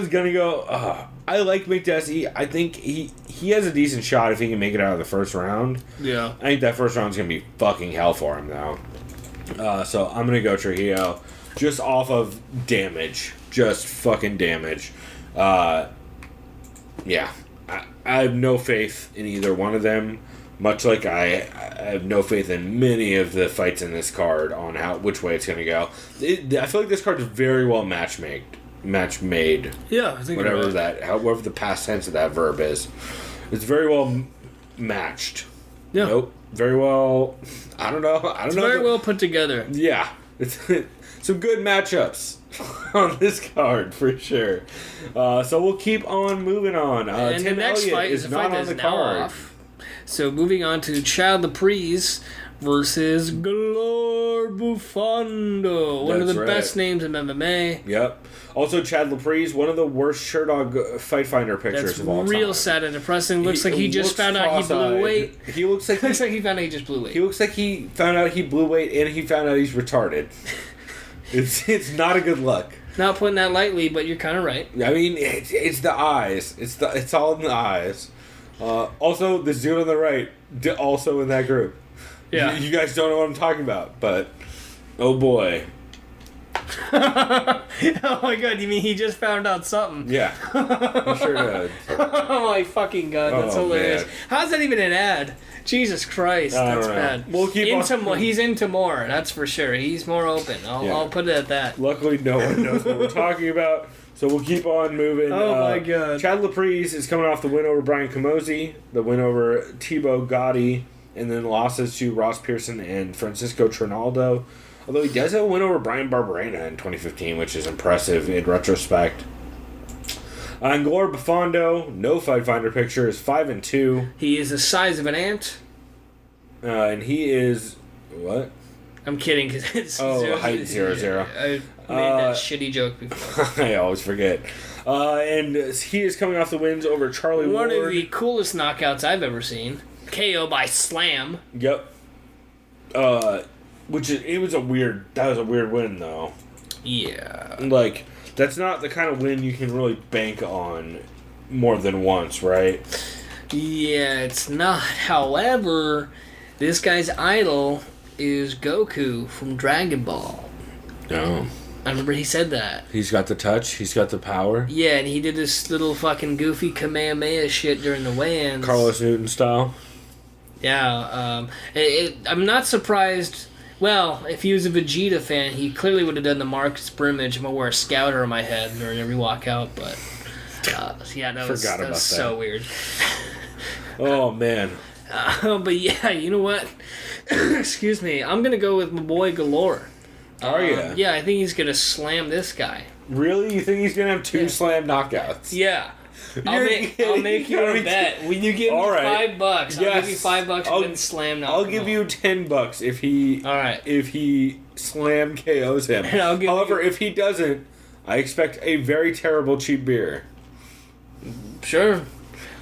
going to go... I like McDessie. I think he has a decent shot if he can make it out of the first round. Yeah. I think that first round's going to be fucking hell for him, though. So I'm going to go Trujillo just off of damage. Just fucking damage. Yeah. I have no faith in either one of them, much like I have no faith in many of the fights in this card on which way it's going to go. I feel like this card is very well match made. Yeah, I think however the past tense of that verb is. It's very well matched. Yeah. Nope. Very well. I don't know. It's very well put together. Yeah. It's some good matchups on this card for sure. So we'll keep on moving on. And Tim the next Elliott fight is a fight that's now off. So moving on to Chad Laprise versus Galor Bufando. One of the best names in MMA. Yep. Also, Chad Laprise, one of the worst Sherdog Fight Finder pictures of all time. That's real sad and depressing. Looks like he just found out he blew weight. He looks like he found out he just blew weight. He looks like he found out he blew weight and he found out he's retarded. It's not a good look. Not putting that lightly, but you're kind of right. I mean, it's the eyes. It's all in the eyes. Also, this dude on the right, also in that group. Yeah. You guys don't know what I'm talking about, but oh boy. Oh my god, you mean he just found out something? Yeah. He sure did. Oh my fucking god, that's hilarious. Man. How's that even an ad? Jesus Christ, that's bad. We'll keep on. He's into more, that's for sure. He's more open. I'll put it at that. Luckily, no one knows what we're talking about, so we'll keep on moving. Oh my god. Chad Laprise is coming off the win over Brian Camozzi, the win over Thibaut Gotti, and then losses to Ross Pearson and Francisco Trinaldo. Although he does have a win over Brian Barberena in 2015, which is impressive in retrospect. And Galor Bufando, no Fight Finder picture, is 5-2. He is the size of an ant. And he is... What? I'm kidding, because it's... height 0-0. I made that shitty joke before. I always forget. And he is coming off the wins over Charlie Ward. One of the coolest knockouts I've ever seen. KO by slam. Yep. That was a weird win, though. Yeah. Like, that's not the kind of win you can really bank on more than once, right? Yeah, it's not. However, this guy's idol is Goku from Dragon Ball. No. I remember he said that. He's got the touch. He's got the power. Yeah, and he did this little fucking goofy Kamehameha shit during the weigh-ins. Carlos Newton style. Yeah, I'm not surprised. Well, if he was a Vegeta fan, he clearly would have done the Marcus Brimage. I'm going to wear a scouter on my head during every walkout, but... yeah, that was so weird. Oh, man. But yeah, you know what? Excuse me. I'm going to go with my boy Galore. Are you? Yeah, I think he's going to slam this guy. Really? You think he's going to have two slam knockouts? Yeah. I'll make you a bet. When you give me $5, I'll give you $5 for slam knockouts. I'll give you $10 if he if he slam KOs him. However, if he doesn't, I expect a very terrible cheap beer. Sure.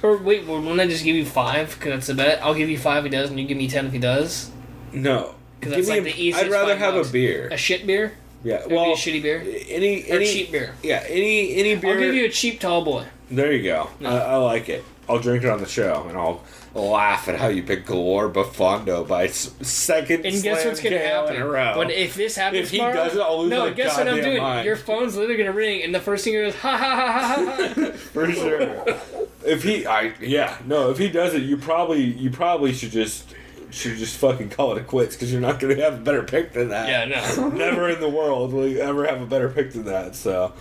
Or wait, won't I just give you 5 because that's the bet? I'll give you 5 if he does, and you give me 10 if he does? No. Because that's like the easiest. I'd rather have a beer. A shit beer? Yeah. Maybe a shitty beer? Any cheap beer. Yeah, any beer. I'll give you a cheap tall boy. There you go. No. I like it. I'll drink it on the show, and I'll laugh at how you pick Galor Bufando by second. And guess what's going to happen? In a row. When if this happens if he tomorrow, does it, I'll lose my guess what I'm doing? mind. Your phone's literally going to ring, and the first thing is ha ha ha ha ha. For sure. If he does it, you probably should just fucking call it a quits because you're not going to have a better pick than that. Yeah, no. Never in the world will you ever have a better pick than that. So,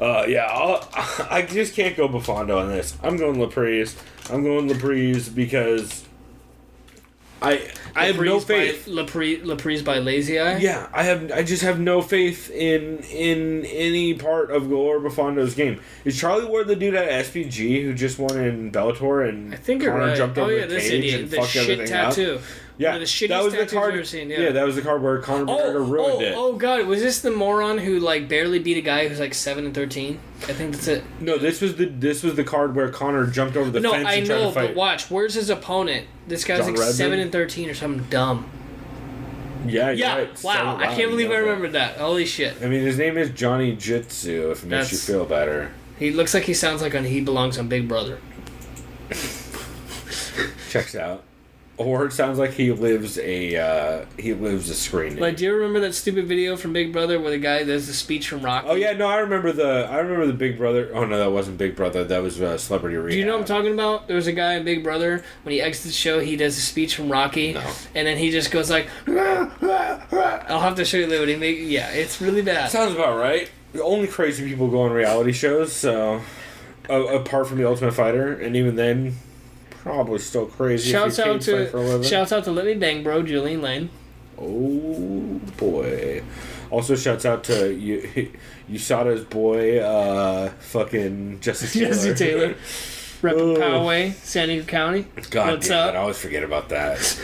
I just can't go Bufando on this. I'm going Laprise. I'm going Laprise because I have no faith. Laprise by Lazy Eye. Yeah, I just have no faith in any part of Glover Bufondo's game. Is Charlie Ward the dude at SPG who just won in Bellator and I think you're Conor right. jumped over the this cage idiot, and the fucked shit everything tattoo. up? Yeah, the shittiest that was the tattoos card. I've ever seen. Yeah, that was the card where Conor McGregor ruined it. Oh god, was this the moron who like barely beat a guy who's like 7-13? I think that's it. No, this was the card where Conor jumped over the fence and tried to fight. But watch, where's his opponent? This guy's John like Redmond? 7-13 or something dumb. Yeah, Yeah, right. wow, I can't believe I remembered that. Holy shit. I mean, his name is Johnny Jitsu, if it makes you feel better. He looks like he sounds like he belongs on Big Brother. Checks out. Or it sounds like he lives a screen name. Like, do you remember that stupid video from Big Brother where the guy does the speech from Rocky? Oh yeah, no, I remember the Big Brother. Oh no, that wasn't Big Brother. That was Celebrity Rehab. Do you know what I'm talking about? There was a guy in Big Brother, when he exits the show, he does a speech from Rocky. No. And then he just goes like, rah, rah, rah. I'll have to show you the video. Yeah, it's really bad. Sounds about right. Only crazy people go on reality shows, so apart from the Ultimate Fighter, and even then, probably still crazy. Shouts out to Let Me Bang Bro, Julian Lane. Oh boy. Also shouts out to USADA's boy, fucking Jesse Taylor. Repping Poway, San Diego County. God What's damn up? it, I always forget about that.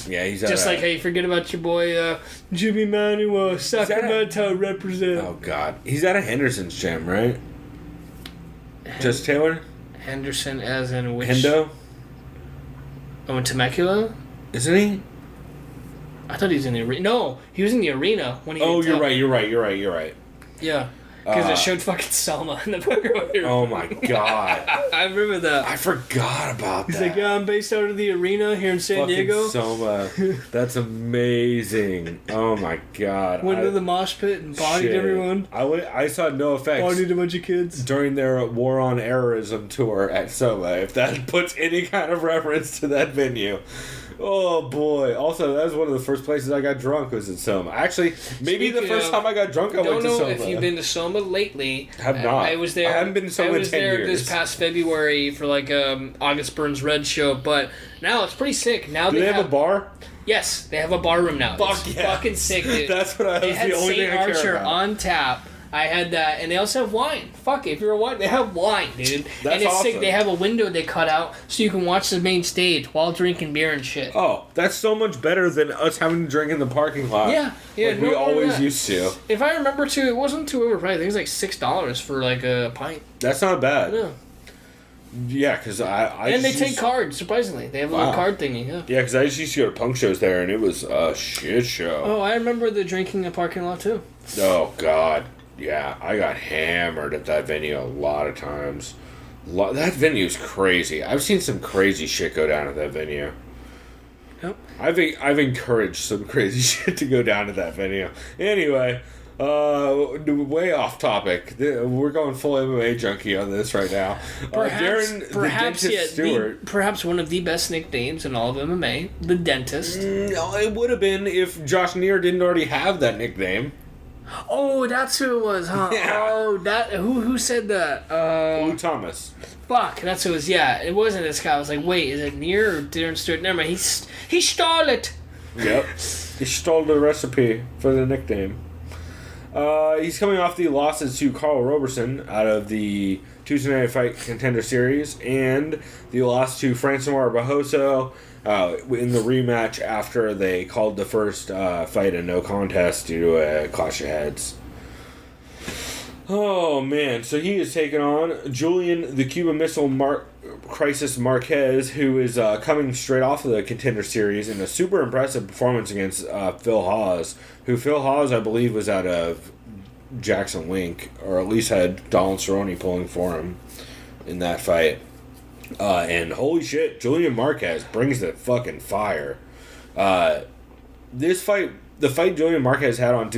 Yeah, he's just like how you forget about your boy Jimmy Manuel, Sacramento represent. Oh God, he's at a Henderson's gym, right? Jesse Taylor. Henderson, as in which? Hendo. Oh, in Temecula? Isn't he? I thought he was in the arena. No, he was in the arena when he. Oh, you're right. Yeah, because it showed fucking Selma in the background. Oh my God, I remember that. I forgot about that. He's like, yeah, I'm based out of the arena here in San Diego. Selma, that's amazing. Oh my God. Went to the mosh pit and bodied everyone. I saw No Effects. Bodied a bunch of kids during their War on Errorism tour at Soma, if that puts any kind of reference to that venue. Oh boy! Also, that was one of the first places I got drunk was in Soma. Actually, maybe the first time I got drunk, I went to Soma. Don't know if you've been to Soma lately. I have not. I was there. I haven't been to Soma in 10 years. I was there this past February for like August Burns Red show, but now it's pretty sick. Now Do they have a bar? Yes, they have a bar room now. Fuck it's yeah! Fucking sick, dude. That's what I was. The only thing I care about. Archer on tap. I had that, and they also have wine. Fuck it, if you're a wine, they have wine, dude. That's and it's awesome. sick. They have a window they cut out so you can watch the main stage while drinking beer and shit. Oh, that's so much better than us having to drink in the parking lot. Yeah, like we always used to. If I remember too, it wasn't too overpriced. I think it was like $6 for like a pint. That's not bad. Yeah. Yeah, because I and they take cards. Surprisingly, they have a little card thingy. Yeah. Yeah, because I just used to go to punk shows there, and it was a shit show. Oh, I remember the drinking in the parking lot too. Oh God. Yeah, I got hammered at that venue a lot of times. That venue's crazy. I've seen some crazy shit go down at that venue. Yep. I've encouraged some crazy shit to go down at that venue. Anyway, way off topic. We're going full MMA junkie on this right now. Perhaps one of the best nicknames in all of MMA, the Dentist. No, it would have been if Josh Neer didn't already have that nickname. Oh, that's who it was, huh? Yeah. Oh, who said that? Lou Thomas. Fuck, that's who it was. Yeah, it wasn't this guy. I was like, wait, is it Neer or Darren Stewart? Never mind. He stole it. Yep, he stole the recipe for the nickname. He's coming off the losses to Carl Roberson out of the Tuesday Night Fight Contender Series and the loss to Francois Barroso in the rematch after they called the first fight a no contest due to a clash of heads. Oh man, so he is taking on Julian the Cuban Missile Crisis Marquez, who is coming straight off of the Contender Series in a super impressive performance against Phil Hawes, who Phil Hawes I believe was out of Jackson Wink, or at least had Donald Cerrone pulling for him in that fight. And holy shit, Julian Marquez brings the fucking fire. This fight, the fight Julian Marquez had on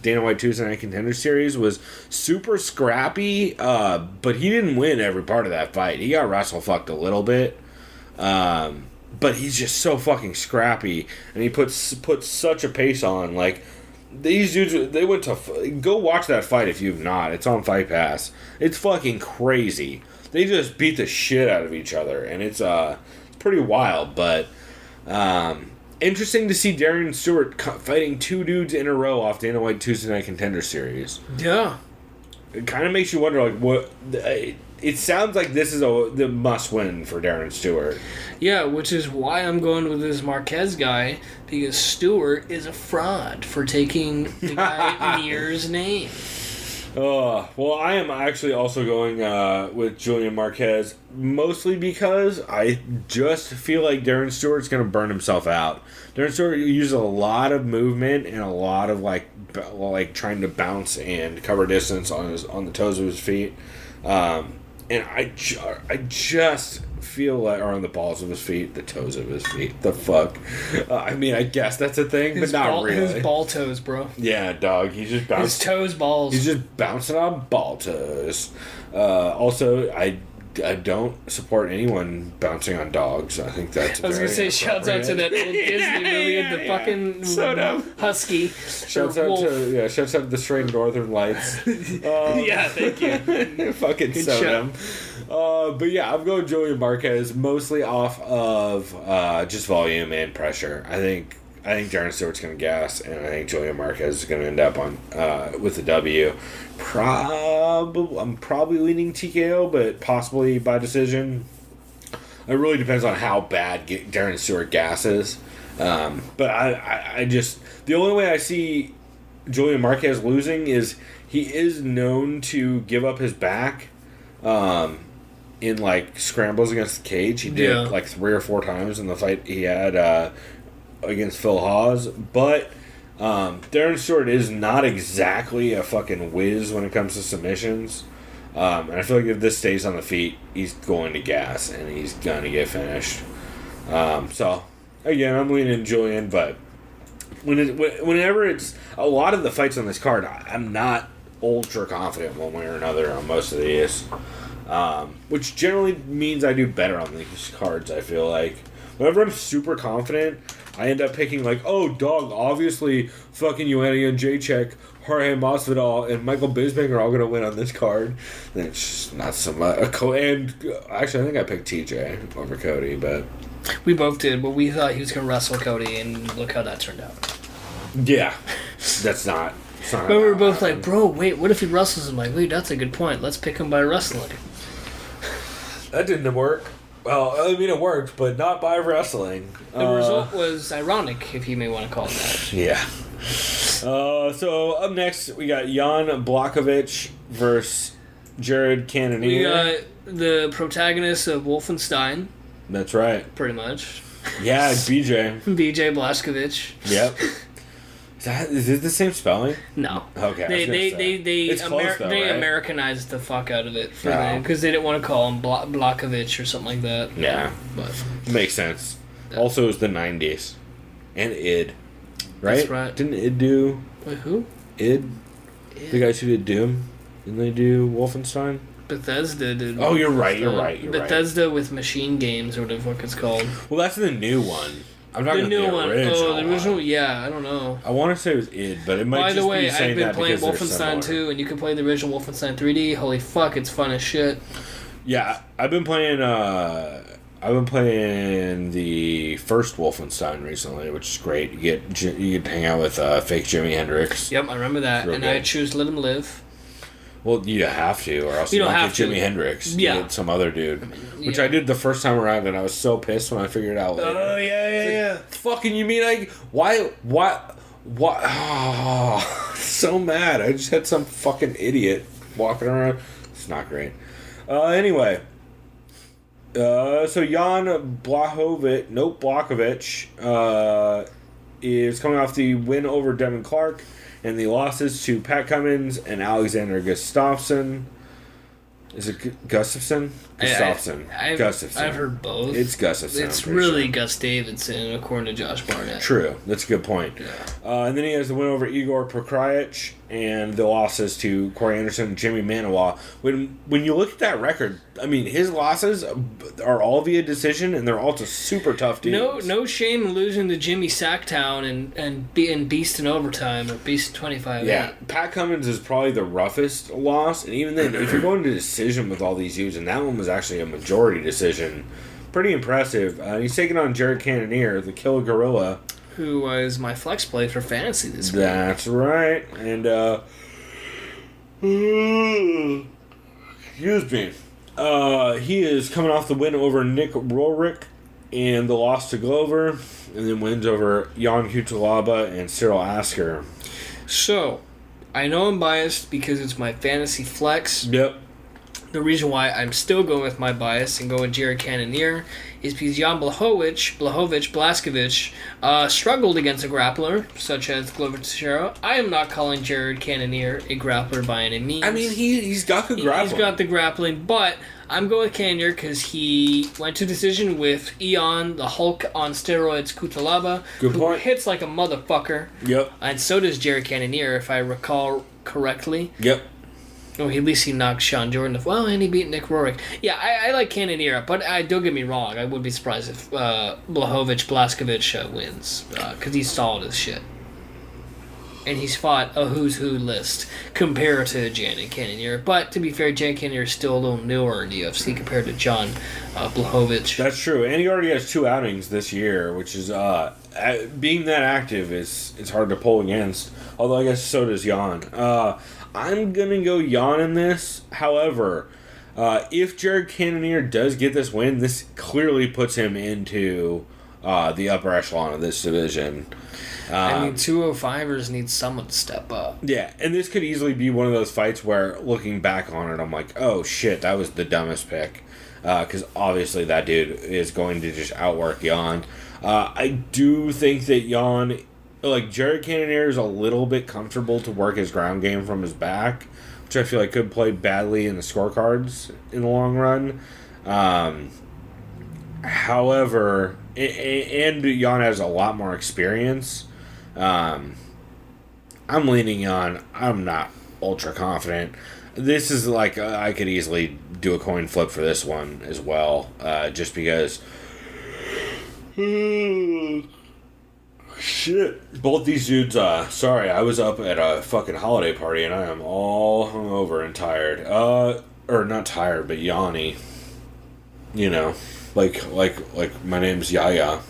Dana White Tuesday Night Contender Series was super scrappy, but he didn't win every part of that fight. He got wrestle-fucked a little bit, but he's just so fucking scrappy, and he puts such a pace on. Like, these dudes, they went to... Go watch that fight if you've not. It's on Fight Pass. It's fucking crazy. They just beat the shit out of each other, and it's pretty wild, but interesting to see Darren Stewart fighting 2 dudes in a row off Dana White Tuesday Night Contender Series. Yeah. It kind of makes you wonder, like, what... It sounds like this is the must-win for Darren Stewart. Yeah, which is why I'm going with this Marquez guy, because Stewart is a fraud for taking the guy Near's name. Well, I am actually also going with Julian Marquez, mostly because I just feel like Darren Stewart's going to burn himself out. Darren Stewart uses a lot of movement and a lot of like trying to bounce and cover distance on the toes of his feet. And I just feel like, or on the balls of his feet, the toes of his feet. The fuck? I mean, I guess that's a thing, but not really. His ball toes, bro. Yeah, dog. He's just bouncing. His toes, balls. He's just bouncing on ball toes. Also, I don't support anyone bouncing on dogs. I think that's I was going to say, shouts out to that old Disney movie and the fucking so dumb. husky. Shouts out to the Stray Northern Lights. Yeah, thank you. Fucking Good so show. dumb. But yeah, I'm going Julian Marquez mostly off of just volume and pressure. I think Darren Stewart's going to gas, and I think Julian Marquez is going to end up on with the W. I'm probably leaning TKO, but possibly by decision. It really depends on how bad Darren Stewart gasses. But I just... The only way I see Julian Marquez losing is he is known to give up his back in, like, scrambles against the cage. He did, like, 3 or 4 times in the fight he had against Phil Hawes. But Darren Stewart is not exactly a fucking whiz when it comes to submissions. And I feel like if this stays on the feet, he's going to gas and he's going to get finished. So, again, I'm leaning Julian, but whenever it's a lot of the fights on this card, I'm not ultra confident one way or another on most of these. Which generally means I do better on these cards, I feel like. Whenever I'm super confident, I end up picking, like, oh, dog, obviously fucking Joanna Jacek, Jorge Masvidal, and Michael Bisping are all going to win on this card. And it's just not so much. And actually, I think I picked TJ over Cody, but... We both did, but we thought he was going to wrestle Cody, and look how that turned out. Yeah. That's not... But we were both like, bro, wait, what if he wrestles him? Like, wait, that's a good point. Let's pick him by wrestling. That didn't work. Well, I mean, it worked, but not by wrestling. The result was ironic, if you may want to call it that. Yeah. So, up next, we got Jan Blachowicz versus Jared Cannonier. We got the protagonist of Wolfenstein. That's right. Pretty much. Yeah, BJ. BJ Blachowicz. Yep. Is it the same spelling? No. Okay. They Americanized the fuck out of it for them because they didn't want to call him Blachowicz or something like that. Yeah. But makes sense. Also, it was the 90s. And id. Right? That's right. Didn't id do... Wait, who? Id? The guys who did Doom? Didn't they do Wolfenstein? Bethesda did. Oh, you're right. Bethesda with Machine Games or whatever the fuck it's called. Well, that's the new one. I'm talking the new the one. original. Oh, the original. Yeah, I don't know. I want to say it was id, but it might By just the way, be saying I've been that playing because Wolfenstein 2, and you can play the original Wolfenstein 3D. Holy fuck, it's fun as shit. Yeah, I've been playing the first Wolfenstein recently, which is great. You get to hang out with fake Jimi Hendrix. Yep, I remember that, and I choose Let Him Live. Well, you have to, or else you don't get Jimi Hendrix. You get some other dude. Which I did the first time around, and I was so pissed when I figured it out later. Oh, yeah. Fucking, you mean like... Why... Oh, so mad. I just had some fucking idiot walking around. It's not great. Anyway. So Jan Blachowicz is coming off the win over Devin Clark and the losses to Pat Cummins and Alexander Gustafsson. Is it Gustafsson? Gustafsson. Gustafsson. I've heard both. It's Gustafsson. It's really Gus Davidson, according to Josh Barnett. True. That's a good point. Yeah. And then he has the win over Igor Prokrajic and the losses to Corey Anderson and Jimmy Manawa. When you look at that record, I mean, his losses are all via decision, and they're all just super tough dudes. No shame in losing to Jimmy Sacktown and being Beast in overtime or Beast 25. Yeah, Pat Cummins is probably the roughest loss, and even then, if you're going to decision with all these dudes, and that one was actually a majority decision, pretty impressive. He's taking on Jared Cannonier, the Killer Gorilla. Who was my flex play for fantasy this week. That's right. And, excuse me. He is coming off the win over Nick Roerick and the loss to Glover, and then wins over Jan Cutelaba and Cyril Asker. So, I know I'm biased because it's my fantasy flex. Yep. The reason why I'm still going with my bias and going Jared Cannonier is because Jan Blachowicz struggled against a grappler, such as Glover Teixeira. I am not calling Jared Cannonier a grappler by any means. I mean, he's got good grappling. He's got the grappling, but I'm going with Cannonier because he went to decision with Ion, the Hulk on steroids, Cutelaba, who hits like a motherfucker. Yep. And so does Jared Cannonier, if I recall correctly. Yep. Oh, at least he knocked Sean Jordan. Well, and he beat Nick Roerick. Yeah, I like Cannonier, but don't get me wrong. I would be surprised if Blachowicz wins, because he's solid as shit. And he's fought a who's who list compared to Jared Cannonier. But to be fair, Jared Cannonier is still a little newer in the UFC compared to John Blachowicz. That's true, and he already has 2 outings this year, which is being that active is hard to pull against. Although I guess so does Jan. I'm gonna go Jan in this. However, if Jared Cannonier does get this win, this clearly puts him into the upper echelon of this division. 205ers need someone to step up. Yeah, and this could easily be one of those fights where, looking back on it, I'm like, oh shit, that was the dumbest pick. Because obviously that dude is going to just outwork Jan. I do think that Jan... Like, Jared Cannonier is a little bit comfortable to work his ground game from his back, which I feel like could play badly in the scorecards in the long run. However, and Jan has a lot more experience. I'm leaning on... I'm not ultra confident. This is like... I could easily do a coin flip for this one as well, just because... Shit. Both these dudes, sorry, I was up at a fucking holiday party and I am all hungover and tired. Or not tired, but yawny. You know, like my name's Yaya.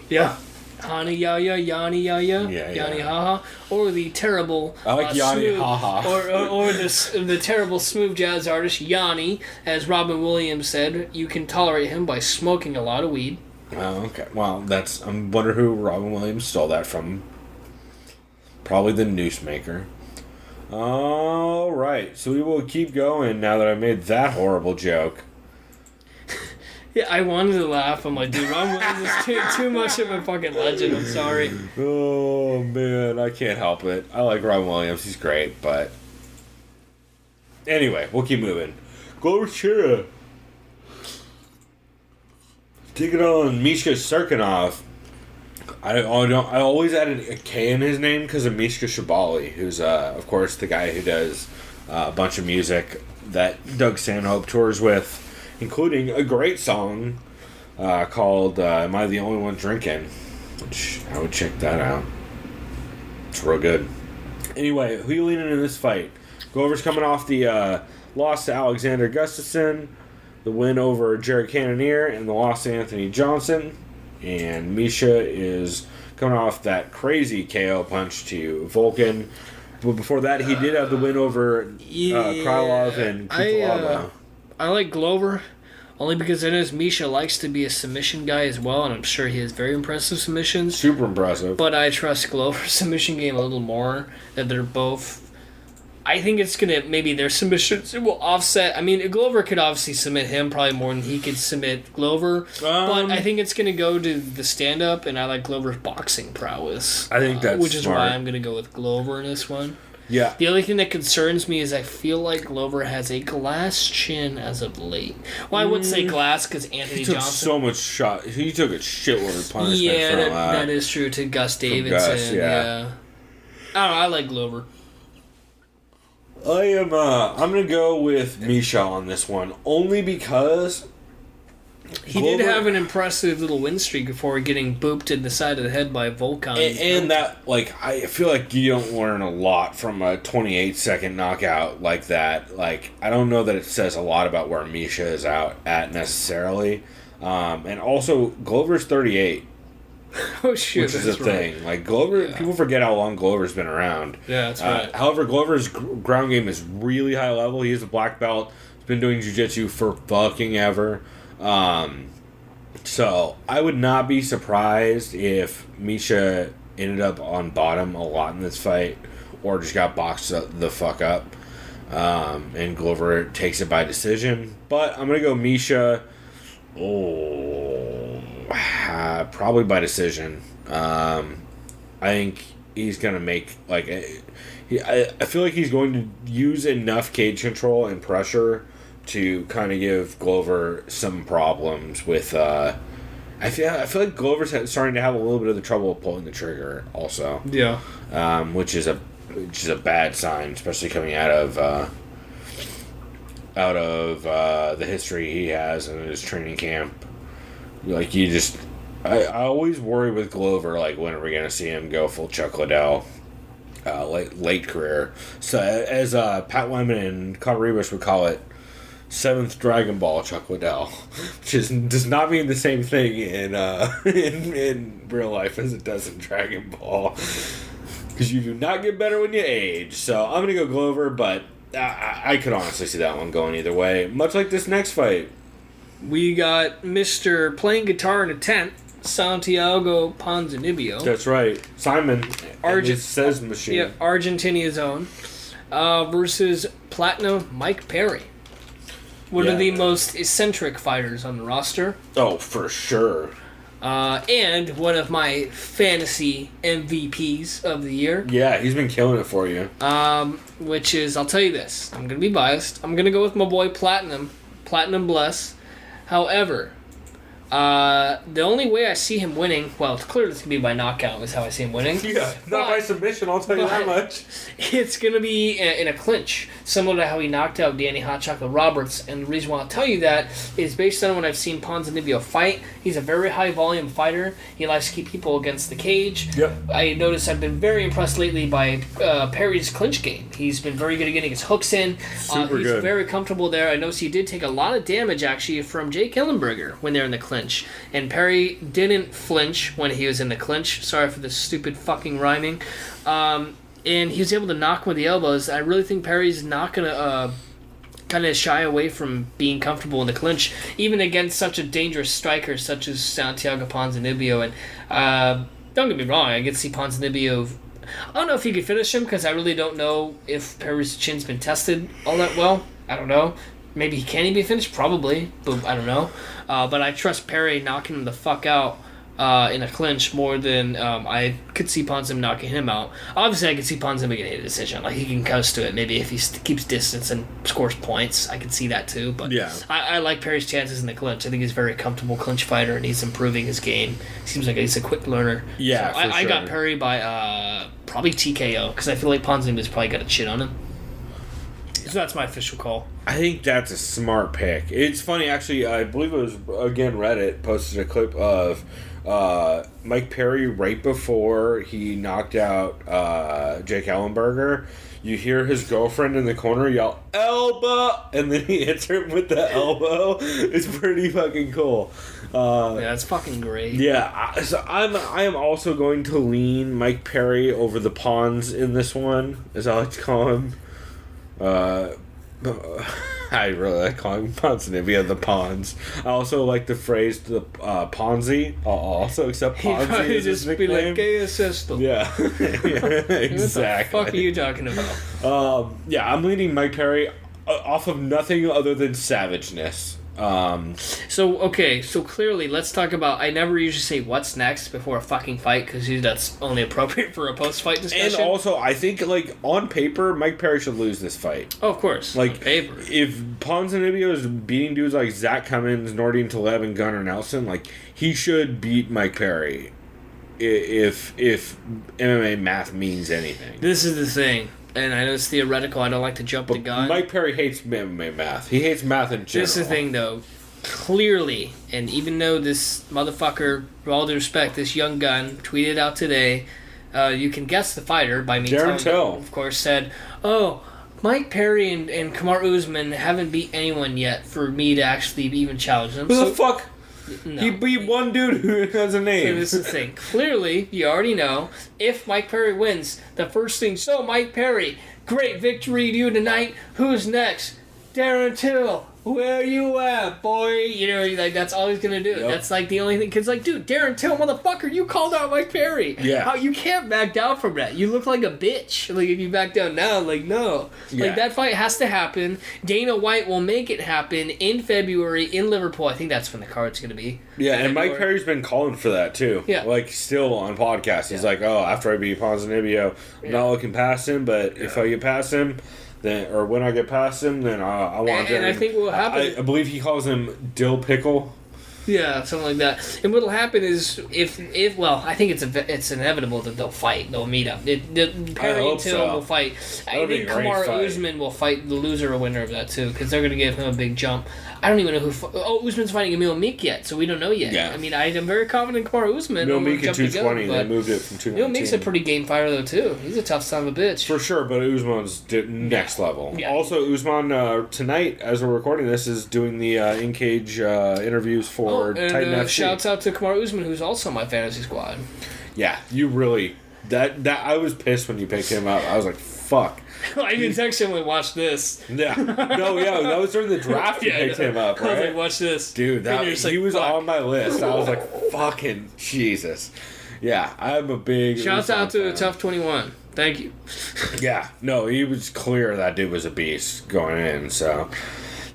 Yeah. Hani Yaya, Yanni Yaya, Yeah, Yanni Haha, or the terrible... I like Yanni Haha. Or the terrible smooth jazz artist Yanni, as Robin Williams said, you can tolerate him by smoking a lot of weed. Oh, okay. Well, I wonder who Robin Williams stole that from. Probably the Noosemaker. All right. So we will keep going now that I made that horrible joke. Yeah, I wanted to laugh. I'm like, dude, Robin Williams is too much of a fucking legend. I'm sorry. Oh, man. I can't help it. I like Robin Williams. He's great, but... Anyway, we'll keep moving. Glover Teixeira. Taking on Mishka Serkinov. I always added a K in his name because of Mishka Shabali, who's, of course, the guy who does a bunch of music that Doug Stanhope tours with, including a great song called Am I the Only One Drinking? Which I would check that out. It's real good. Anyway, who you leaning in this fight? Glover's coming off the loss to Alexander Gustafsson, the win over Jared Cannonier, and the loss to Anthony Johnson. And Misha is coming off that crazy KO punch to Volkan. But before that, he did have the win over Krylov and Kutalaba. I like Glover, only because I know Misha likes to be a submission guy as well, and I'm sure he has very impressive submissions. Super impressive. But I trust Glover's submission game a little more, that they're both... I think it's going to, maybe their submissions will offset. I mean, Glover could obviously submit him probably more than he could submit Glover. But I think it's going to go to the stand-up, and I like Glover's boxing prowess. I think that's which is smart. why I'm going to go with Glover in this one. Yeah. The only thing that concerns me is I feel like Glover has a glass chin as of late. Well, I wouldn't say glass because Anthony He took Johnson... so much shot. He took a shitload of punishment Yeah, from that is true, to Gus Davidson. Gus, yeah. I don't know, I like Glover. I'm gonna go with Misha on this one, only because he did have an impressive little win streak before getting booped in the side of the head by Volkan. And that, like, I feel like you don't learn a lot from a 28-second knockout like that. Like, I don't know that it says a lot about where Misha is out at necessarily. And also, Glover's 38. Oh, shit. Which is a thing. Like, Glover, people forget how long Glover's been around. Yeah, that's right. However, Glover's ground game is really high level. He is a black belt. He's been doing jiu-jitsu for fucking ever. So, I would not be surprised if Misha ended up on bottom a lot in this fight, or just got boxed the fuck up. And Glover takes it by decision. But I'm going to go Misha. Probably by decision. I think he's going to make, like, I feel like he's going to use enough cage control and pressure to kind of give Glover some problems with, I feel like Glover's starting to have a little bit of the trouble of pulling the trigger also. Yeah. Which is a bad sign, especially coming out of the history he has in his training camp. Like, you just... I always worry with Glover, like, when are we going to see him go full Chuck Liddell late career. So, as Pat Lemon and Conor Rebus would call it, 7th Dragon Ball Chuck Liddell, which does not mean the same thing in real life as it does in Dragon Ball. Because you do not get better when you age. So, I'm going to go Glover, but I could honestly see that one going either way. Much like this next fight. We got Mr. playing guitar in a tent, Santiago Ponzinibbio. That's right. Simon. It says machine. Yeah, Argentinia's own. Versus Platinum Mike Perry. One of the most eccentric fighters on the roster. Oh, for sure. And one of my fantasy MVPs of the year. Yeah, he's been killing it for you. Which is, I'll tell you this, I'm going to be biased. I'm going to go with my boy Platinum Bless. However, the only way I see him winning, well, it's clearly it's going to be by knockout is how I see him winning. Yeah, not by submission, I'll tell you that much. It's going to be in a clinch, similar to how he knocked out Danny Hot Chocolate Roberts. And the reason why I'll tell you that is based on when I've seen Ponzinibbio fight. He's a very high-volume fighter. He likes to keep people against the cage. Yep. I noticed I've been very impressed lately by Perry's clinch game. He's been very good at getting his hooks in. Super he's good. Very comfortable there. I noticed he did take a lot of damage, actually, from Jake Hillenberger when they're in the clinch. And Perry didn't flinch when he was in the clinch. Sorry for the stupid fucking rhyming. And he was able to knock him with the elbows. I really think Perry's not going to kind of shy away from being comfortable in the clinch, even against such a dangerous striker such as Santiago Ponzinibbio. And don't get me wrong, I get to see Ponzinibbio. I don't know if he could finish him because I really don't know if Perry's chin's been tested all that well. I don't know. Maybe he be finished? Probably, but I don't know. But I trust Perry knocking him the fuck out in a clinch more than I could see Ponzinibbio knocking him out. Obviously, I could see Ponzinibbio getting a decision. Like, he can coast to it. Maybe if he keeps distance and scores points, I could see that too. But yeah. I like Perry's chances in the clinch. I think he's a very comfortable clinch fighter, and he's improving his game. Seems like he's a quick learner. Yeah, so I got Perry by probably TKO, because I feel like Ponzinibbio's probably got a chin on him. So that's my official call. I think that's a smart pick. It's funny, actually, I believe it was, again, Reddit posted a clip of Mike Perry right before he knocked out Jake Ellenberger. You hear his girlfriend in the corner yell, "Elbow!" and then he hits her with the elbow. It's pretty fucking cool. Yeah, it's fucking great. Yeah, so I am also going to lean Mike Perry over the pawns in this one, as I like to call him. I really like calling Ponzinibbio the Pawns. I also like the phrase the Ponzi. I'll also accept Ponzi as his nickname. Be like, gay system. Yeah, exactly. What the fuck are you talking about? Yeah, I'm leaning Mike Perry off of nothing other than savageness. So clearly, let's talk about. I never usually say what's next before a fucking fight because that's only appropriate for a post-fight discussion. And also, I think on paper, Mike Perry should lose this fight. Oh, of course. On paper. If Ponzinibbio is beating dudes like Zach Cummins, Nordine Taleb, and Gunnar Nelson, he should beat Mike Perry. If MMA math means anything. This is the thing. And I know it's theoretical. I don't like to jump the gun. Mike Perry hates MMA math. He hates math in general. This is the thing, though. Clearly, and even though this motherfucker, with all due respect, this young gun tweeted out today, you can guess the fighter by me Darren Till, of course, said, "Oh, Mike Perry and Kamaru Usman haven't beat anyone yet for me to actually even challenge them." Who the fuck? No. He beat one dude who has a name. So this is the thing. Clearly, you already know, if Mike Perry wins, the first thing, so Mike Perry, great victory to you tonight. Who's next? Darren Till. Where you at, boy? You know, like, that's all he's gonna do. Yep. That's like the only thing. Cause like, dude, Darren Till, motherfucker, you called out Mike Perry. Yeah. How, you can't back down from that. You look like a bitch. Like, if you back down now, like, no. Yeah. Like, that fight has to happen. Dana White will make it happen in February in Liverpool. I think that's when the card's gonna be. Yeah, and Mike February. Perry's been calling for that too. Yeah. Like, still on podcasts. He's like, oh, after I beat Ponzinibbio, I'm not looking past him, but if I get past him, then, or when I get past him, then I want And I think what will happen... I believe he calls him Dill Pickle. Yeah, something like that. And what'll happen is if well, I think it's inevitable that they'll fight. They'll meet up. Perry hope and Till so. will fight. I That would be think a great Kamaru fight. Usman will fight the loser or winner of that too, because they're going to give him a big jump. I don't even know who. Usman's fighting Emil Meek yet, so we don't know yet. Yeah. I mean, I'm very confident Kamaru Usman. No will Meek at jump to 220. go, They but moved it from 219. Emil Meek's a pretty game fighter though too. He's a tough son of a bitch. For sure, but Usman's next level. Yeah. Also, Usman tonight, as we're recording this, is doing the in-cage interviews for and Titan FC. shouts out to Kamaru Usman, who's also my fantasy squad. Yeah, you really... That I was pissed when you picked him up. I was like, fuck. I even texted him like, watch this. Yeah. No, yeah, that was during the draft you picked him up, I was right? like, watch this. Dude, And you're just he like, was fuck. on my list. I was like, fucking Jesus. Yeah, I'm a big... Shouts Usman out to fan. Tough 21. Thank you. Yeah, no, he was clear that dude was a beast going in. So,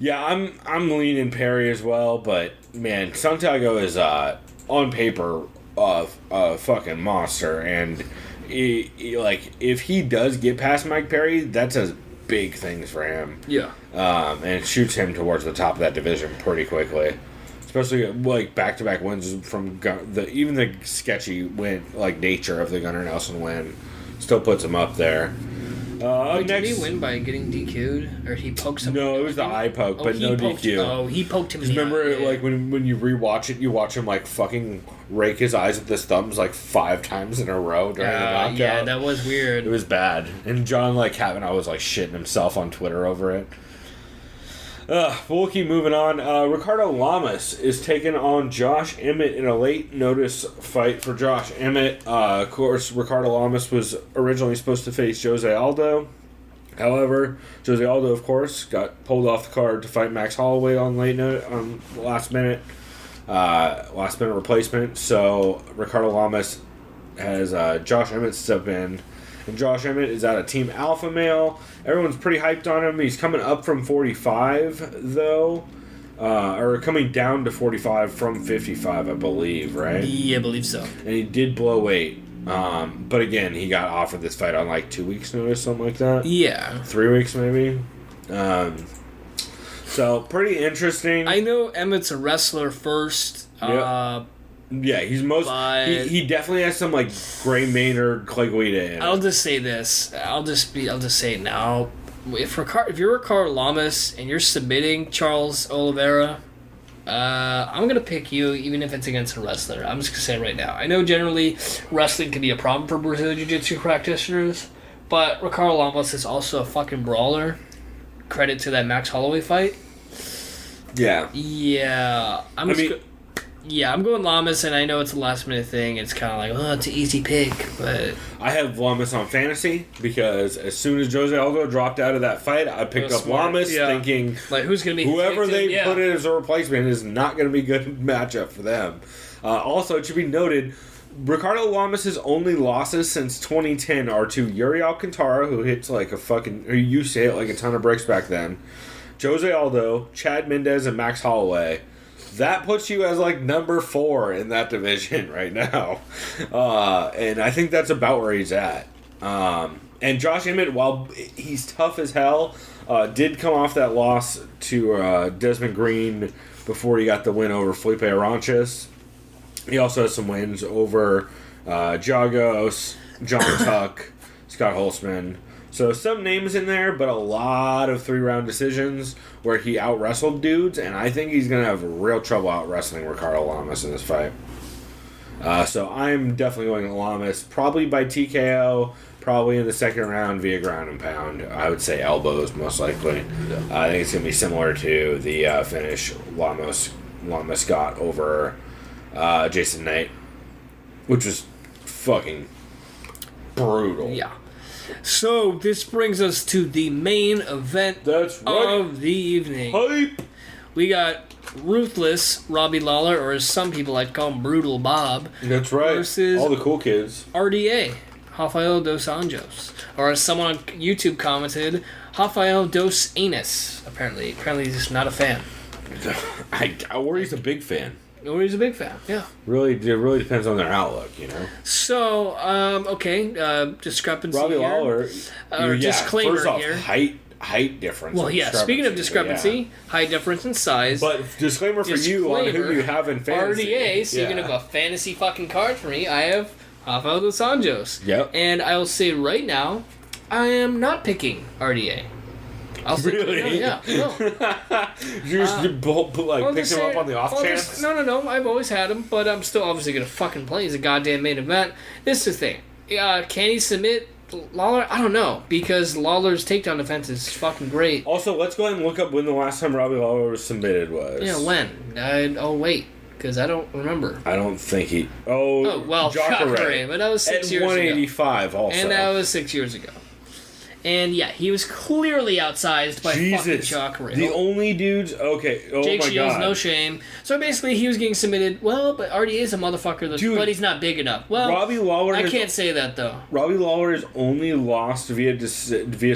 yeah, I'm leaning Perry as well. But man, Santiago is on paper a fucking monster, and like if he does get past Mike Perry, that says big things for him. Yeah. And it shoots him towards the top of that division pretty quickly. Especially like back-to-back wins from even the sketchy win, like nature of the Gunnar Nelson win, still puts him up there. Wait, Next, did he win by getting DQ'd? Or he poked something? no, it was the eye poke, but no DQ. Oh, he poked him in the Remember, eye, yeah. like when you rewatch it, you watch him like fucking rake his eyes with his thumbs like 5 times in a row during the knockout. Yeah, that was weird. It was bad, and John like Kavanaugh was like shitting himself on Twitter over it. We'll keep moving on. Ricardo Lamas is taking on Josh Emmett in a late notice fight for Josh Emmett. Of course, Ricardo Lamas was originally supposed to face Jose Aldo. However, Jose Aldo, of course, got pulled off the card to fight Max Holloway on last minute replacement. So Ricardo Lamas has Josh Emmett step in. And Josh Emmett is out of Team Alpha Male. Everyone's pretty hyped on him. He's coming up from 45, though. Or coming down to 45 from 55, I believe, right? Yeah, I believe so. And he did blow weight. But again, he got offered this fight on like 2 weeks' notice, something like that. Yeah. 3 weeks, maybe. So, pretty interesting. I know Emmett's a wrestler first. Yep. Yeah, he's But- he definitely has some like Gray Maynard, Clay Guida in it. I'll just say this. I'll just say it now. If you're Ricardo Lamas and you're submitting Charles Oliveira, I'm gonna pick you even if it's against a wrestler. I'm just gonna say it right now. I know generally wrestling can be a problem for Brazilian Jiu-Jitsu practitioners, but Ricardo Lamas is also a fucking brawler. Credit to that Max Holloway fight. Yeah. Yeah, I'm going Lamas, and I know it's a last minute thing. It's kind of like, oh, it's an easy pick, but I have Lamas on fantasy because as soon as Jose Aldo dropped out of that fight, I picked That's up smart. Lamas Yeah. thinking like who's gonna be whoever they yeah. put in as a replacement is not going to be a good matchup for them. Also, it should be noted, Ricardo Lamas' only losses since 2010 are to Yuri Alcantara, who hits like a fucking, who used to hit like a ton of bricks back then, Jose Aldo, Chad Mendez, and Max Holloway. That puts you as like number 4 in that division right now. And I think that's about where he's at. And Josh Emmett, while he's tough as hell, did come off that loss to Desmond Green before he got the win over Felipe Aranches. He also has some wins over Jagos, John Tuck, Scott Holtzman. So some names in there, but a lot of 3-round decisions where he out-wrestled dudes, and I think he's going to have real trouble out-wrestling Ricardo Lamas in this fight. So I'm definitely going to Lamas, probably by TKO, probably in the second round via ground and pound. I would say elbows, most likely. I think it's going to be similar to the finish Lamas Lamas got over Jason Knight, which was fucking brutal. Yeah. So this brings us to the main event That's right. of the evening. Hype! We got Ruthless Robbie Lawler, or as some people like to call him Brutal Bob. That's right. Versus all the cool kids. RDA, Rafael dos Anjos. Or as someone on YouTube commented, Rafael dos Anus. Apparently he's just not a fan. Or he's a big fan. Or he's a big fan, yeah. It really depends on their outlook, you know. So, discrepancy Robbie here. Lawler, Disclaimer first off, here. height difference. Well, yeah, speaking of discrepancy, height difference in size. But disclaimer for you on who you have in fantasy. RDA, speaking of a fantasy fucking card for me, I have Rafael dos Anjos. Yep. And I will say right now, I am not picking RDA. I'll say Really? No. You just picked him up on the off chance? No. I've always had him, but I'm still obviously going to fucking play. He's a goddamn main event. This is the thing. Can he submit Lawler? I don't know, because Lawler's takedown defense is fucking great. Also, let's go ahead and look up when the last time Robbie Lawler was submitted was. Yeah, when? I'll wait, because I don't remember. I don't think he... Jacare, but that was 6 years ago. At 185 also. And that was 6 years ago. And yeah, he was clearly outsized by fucking Jacare. The only dudes... Okay, Jake my Shields, God. no shame. So basically, he was getting submitted. Well, but RDA is a motherfucker, but he's not big enough. Well, Robbie Lawler I can't say that, though. Robbie Lawler has only lost via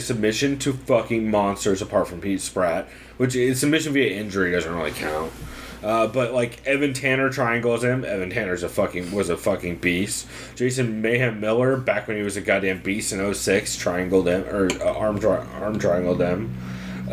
submission to fucking monsters apart from Pete Spratt, which is submission via injury doesn't really count. But like Evan Tanner triangles him. Evan Tanner's was a fucking beast. Jason Mayhem Miller, back when he was a goddamn beast in 06, triangled him or arm triangled him.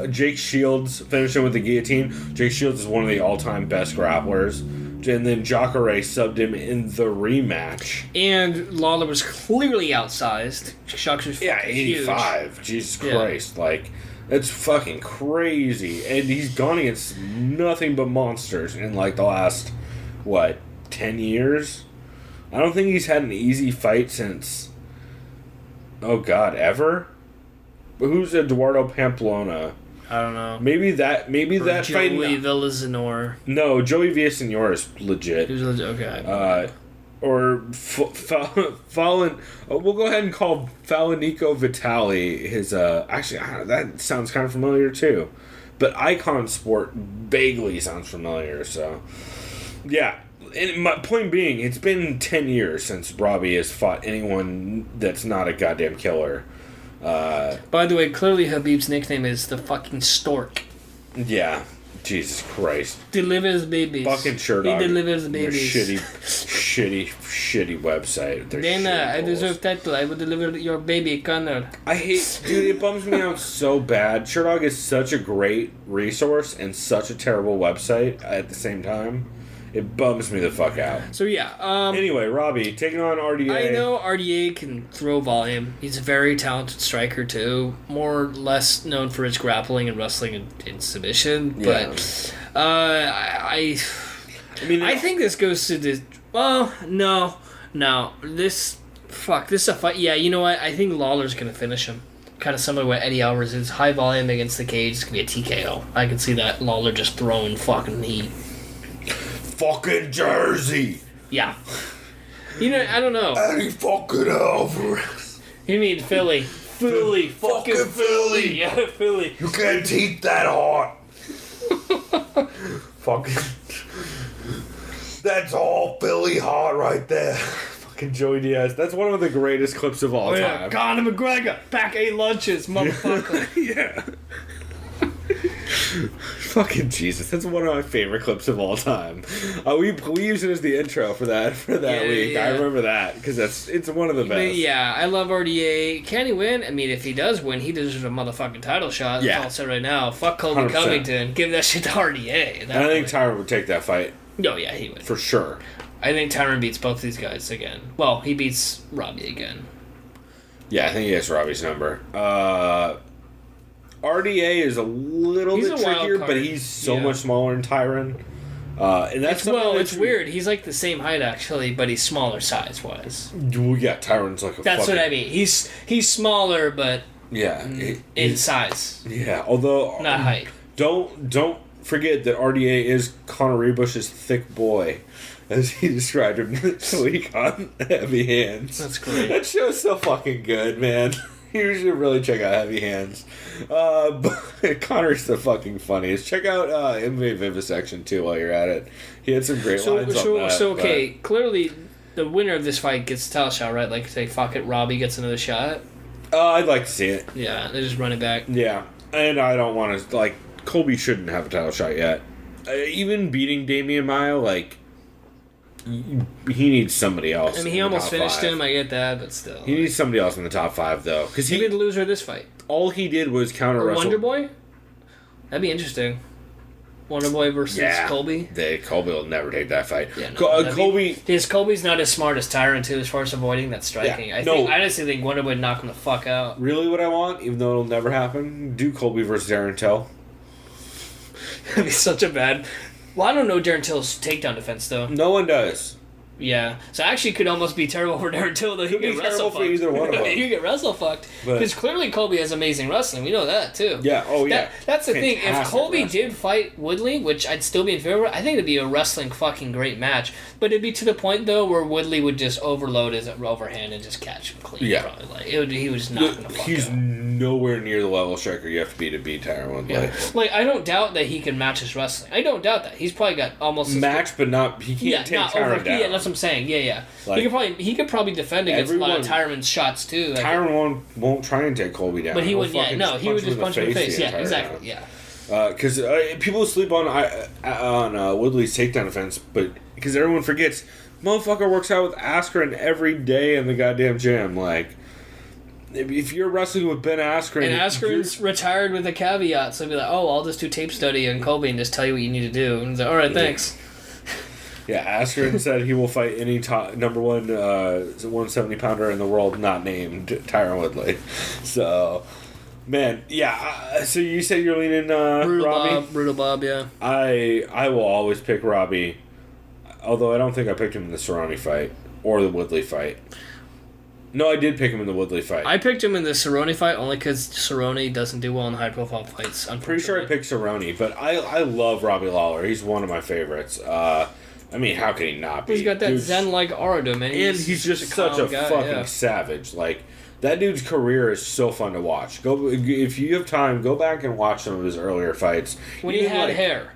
Jake Shields finished him with the guillotine. Jake Shields is one of the all-time best grapplers. And then Jacare subbed him in the rematch. And Lawler was clearly outsized. Shucks was 85. Huge. Jesus Christ, like. It's fucking crazy. And he's gone against nothing but monsters in like the last, 10 years? I don't think he's had an easy fight since, ever? But who's Eduardo Pamplona? I don't know. Maybe that fight... Joey Villasenor. No, Joey Villasenor is legit. He was legit, okay. Or Fallon. We'll go ahead and call Falanico Vitali his. Actually, that sounds kind of familiar too, but Icon Sport vaguely sounds familiar. So, yeah. And my point being, it's been 10 years since Robbie has fought anyone that's not a goddamn killer. By the way, clearly Habib's nickname is the fucking Stork. Yeah. Jesus Christ. Delivers babies. Fucking sure He delivers babies. Shitty website. Dana, I deserve title. I will deliver your baby, Connor. I hate... Dude, it bums me out so bad. Sherdog is such a great resource and such a terrible website at the same time. It bums me the fuck out. So, yeah. Anyway, Robbie, taking on RDA. I know RDA can throw volume. He's a very talented striker, too. More or less known for his grappling and wrestling and submission. Yeah. But I think this goes to the... Well, no. This is a fight. Yeah, you know what? I think Lawler's going to finish him. Kind of similar to what Eddie Alvarez is. High volume against the cage. It's going to be a TKO. I can see that Lawler just throwing fucking heat. Fucking Jersey. Yeah. You know, I don't know. Eddie fucking Alvarez. You mean Philly. Philly. Fucking Philly. Yeah, Philly. You can't eat that hot. Fucking. That's all Philly hot right there. Fucking Joey Diaz. That's one of the greatest clips of all time. Conor McGregor. Back 8 lunches, motherfucker. Yeah. Fucking Jesus, that's one of my favorite clips of all time. We used it as the intro for that week. Yeah. I remember that because it's one of the best. Yeah, I love RDA. Can he win? I mean, if he does win, he deserves a motherfucking title shot. That's all I'll say right now. Fuck Colby 100%. Covington. Give that shit to RDA. And I think Tyron would take that fight. No, yeah, he would for sure. I think Tyron beats both these guys again. Well, he beats Robbie again. Yeah, I think he has Robbie's number. RDA is a little bit trickier, but he's so much smaller than Tyron. And that's it's weird. He's like the same height actually, but he's smaller size wise. Well, yeah, Tyron's like a. That's what I mean. He's smaller, but in size. Yeah, although not height. Don't forget that RDA is Conor Rebush's thick boy, as he described him this week on Heavy Hands. That's great. That show's so fucking good, man. You should really check out Heavy Hands. But Connor's the fucking funniest. Check out MMA Vivisection too while you're at it. He had some great lines on that. So okay, clearly the winner of this fight gets a title shot, right? Like, say, fuck it, Robbie gets another shot. I'd like to see it. Yeah, they just run it back. Yeah, and I don't want to, like, Colby shouldn't have a title shot yet. Even beating Damian Maia, like, he needs somebody else. I mean, he almost finished him, I get that, but still. He needs somebody else in the top 5, though. Because he be the loser of this fight. All he did was counter wrestle. Wonder Boy? That'd be interesting. Wonder Boy versus Colby? Colby will never take that fight. Yeah, no, Colby... Because Colby's not as smart as Tyrant, too, as far as avoiding that striking. Yeah, I honestly think Wonder Boy would knock him the fuck out. Really what I want, even though it'll never happen, do Colby versus Darren Till. That'd be such a bad... Well, I don't know Darren Till's takedown defense, though. No one does. Yeah. So actually could almost be terrible for Darren Till, though. He could get wrestle fucked. For either one of them. You get wrestle fucked. Because clearly Colby has amazing wrestling. We know that, too. Yeah. Oh, yeah. That's the thing. If Colby did fight Woodley, which I'd still be in favor of, I think it'd be a wrestling fucking great match. But it'd be to the point, though, where Woodley would just overload his overhand and just catch him clean. Yeah. Probably. Like, he was not going to fuck He's up. nowhere near the level striker you have to beat Tyron Woodley. Yeah. Like, I don't doubt that he can match his wrestling. I don't doubt that. He's probably got almost... but not... He can't take Tyron down. Yeah, that's what I'm saying. Yeah. Like, he could probably defend against a lot of Tyron's shots, too. Like, Tyron won't try and take Colby down. But he wouldn't, he would just punch him in the face. Yeah, exactly, yeah. Because people sleep on Woodley's takedown defense, but because everyone forgets, motherfucker works out with Askren every day in the goddamn gym. Like, if you're wrestling with Ben Askren... And Askren's retired with a caveat, so he'd be like, I'll just do tape study on Colby and just tell you what you need to do. And he's like, alright, thanks. Yeah, Askren said he will fight any number one 170-pounder in the world not named Tyron Woodley. So, man, yeah. So you said you're leaning Robbie? Brutal Bob, yeah. I will always pick Robbie, although I don't think I picked him in the Cerrone fight or the Woodley fight. No, I did pick him in the Woodley fight. I picked him in the Cerrone fight only because Cerrone doesn't do well in high-profile fights. I'm pretty sure I picked Cerrone, but I love Robbie Lawler. He's one of my favorites. I mean, how can he not be? He's got that Zen-like aura to him, and he's just such a guy, fucking savage. Like, that dude's career is so fun to watch. If you have time, go back and watch some of his earlier fights. When he had hair.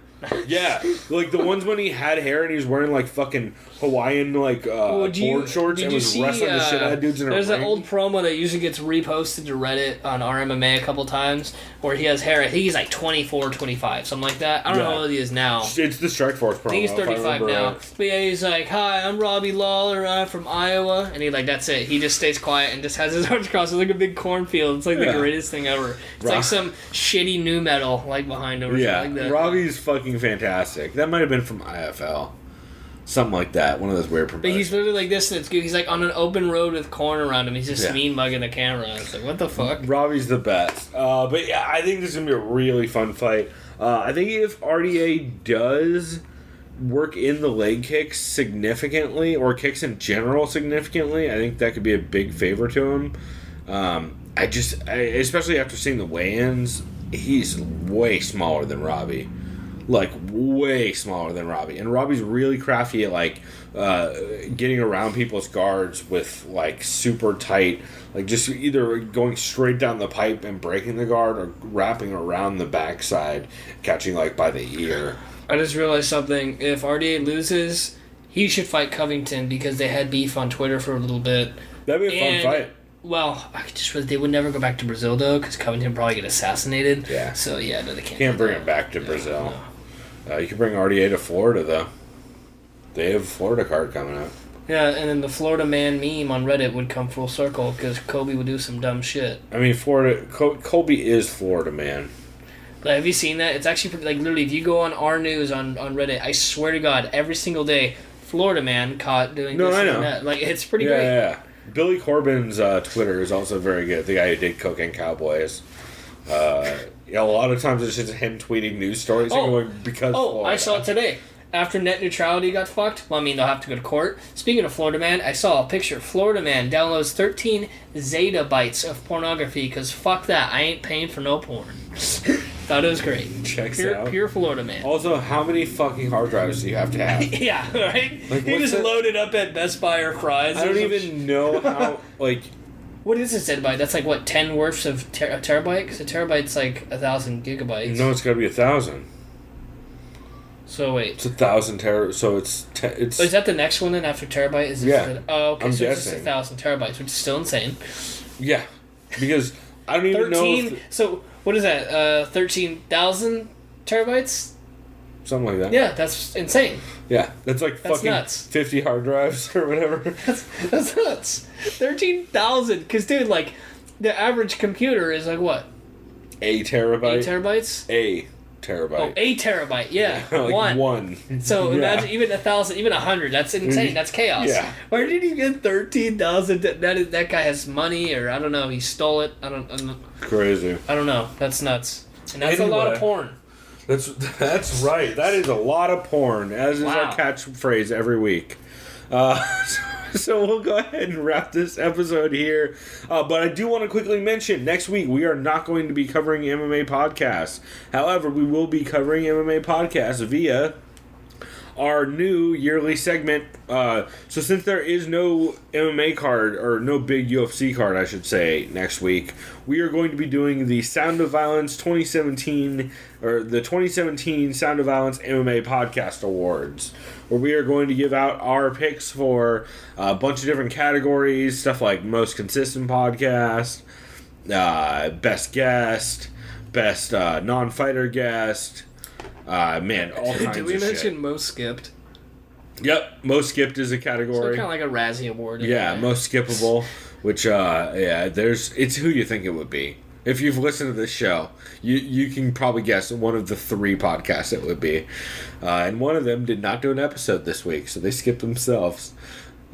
Yeah, like the ones when he had hair and he was wearing like fucking Hawaiian board shorts and was wrestling the shit out of dudes in a ring. There's an old promo that usually gets reposted to Reddit on RMMA a couple times where he has hair. I think he's like 24, 25, something like that. I don't know how old he is now. It's the Strikeforce promo. I think he's 35 now. But yeah, he's like, "Hi, I'm Robbie Lawler. I'm from Iowa," and that's it. He just stays quiet and just has his arms crossed. It's like a big cornfield. It's like the greatest thing ever. It's like some shitty nu metal like behind him or something like that. Robbie's fucking fantastic. That might have been from IFL. Something like that. One of those weird promotions. But he's literally like this, and it's good. He's like on an open road with corn around him. He's just mean mugging the camera. It's like, what the fuck? Robbie's the best. But yeah, I think this is going to be a really fun fight. I think if RDA does work in the leg kicks significantly, or kicks in general significantly, I think that could be a big favor to him. Especially after seeing the weigh-ins, he's way smaller than Robbie. Like, way smaller than Robbie. And Robbie's really crafty at, like, getting around people's guards with, like, super tight, like, just either going straight down the pipe and breaking the guard or wrapping around the backside, catching, like, by the ear. I just realized something. If RDA loses, he should fight Covington because they had beef on Twitter for a little bit. That'd be a fun fight. Well, I just realized they would never go back to Brazil, though, because Covington would probably get assassinated. Yeah. So, yeah, no, they can't. Can't bring him back to Brazil. No. You can bring RDA to Florida, though. They have a Florida card coming up. Yeah, and then the Florida man meme on Reddit would come full circle because Kobe would do some dumb shit. I mean, Kobe is Florida man. Like, have you seen that? It's actually, like, literally, if you go on our news on Reddit, I swear to God, every single day, Florida man caught doing this and that. Like, it's pretty great. Yeah. Billy Corbin's Twitter is also very good. The guy who did Cocaine Cowboys. A lot of times it's just him tweeting news stories and going, because Florida. I saw it today. After net neutrality got fucked, well, I mean, they'll have to go to court. Speaking of Florida man, I saw a picture. Florida man downloads 13 zettabytes of pornography because fuck that. I ain't paying for no porn. Thought it was great. Checks out. Pure Florida man. Also, how many fucking hard drives do you have to have? Yeah, right? Like, He what's just it- loaded up at Best Buy or Fry's. I don't even know how, like... What is a zettabyte? That's like, what, 10 worths of a terabyte? Because a terabyte's like 1,000 gigabytes. No, it's got to be 1,000. So wait. It's 1,000 terabytes, so it's... Oh, is that the next one then after terabyte? Is it Yeah. Oh, okay, I'm so it's guessing. just 1,000 terabytes, which is still insane. Yeah, because I don't even know... 13... So, what is that? 13,000 terabytes? Something like that. Yeah, that's insane. Yeah, that's like That's fucking nuts. 50 hard drives or whatever. That's nuts. 13,000. Because, dude, like, the average computer is like what? A terabyte? 8 terabytes? A terabyte. Oh, a terabyte, yeah. like one. So Yeah. imagine even 1,000, even 100. That's insane. That's chaos. Yeah. Where did he get 13,000? That guy has money, or I don't know. He stole it. I don't Crazy. know. That's nuts. And that's a lot of Anyway. porn. That's right. That is a lot of porn, as is Wow. our catchphrase every week. So we'll go ahead and wrap this episode here. But I do want to quickly mention, next week we are not going to be covering MMA podcasts. However, we will be covering MMA podcasts via our new yearly segment. So since there is no MMA card, or no big UFC card, I should say, next week, we are going to be doing the Sound of Violence 2017, or the 2017 Sound of Violence MMA Podcast Awards, where we are going to give out our picks for a bunch of different categories, stuff like most consistent podcast, best guest, best non-fighter guest, man, all kinds Did we of mention shit. most skipped? Yep, most skipped is a So category. kind of like a Razzie Award. in Yeah, a way. most skippable, which it's who you think it would be. If you've listened to this show, you can probably guess one of the 3 podcasts it would be. And one of them did not do an episode this week, so they skipped themselves.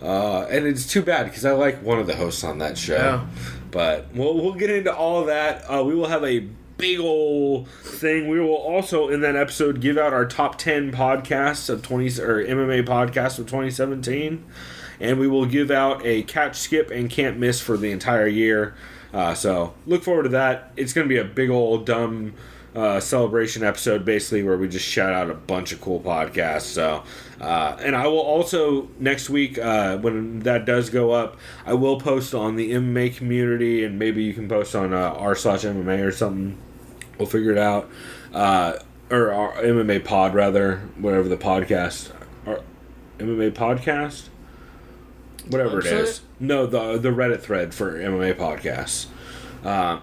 And it's too bad, because I like one of the hosts on that show. Yeah. But we'll get into all of that. We will have a big ol' thing. We will also, in that episode, give out our top 10 podcasts of MMA podcasts of 2017. And we will give out a catch, skip, and can't miss for the entire year. So look forward to that. It's going to be a big old dumb celebration episode, basically, where we just shout out a bunch of cool podcasts. So, and I will also, next week, when that does go up, I will post on the MMA community, and maybe you can post on r/MMA or something. We'll figure it out. Or our MMA pod, rather, whatever the podcast. Our MMA podcast? Whatever it is. No, the Reddit thread for MMA podcasts.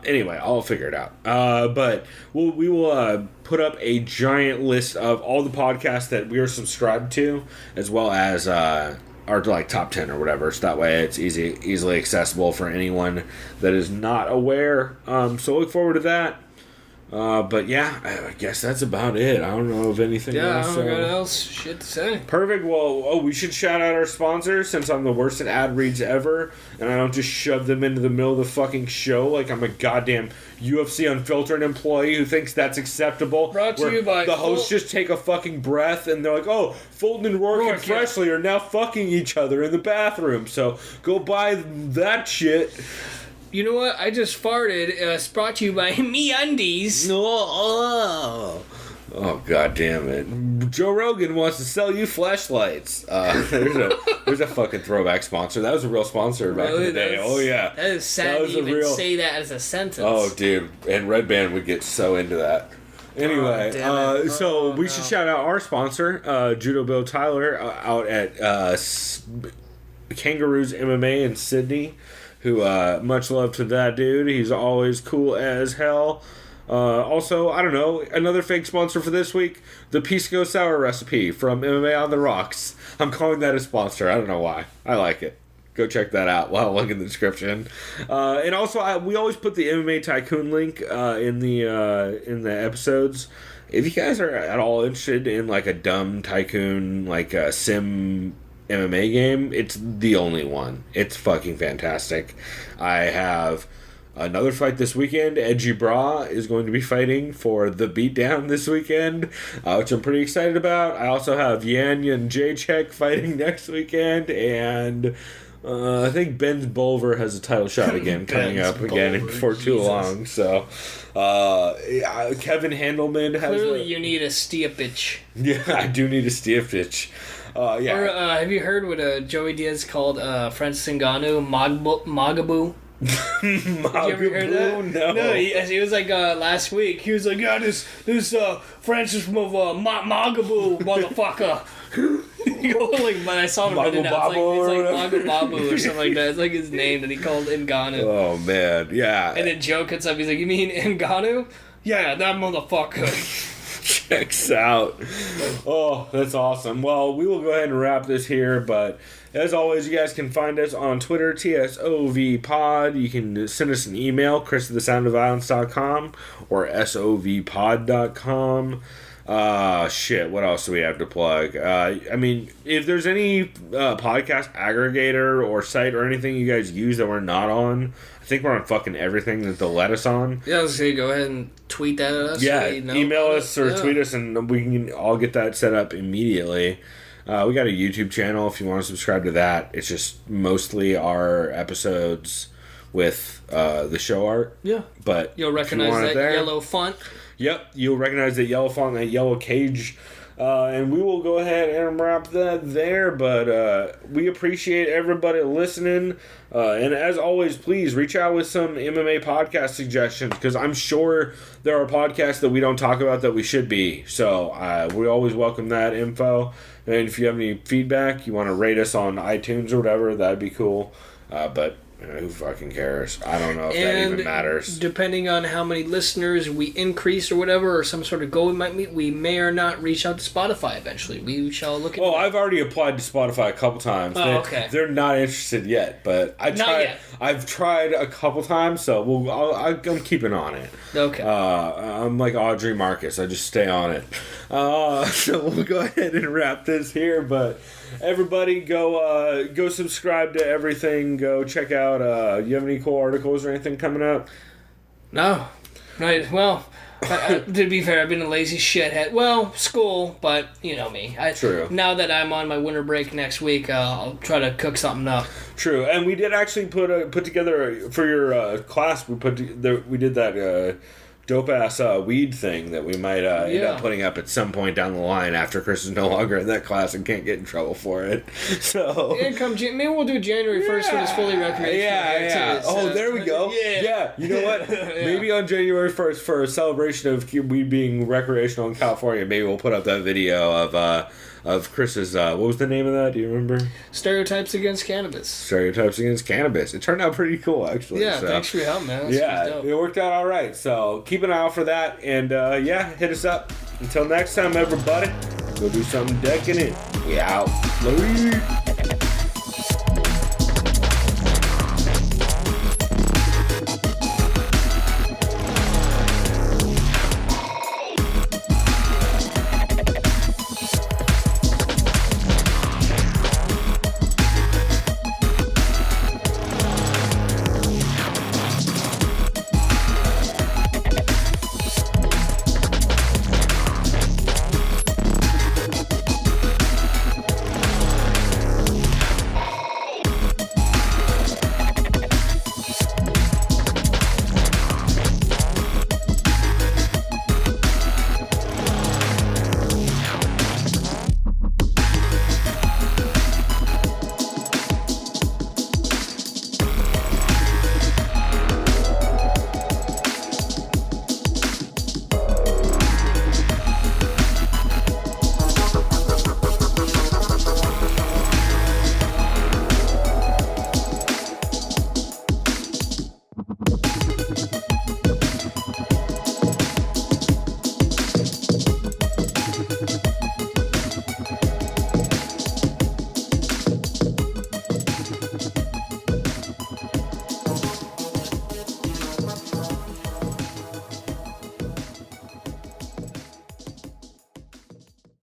Anyway, I'll figure it out. But we will put up a giant list of all the podcasts that we are subscribed to, as well as our like top 10 or whatever. So that way it's easily accessible for anyone that is not aware. So look forward to that. But yeah, I guess that's about it. I don't know of anything else. I don't got else shit to say. Perfect. Well, we should shout out our sponsors, since I'm the worst at ad reads ever, and I don't just shove them into the middle of the fucking show like I'm a goddamn UFC Unfiltered employee who thinks that's acceptable. Brought to where you by the hosts just take a fucking breath and they're like, "Oh, Fulton and Rourke and Rourke, yeah. Presley are now fucking each other in the bathroom." So go buy that shit. You know what? I just farted. It's brought to you by MeUndies. No. Oh, god damn it. Joe Rogan wants to sell you flashlights. There's a fucking throwback sponsor. That was a real sponsor back in the day. Oh, yeah. That is sad That to was a even real- say that as a sentence. Oh, dude. And Red Band would get so into that. Anyway, damn it. so we should shout out our sponsor, Judo Bill Tyler, out at Kangaroos MMA in Sydney, who, much love to that dude. He's always cool as hell. Also, I don't know, another fake sponsor for this week, the Pisco Sour recipe from MMA on the Rocks. I'm calling that a sponsor. I don't know why. I like it. Go check that out. We'll have a link in the description. And also, we always put the MMA Tycoon link in the episodes. If you guys are at all interested in like a dumb tycoon, like a sim MMA game, it's the only one. It's fucking fantastic. I have another fight this weekend. Edgy Bra is going to be fighting for the beatdown this weekend, which I'm pretty excited about. I also have Yan and Jacek fighting next weekend, and I think Ben's Bulver has a title shot again coming up again before too long. So, Kevin Handelman has. Clearly, you need a Stipe. Yeah, I do need a Stipe. Yeah. Or have you heard what Joey Diaz called Francis Ngannou Magaboo? Did you ever hear that? No, he was like last week. He was like, yeah, this Francis from Magaboo motherfucker. Like, when I saw him written out, it's like Magababu or something like that. It's like his name that he called Ngannou. Oh man, yeah. And then Joe cuts up. He's like, "You mean Ngannou? Yeah, that motherfucker." Checks out. Oh, that's awesome. Well, we will go ahead and wrap this here, but as always, you guys can find us on Twitter, TSOVPod. You can send us an email, chris@thesoundofviolence.com or sovpod.com. Shit, what else do we have to plug? I mean, if there's any podcast aggregator or site or anything you guys use that we're not on, I think we're on fucking everything that they'll let us on. Yeah, I was going to go ahead and tweet that at us. Yeah, email us or tweet us and we can all get that set up immediately. We got a YouTube channel if you want to subscribe to that. It's just mostly our episodes with the show art. Yeah. But you'll recognize that yellow font. Yep, you'll recognize that yellow font and that yellow cage. And we will go ahead and wrap that there. But we appreciate everybody listening. And as always, please reach out with some MMA podcast suggestions, because I'm sure there are podcasts that we don't talk about that we should be. So we always welcome that info. And if you have any feedback, you want to rate us on iTunes or whatever, that'd be cool. But who fucking cares? I don't know if that even matters. Depending on how many listeners we increase or whatever, or some sort of goal we might meet, we may or not reach out to Spotify eventually. We shall look at I've already applied to Spotify a couple times. Okay. They're not interested yet, but I've tried a couple times, so I'm keeping on it. Okay. I'm like Audrey Marcus. I just stay on it. So we'll go ahead and wrap this here, but everybody go subscribe to everything. Go check out, you have any cool articles or anything coming up? No. Right. Well, to be fair, I've been a lazy shithead. Well, school, but you know me. True. Now that I'm on my winter break next week, I'll try to cook something up. True. And we did actually put together for your class. We did that dope ass weed thing that we might end up putting up at some point down the line after Chris is no longer in that class and can't get in trouble for it. So maybe we'll do January 1st when it's fully recreational. Yeah. There we go. Yeah. You know what? Maybe on January 1st for a celebration of weed being recreational in California, maybe we'll put up that video of Chris's, what was the name of that? Do you remember? Stereotypes Against Cannabis. It turned out pretty cool, actually. Yeah, thanks for your help, man. That's it worked out all right. So keep an eye out for that. And, hit us up. Until next time, everybody, go do something decadent. We out. Later.